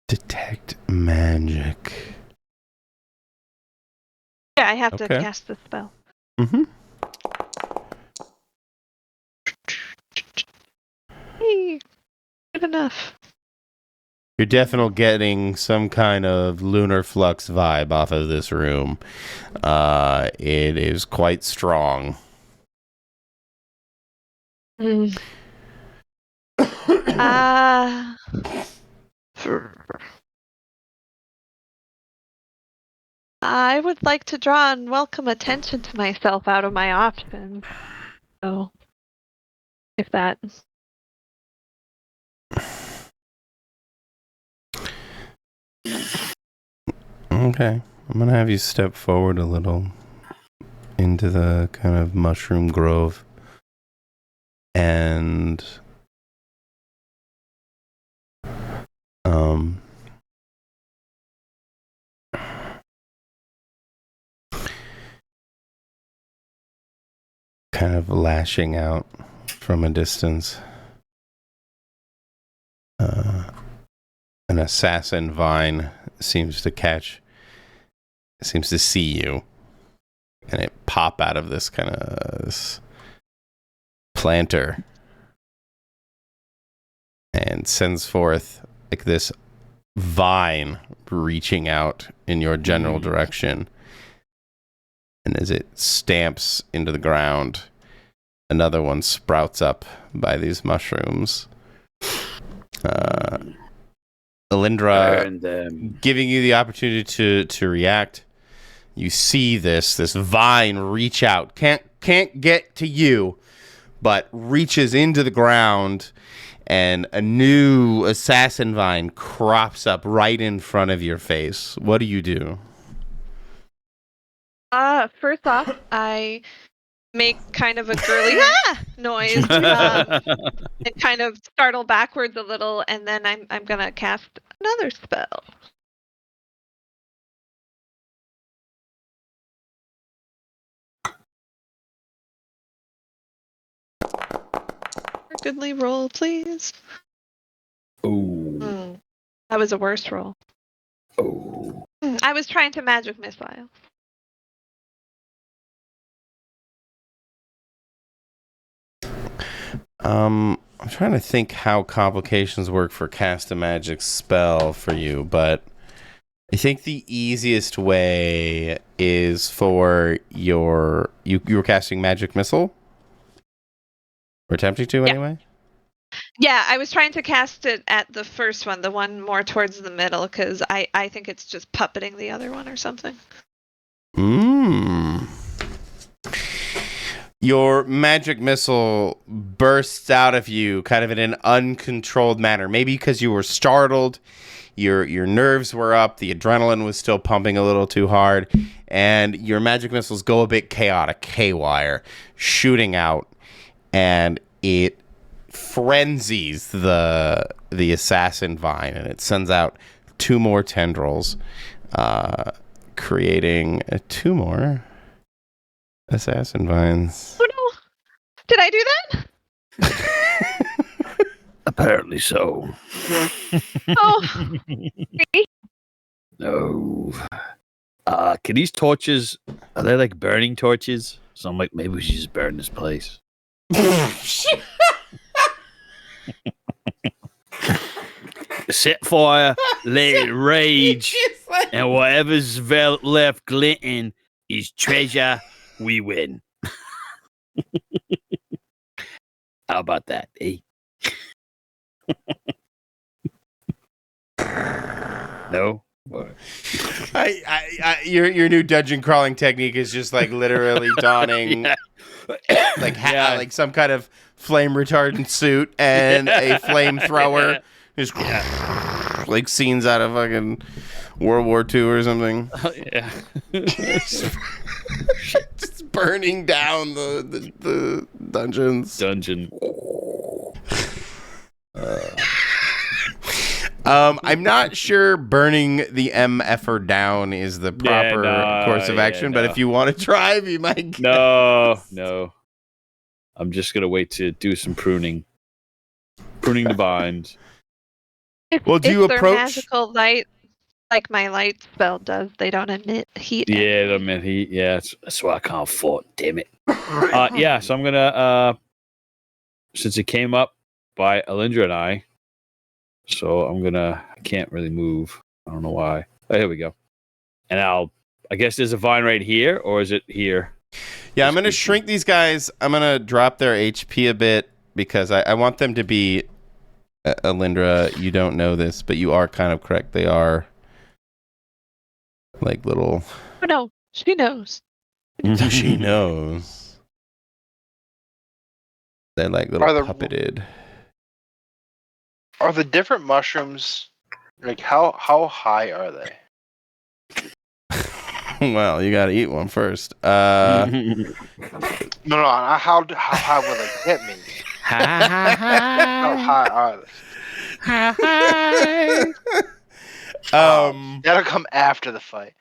Detect magic. Yeah, I have to Okay. cast the spell. Mm-hmm. Hey, good enough. You're definitely getting some kind of lunar flux vibe off of this room. It is quite strong. I would like to draw unwelcome attention to myself out of my options. So, if that. Okay. I'm going to have you step forward a little into the kind of mushroom grove. And kind of lashing out from a distance. An assassin vine seems to see you, and it pop out of this kind of this planter and sends forth like this vine reaching out in your general direction. And as it stamps into the ground, another one sprouts up by these mushrooms. Ilyndra, giving you the opportunity to react. You see this vine reach out. Can't get to you, but reaches into the ground, and a new assassin vine crops up right in front of your face. What do you do? First off, I make kind of a girly noise and kind of startle backwards a little, and then I'm gonna cast another spell. Goodly roll, please. Oh. That was a worse roll. Oh. I was trying to magic missile. I'm trying to think how complications work for cast a magic spell for you, but I think the easiest way is for you were casting magic missile? Or attempting to anyway? Yeah, I was trying to cast it at the first one, the one more towards the middle, because I think it's just puppeting the other one or something. Your magic missile bursts out of you kind of in an uncontrolled manner. Maybe because you were startled, your nerves were up, the adrenaline was still pumping a little too hard, and your magic missiles go a bit chaotic, haywire, shooting out, and it frenzies the assassin vine, and it sends out 2 more tendrils, creating 2 more assassin vines. Oh no! Did I do that? Apparently so. Oh. No. Can these torches, are they like burning torches? So I'm like, maybe we should just burn this place. Set fire, let it rage, and whatever's left glinting is treasure. We win. How about that, eh? No? What? Your new dungeon crawling technique is just like literally donning like some kind of flame retardant suit and a flamethrower, just like scenes out of fucking World War II or something. Yeah. Just burning down the dungeons. Dungeon. I'm not sure burning the MFer down is the proper course of action, but if you want to try, you might. No. I'm just gonna wait to do some pruning the vines. Well, do you their approach magical light, like my light spell does? They don't emit heat. Yeah, they emit heat. Yeah, that's why I can't fort. Damn it. So I'm gonna since it came up by Ilyndra and I. So I can't really move. I don't know why. Oh, here we go. And I guess there's a vine right here, or is it here? Yeah, I'm going to shrink these guys. I'm going to drop their HP a bit because I want them to be, Ilyndra, you don't know this, but you are kind of correct. They are like little... Oh, no, she knows. She knows. They're like little puppeted. Are the different mushrooms, like, how high are they? Well, you got to eat one first. No, how high will they get me? How high are they? That'll come after the fight.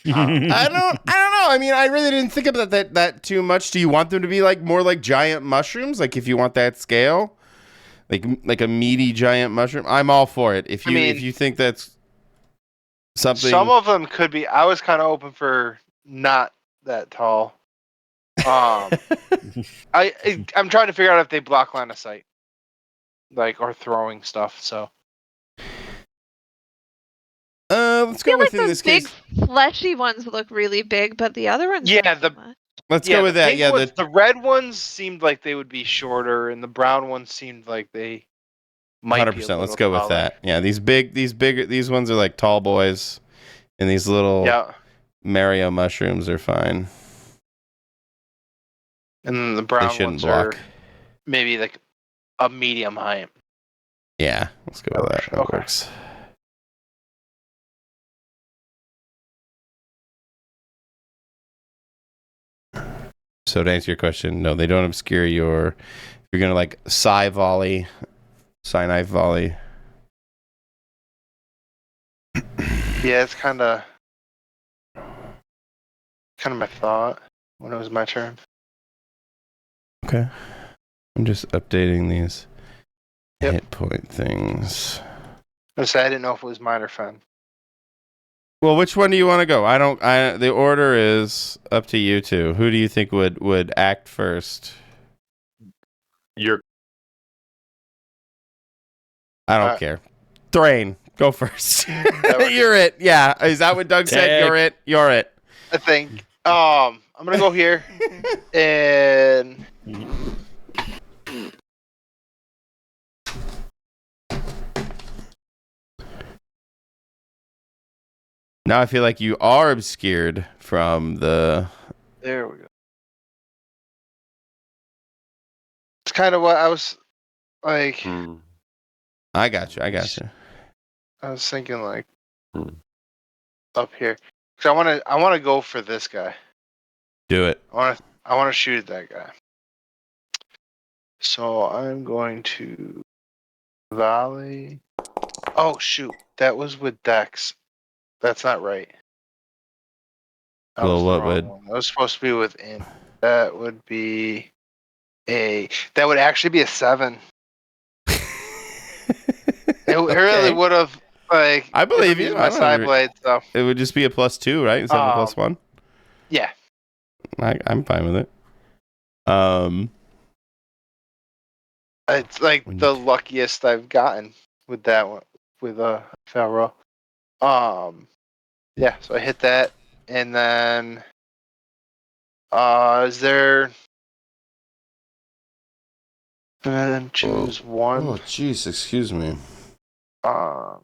I don't know. I mean, I really didn't think about that too much. Do you want them to be like more like giant mushrooms? Like if you want that scale? Like a meaty giant mushroom? I'm all for it. If you think that's something. Some of them could be. I was kind of open for not that tall. I'm trying to figure out if they block line of sight, like, or throwing stuff. So let's go I feel within like this those case. big fleshy ones look really big, but the other ones yeah, not so much. Let's go with the that. pink Yeah, ones, the red ones seemed like they would be shorter, and the brown ones seemed like they might be a 100%. little Let's go with taller. that. Yeah, these ones are like tall boys, and these little Yeah, Mario mushrooms are fine. and then the They brown shouldn't ones block. are maybe like a medium height. Yeah, let's go with that. That Okay. works. So to answer your question, no, they don't obscure your. If you're gonna like Volley, Knife Volley. Yeah, it's kind of my thought when it was my turn. Okay. I'm just updating these Yep. hit point things. I didn't know if it was mine or Fen. Well, which one do you want to go? The order is up to you two. Who do you think would act first? You're I don't care. Thrain, go first. works. You're it. Yeah. Is that what Doug said? Tag. You're it. You're it. I think. I'm gonna go here and Now I feel like you are obscured from the. there we go. It's kind of what I was like. I got you. I was thinking like Hmm. up here because I want to go for this guy. Do it. I want to shoot at that guy. So I'm going to Volley. Oh shoot, that was with Dex. That's not right. That Well, was the what wrong would- one. That was supposed to be with Int. That would be that would actually be a 7. It really would have like. I believe if you. I'm using I my don't Psyblade, so It would just be a +2, right? Instead of a +1. yeah. I'm fine with it. It's like When you the luckiest I've gotten with that one with Pharaoh. Yeah, so I hit that, and then is there? And then choose one. Oh, jeez, excuse me. On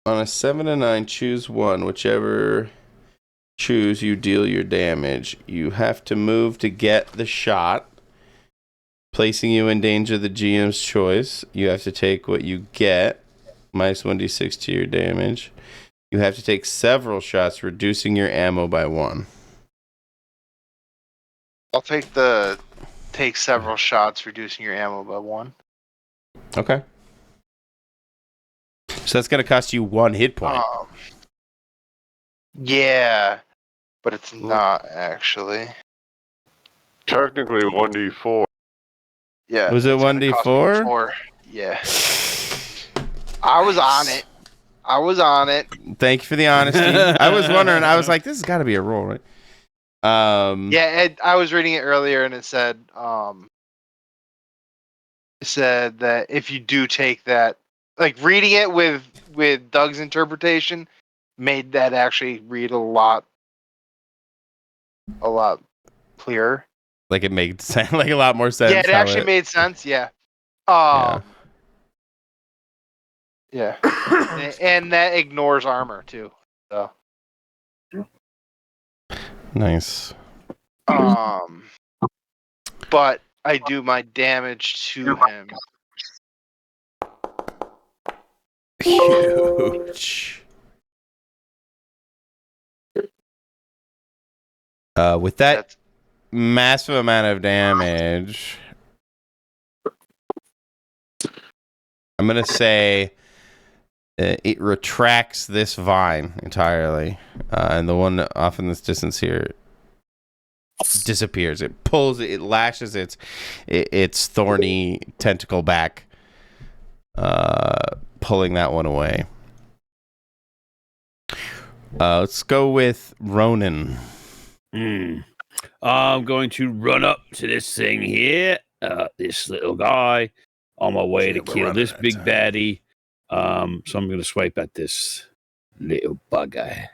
a 7 to 9, choose one. Whichever choose, you deal your damage. You have to move to get the shot, placing you in danger of the GM's choice. You have to take what you get, minus 1d6 to your damage. You have to take several shots, reducing your ammo by 1. I'll take several shots, reducing your ammo by 1. Okay. So that's going to cost you 1 hit point. Yeah, but it's not actually. technically 1d4. Yeah. Was it it's gonna cost me 1d4? 4. Yeah. I was on it. Thank you for the honesty. I was wondering. I was like, this has got to be a roll, right? Yeah, I was reading it earlier, and it said that if you do take that, like reading it with Doug's interpretation, made that actually read a lot clearer. Like it made like a lot more sense. Yeah, it how actually made sense. Yeah. Yeah. And that ignores armor too. So. Nice. But I do my damage to him. Huge. With that That's massive amount of damage, I'm gonna say it retracts this vine entirely, and the one off in this distance here disappears. It pulls it lashes its thorny tentacle back, pulling that one away. Let's go with Ronan. I'm going to run up to this thing here, this little guy, on my way to Yeah, we're kill running this out of big time. baddie. So I'm going to swipe at this little bugger.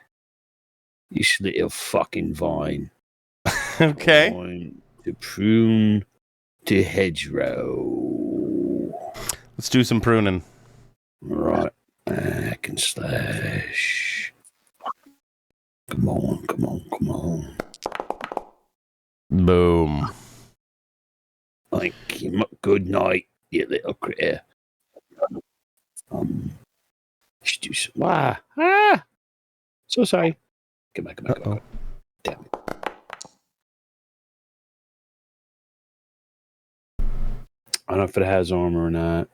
This little fucking vine. Okay. Going to prune the hedgerow. Let's do some pruning. Right. Hack and slash. Come on. Boom. Thank you. Good night, you little critter. Let's do some. So sorry. Come back. Uh-oh. Damn it. I don't know if it has armor or not.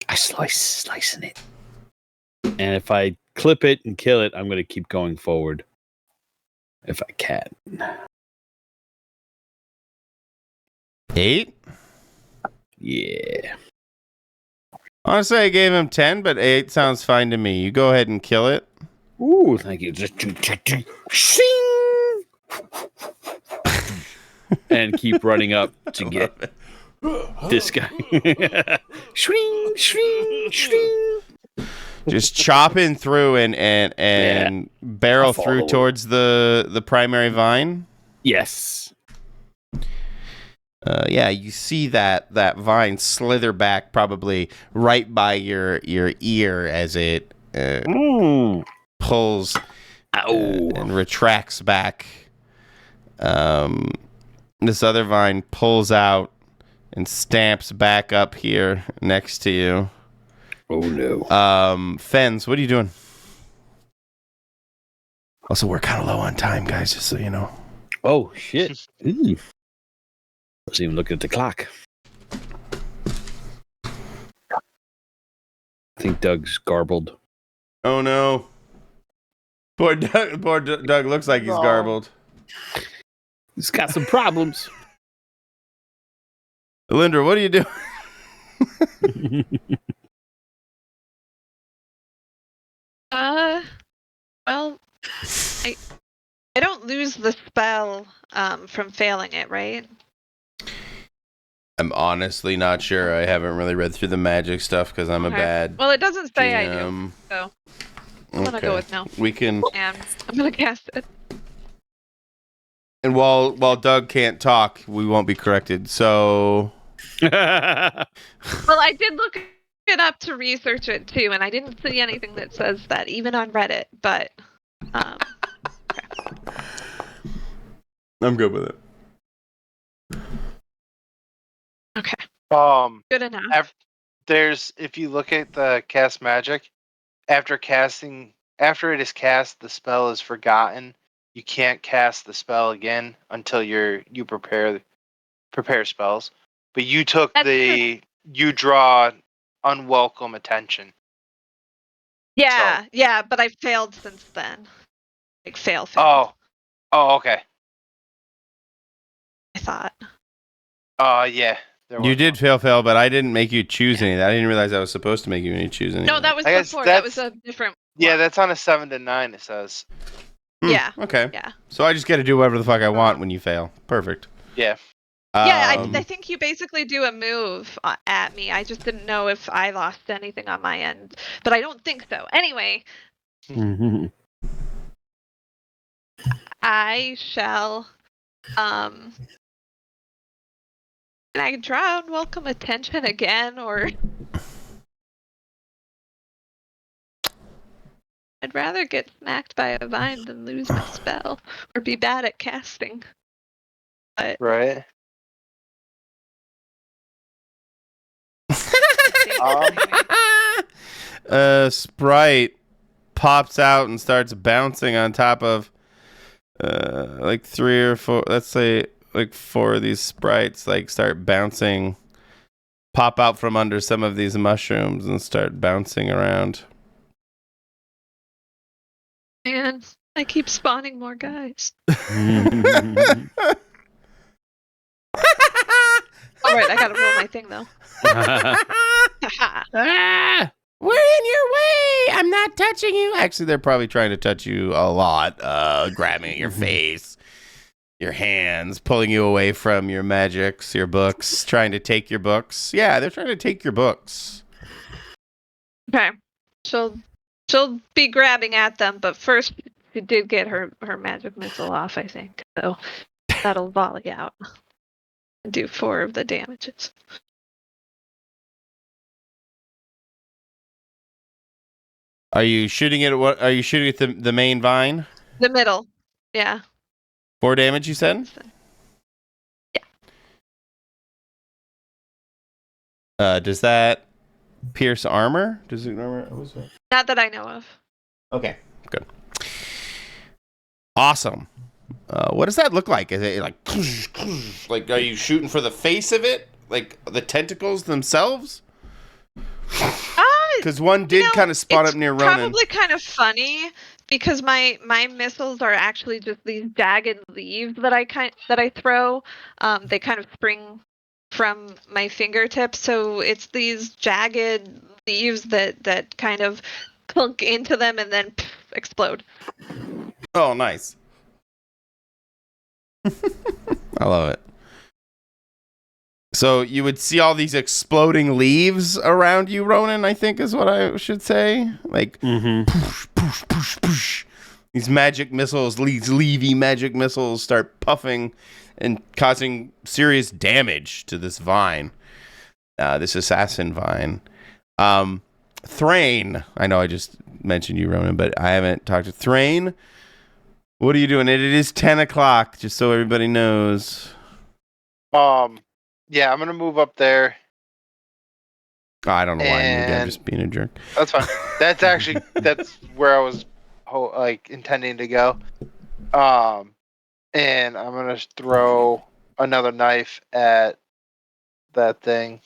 I slicing it. And if I clip it and kill it, I'm going to keep going forward. If I can. 8? Yeah. Honestly, I gave him 10, but 8 sounds fine to me. You go ahead and kill it. Ooh, thank you. Just shing! And keep running up to get this guy. Shring. Just chopping through and barrel I'll through follow. towards the primary vine. Yes. Yeah, you see that vine slither back probably right by your ear as it pulls and retracts back. This other vine pulls out and stamps back up here next to you. Oh no. Fens, what are you doing? Also, we're kind of low on time, guys, just so you know. Oh shit. Ooh. Let's even look at the clock. I think Doug's garbled. Oh no. Poor Doug looks like he's garbled. He's got some problems. Ilyndra, what are you doing? Well, I don't lose the spell from failing it, right? I'm honestly not sure. I haven't really read through the magic stuff because I'm a Okay. bad Well, it doesn't say I do, GM. so I'm gonna go with no, We can, and I'm gonna cast it. and while Doug can't talk, we won't be corrected. So Well, I did look it up to research it too, and I didn't see anything that says that, even on Reddit. But I'm good with it. okay, good enough. If you look at the cast magic, after it is cast, the spell is forgotten. You can't cast the spell again until you prepare spells. But you took you draw unwelcome attention. Yeah, yeah, but I failed since then. Like fail. Oh, okay. I thought. Yeah. You did fail, but I didn't make you choose any of that. I didn't realize I was supposed to make you choose any. No, of that was I guess before. That was a different. Yeah, that's on a 7 to 9. It says. Yeah. Okay. Yeah. So I just get to do whatever the fuck I want when you fail. Perfect. Yeah. Yeah, I think you basically do a move at me. I just didn't know if I lost anything on my end, but I don't think so. Anyway, I shall. Can I draw unwelcome attention again, or? I'd rather get smacked by a vine than lose my spell or be bad at casting. But Right. Sprite pops out and starts bouncing on top of like 3 or 4, let's say like 4 of these sprites, like start bouncing, pop out from under some of these mushrooms and start bouncing around. and I keep spawning more guys. Alright, I gotta roll my thing though. We're in your way. I'm not touching you. Actually, they're probably trying to touch you a lot, grabbing at your face. your hands, pulling you away from your magics, your books, trying to take your books. Yeah, they're trying to take your books. Okay. She'll be grabbing at them, but first she did get her magic missile off, I think. So that'll volley out. And do 4 of the damages. Are you shooting it at what? Are you shooting at the main vine? The middle. Yeah. 4 damage, you said? Yeah. Does that pierce armor? Does it armor? What was that? Not that I know of. Okay, good. Awesome. What does that look like? Is it like are you shooting for the face of it? Like the tentacles themselves? Because one did kind of spot up near Ronan. Probably kind of funny because my missiles are actually just these jagged leaves that I throw. They kind of spring from my fingertips, so it's these jagged leaves that kind of plunk into them and then explode. Oh, nice. I love it. So you would see all these exploding leaves around you, Ronan, I think is what I should say. Like, poosh, poosh, poosh, poosh. These magic missiles, these leafy magic missiles start puffing and causing serious damage to this vine. This assassin vine. Thrain. I know I just mentioned you, Ronan, but I haven't talked to Thrain. What are you doing? It is 10 o'clock, just so everybody knows. Yeah, I'm gonna move up there. Oh, I don't know why I moved. I'm just being a jerk. That's fine. That's where I was intending to go. And I'm gonna throw another knife at that thing.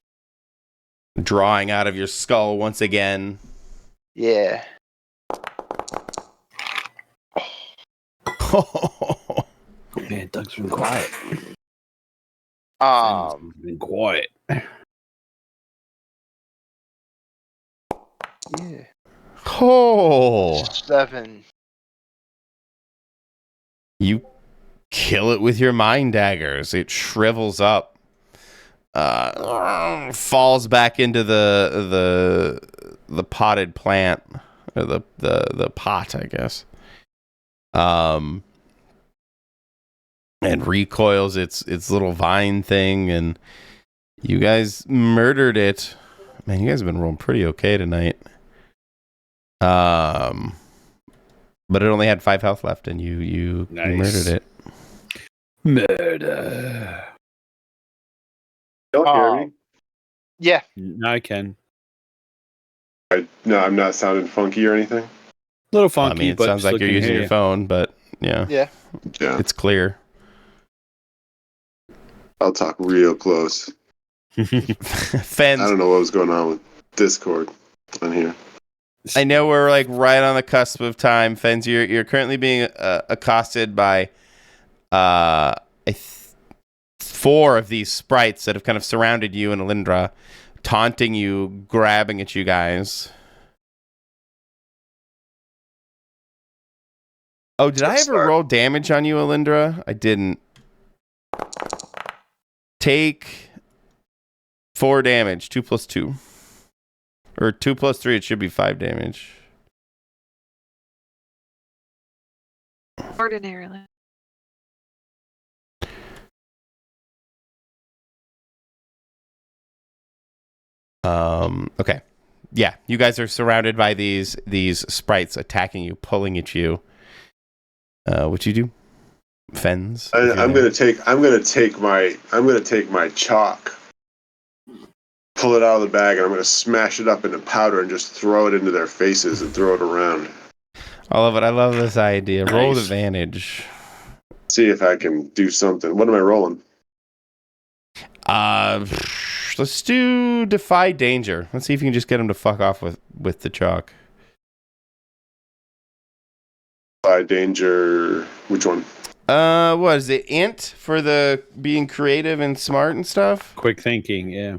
Drawing out of your skull once again. Yeah. Man, Doug's been quiet. Been quiet. Yeah. Oh. 7. You kill it with your mind daggers. It shrivels up. Falls back into the potted plant. Or the pot, I guess. And recoils its little vine thing, and you guys murdered it. Man, you guys have been rolling pretty okay tonight. But it only had 5 health left, and you murdered it. Murder. Don't hear me? Yeah. Now I can. No, I'm not sounding funky or anything. A little funky, I mean, it but sounds like you're using your phone, but yeah. Yeah. It's clear. I'll talk real close. Fens, I don't know what was going on with Discord on here. I know we're like right on the cusp of time. Fens, you're currently being accosted by 4 of these sprites that have kind of surrounded you and Ilyndra, taunting you, grabbing at you guys. Oh, did I ever roll damage on you, Ilyndra? I didn't. Take 4 damage. 2 plus 2. Or 2 plus 3, it should be 5 damage. Ordinarily. Okay. Yeah, you guys are surrounded by these sprites attacking you, pulling at you. What you do? Fens? I'm gonna take my chalk, pull it out of the bag, and I'm gonna smash it up into powder and just throw it into their faces and throw it around. I love it. I love this idea. Nice. Roll advantage. See if I can do something. What am I rolling? Let's do Defy Danger. Let's see if you can just get him to fuck off with the chalk. Defy Danger. Which one? What is it? Int for the being creative and smart and stuff? Quick thinking, yeah.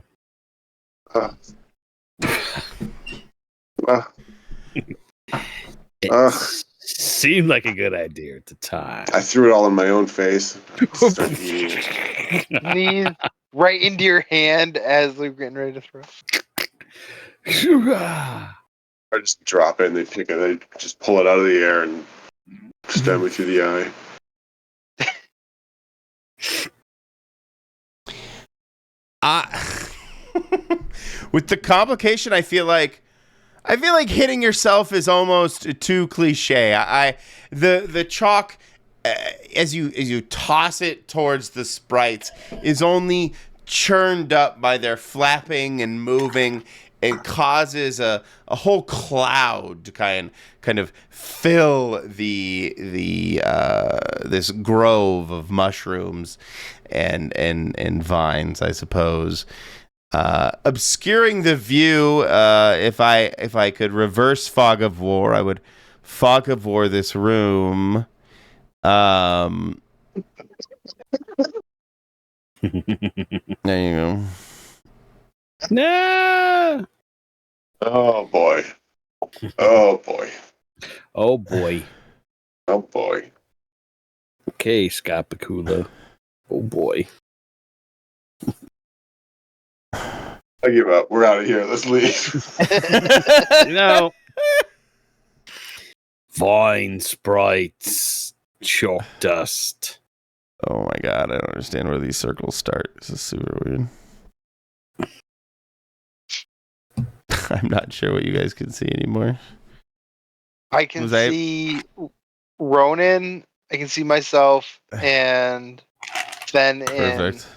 Seemed like a good idea at the time. I threw it all in my own face. I started eating it. Sneeze right into your hand as we're getting ready to throw. I just drop it and they pick it. They just pull it out of the air and stab me through the eye. With the complication, I feel like hitting yourself is almost too cliche. The chalk as you toss it towards the sprites is only churned up by their flapping and moving and causes a whole cloud to kind of fill this grove of mushrooms and vines, I suppose. Obscuring the view, if I could reverse fog of war, I would fog of war this room. There you go. No. Oh boy. Oh boy. Oh boy. Oh boy. Okay, Scott Bakula. Oh boy. I give up. We're out of here. Let's leave. You know. Vine sprites. Chalk dust. Oh my god, I don't understand where these circles start. This is super weird. I'm not sure what you guys can see anymore. I can see Ronan. I can see myself and Fen and Perfect.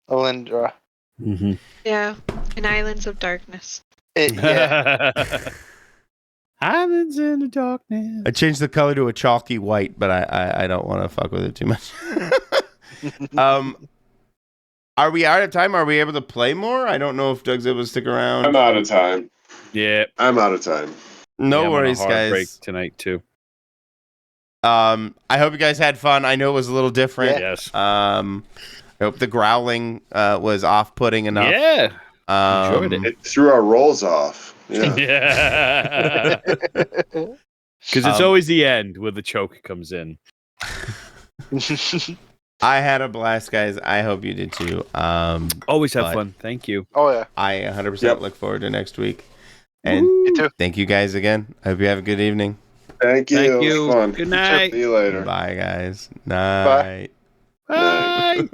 Ilyndra. Mm-hmm. Yeah, in Islands of Darkness. Yeah. Islands in the darkness. I changed the color to a chalky white, but I don't want to fuck with it too much. Are we out of time? Are we able to play more? I don't know if Doug's able to stick around. I'm out of time. Yeah. I'm out of time. No Yeah, I'm worries, on a hard break guys. tonight too. I hope you guys had fun. I know it was a little different. Yes. I hope the growling was off-putting enough. Yeah. Enjoyed it. It threw our rolls off. Yeah. Yeah. Because it's always the end where the choke comes in. I had a blast, guys. I hope you did too. Always have but- fun. Thank you. Oh yeah. I 100% Yep. look forward to next week. And Me too. thank you guys again. I hope you have a good evening. Thank you. Thank It was you. fun. Good night. See you later. Bye, guys. Night. Bye.